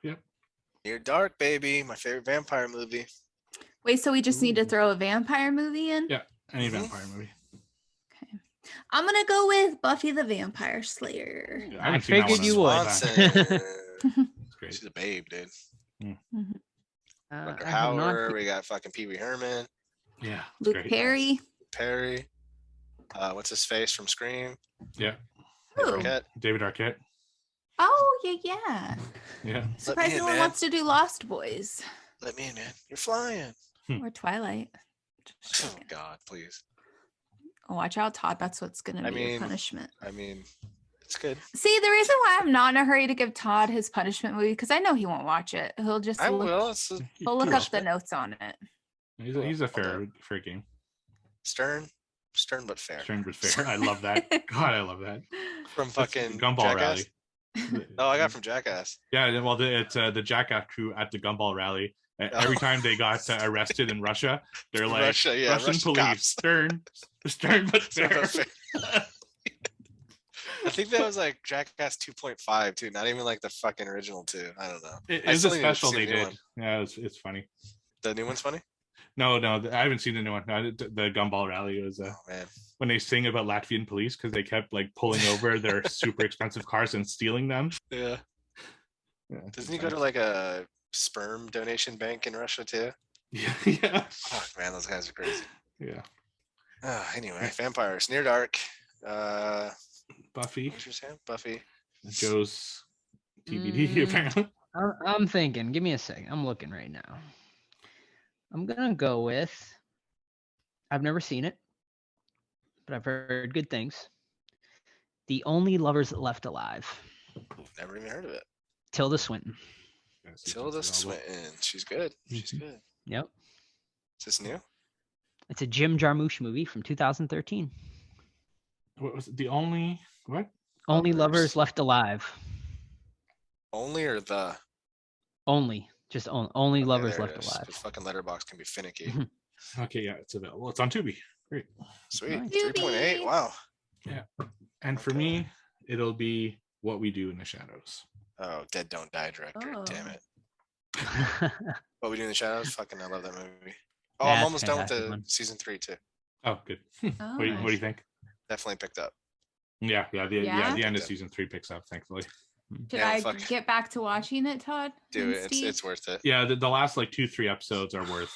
Speaker 5: Yep.
Speaker 2: Near Dark, baby, my favorite vampire movie.
Speaker 3: Wait, so we just need to throw a vampire movie in?
Speaker 5: Yeah, any vampire movie.
Speaker 3: Okay. I'm going to go with Buffy the Vampire Slayer.
Speaker 5: Yeah,
Speaker 4: I figured you would.
Speaker 5: Great.
Speaker 2: She's a babe, dude.
Speaker 3: Mm-hmm.
Speaker 2: Dr. Howard, we got fucking Pee Wee Herman.
Speaker 5: Yeah.
Speaker 3: Luke
Speaker 5: great.
Speaker 3: Perry.
Speaker 2: What's his face from Scream?
Speaker 5: Yeah. David Arquette.
Speaker 3: Oh, yeah.
Speaker 5: Yeah.
Speaker 3: Surprised no one wants to do Lost Boys.
Speaker 2: Let me in, man. You're flying.
Speaker 3: Or Twilight.
Speaker 2: Oh, God, please.
Speaker 3: Oh, watch out, Todd. That's what's going to be your punishment.
Speaker 2: I mean, it's good.
Speaker 3: See, the reason why I'm not in a hurry to give Todd his punishment movie, because I know he won't watch it. He'll just
Speaker 2: he'll
Speaker 3: look up the notes on it.
Speaker 5: He's a fair game.
Speaker 2: Stern but fair.
Speaker 5: Stern but fair. I love that. God, I love that.
Speaker 2: From fucking
Speaker 5: Gumball
Speaker 2: Jackass?
Speaker 5: Rally.
Speaker 2: I got from Jackass.
Speaker 5: Yeah, well, it's the Jackass crew at the Gumball Rally. Every time they got arrested in Russia, they're like, Russian police, cops. Stern but fair.
Speaker 2: I think that was like Jackass 2.5 too, not even like the fucking original 2. I don't know.
Speaker 5: It
Speaker 2: I
Speaker 5: is a
Speaker 2: still need to
Speaker 5: special
Speaker 2: see
Speaker 5: they
Speaker 2: the new
Speaker 5: did.
Speaker 2: one.
Speaker 5: Yeah, it's funny.
Speaker 2: The new one's funny?
Speaker 5: No, I haven't seen the new one. No, the Gumball Rally was
Speaker 2: Oh man.
Speaker 5: when they sing about Latvian police because they kept like pulling over their super expensive cars and stealing them.
Speaker 2: Yeah. Doesn't he go to like a sperm donation bank in Russia too?
Speaker 5: Yeah.
Speaker 2: Oh man, those guys are crazy.
Speaker 5: Yeah.
Speaker 2: Anyway, vampires, Near Dark.
Speaker 5: Buffy.
Speaker 2: What's your Sam? Buffy.
Speaker 5: Joe's DVD apparently.
Speaker 4: I'm thinking. Give me a second. I'm looking right now. I'm gonna go with. I've never seen it, but I've heard good things. The Only Lovers Left Alive.
Speaker 2: Never even heard of it.
Speaker 4: Tilda Swinton.
Speaker 2: Tilda Swinton. She's good. She's good.
Speaker 4: Yep.
Speaker 2: Is this new?
Speaker 4: It's a Jim Jarmusch movie from 2013.
Speaker 5: What was it? The Only what?
Speaker 4: Only Lovers Left Alive.
Speaker 2: Only or the?
Speaker 4: Only. Just only
Speaker 2: Okay,
Speaker 4: Lovers
Speaker 2: there it
Speaker 4: Left
Speaker 2: is.
Speaker 4: Alive.
Speaker 2: This fucking letterbox can be finicky.
Speaker 5: Okay, yeah, it's available. It's on Tubi. Great.
Speaker 2: Sweet.
Speaker 4: Nice.
Speaker 2: 3.8. Wow.
Speaker 5: Yeah. And for me, it'll be What We Do in the Shadows.
Speaker 2: Oh, Dead Don't Die director.
Speaker 3: Oh.
Speaker 2: Damn it. What We Do in the Shadows? Fucking, I love that movie. Oh,
Speaker 4: Yeah,
Speaker 2: I'm
Speaker 4: it's
Speaker 2: almost done with
Speaker 4: fantastic
Speaker 2: the
Speaker 4: one.
Speaker 2: season 3 too.
Speaker 5: Oh, good.
Speaker 3: Oh,
Speaker 5: What do you think?
Speaker 2: Definitely picked up.
Speaker 5: Yeah,
Speaker 3: Yeah?
Speaker 5: the end of season 3 picks up, thankfully.
Speaker 3: Should
Speaker 2: Yeah,
Speaker 3: I
Speaker 2: fuck.
Speaker 3: get back to watching it, Todd?
Speaker 2: Do
Speaker 3: and
Speaker 2: it.
Speaker 3: Steve?
Speaker 2: It's worth it.
Speaker 5: Yeah, the last like 2-3 episodes are worth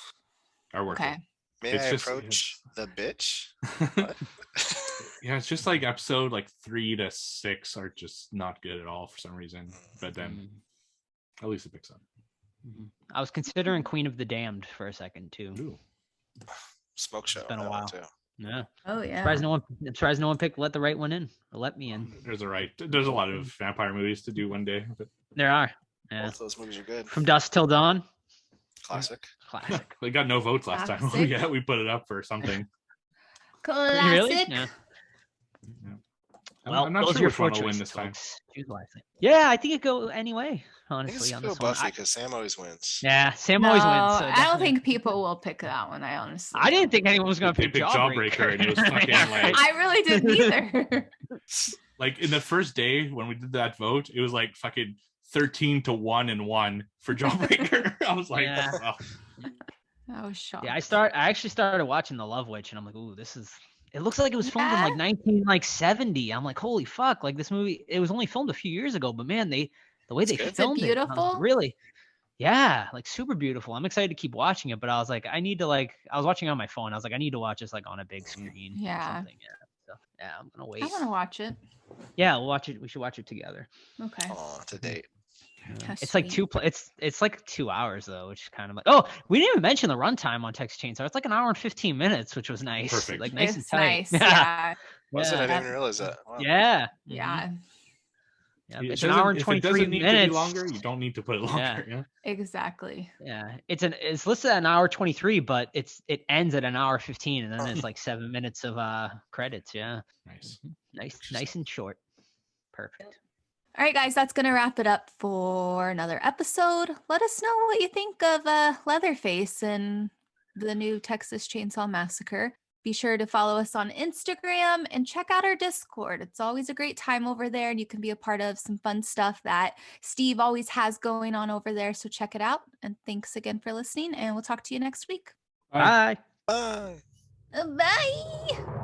Speaker 3: Okay.
Speaker 5: it.
Speaker 2: May
Speaker 5: It's
Speaker 2: I
Speaker 5: just-
Speaker 2: approach the bitch? What?
Speaker 5: Yeah, it's just like episode like 3 to 6 are just not good at all for some reason. But then at least it picks up.
Speaker 4: I was considering Queen of the Damned for a second too.
Speaker 5: Ooh.
Speaker 2: Smoke show.
Speaker 4: been a
Speaker 2: that one,
Speaker 4: while.
Speaker 2: too.
Speaker 4: Yeah.
Speaker 3: Oh yeah.
Speaker 4: I'm surprised no one picked Let the Right One In. Or Let Me In.
Speaker 5: There's a lot of vampire movies to do one day. But
Speaker 4: There are. Yeah.
Speaker 2: Both those movies are good.
Speaker 4: From Dusk Till Dawn.
Speaker 2: Classic.
Speaker 4: Classic.
Speaker 5: they got no votes last time.
Speaker 3: Classic.
Speaker 5: Yeah, we put it up for something.
Speaker 3: Classic.
Speaker 4: Really? Yeah. Well,
Speaker 5: I'm not
Speaker 4: those
Speaker 5: sure
Speaker 4: are your
Speaker 5: which
Speaker 4: four
Speaker 5: one will win
Speaker 4: choices,
Speaker 5: this time.
Speaker 4: folks. Choose wisely. Yeah, I think it go anyway.
Speaker 2: I think it's
Speaker 4: Honestly, on
Speaker 2: go
Speaker 4: this one.
Speaker 2: Buffy because Sam always wins.
Speaker 4: Yeah, Sam
Speaker 3: No,
Speaker 4: always wins. So
Speaker 3: I don't
Speaker 4: definitely.
Speaker 3: think people will pick that one. I honestly.
Speaker 4: I didn't think anyone was gonna
Speaker 5: They
Speaker 4: pick
Speaker 5: picked Jawbreaker, and it was fucking, like-
Speaker 3: I really didn't either.
Speaker 5: Like in the first day when we did that vote, it was like fucking 13-1 and 1 for Jawbreaker. I was like,
Speaker 4: Yeah.
Speaker 5: oh.
Speaker 3: I was shocked.
Speaker 4: Yeah, I actually started watching The Love Witch, and I'm like, ooh, this is. It looks like it was filmed in
Speaker 3: Yeah.
Speaker 4: like 1970. I'm like, holy fuck! Like this movie, it was only filmed a few years ago, but man, the way they
Speaker 2: good. Is
Speaker 3: it
Speaker 4: filmed it, I was
Speaker 3: beautiful?
Speaker 4: really, yeah, like super beautiful. I'm excited to keep watching it, but I was like, I need to like, I was watching it on my phone. I was like, I need to watch this like on a big screen. or
Speaker 3: Yeah.
Speaker 4: something. Yeah. So yeah, I'm gonna wait.
Speaker 3: I want to watch it.
Speaker 4: Yeah, we'll watch it. We should watch it together.
Speaker 3: Okay.
Speaker 2: Oh, to date.
Speaker 3: How
Speaker 4: It's like
Speaker 3: sweet.
Speaker 4: it's like 2 hours though, which is kind of like. Oh, we didn't even mention the runtime on Texas Chainsaw. It's like an hour and 15 minutes, which was nice.
Speaker 5: Perfect.
Speaker 4: Like nice and
Speaker 3: It's
Speaker 4: tight.
Speaker 3: nice. Yeah.
Speaker 2: Was it? I
Speaker 4: Yeah.
Speaker 2: didn't even realize that. Wow.
Speaker 4: Yeah.
Speaker 3: Yeah.
Speaker 4: Yeah,
Speaker 5: It
Speaker 4: it's an
Speaker 5: doesn't-
Speaker 4: hour and
Speaker 5: if it
Speaker 4: 23
Speaker 5: doesn't need
Speaker 4: minutes.
Speaker 5: to be longer, you don't need to put it longer. Yeah.
Speaker 3: Exactly.
Speaker 4: Yeah, it's listed at an hour 23, but it ends at an hour 15, and then there's like 7 minutes of credits. Yeah,
Speaker 5: Nice.
Speaker 4: nice and short. Perfect.
Speaker 3: All right, guys, that's going to wrap it up for another episode. Let us know what you think of Leatherface and the new Texas Chainsaw Massacre. Be sure to follow us on Instagram and check out our Discord. It's always a great time over there, and you can be a part of some fun stuff that Steve always has going on over there. So check it out. And thanks again for listening, and we'll talk to you next week.
Speaker 4: Bye.
Speaker 2: Bye.
Speaker 3: Bye.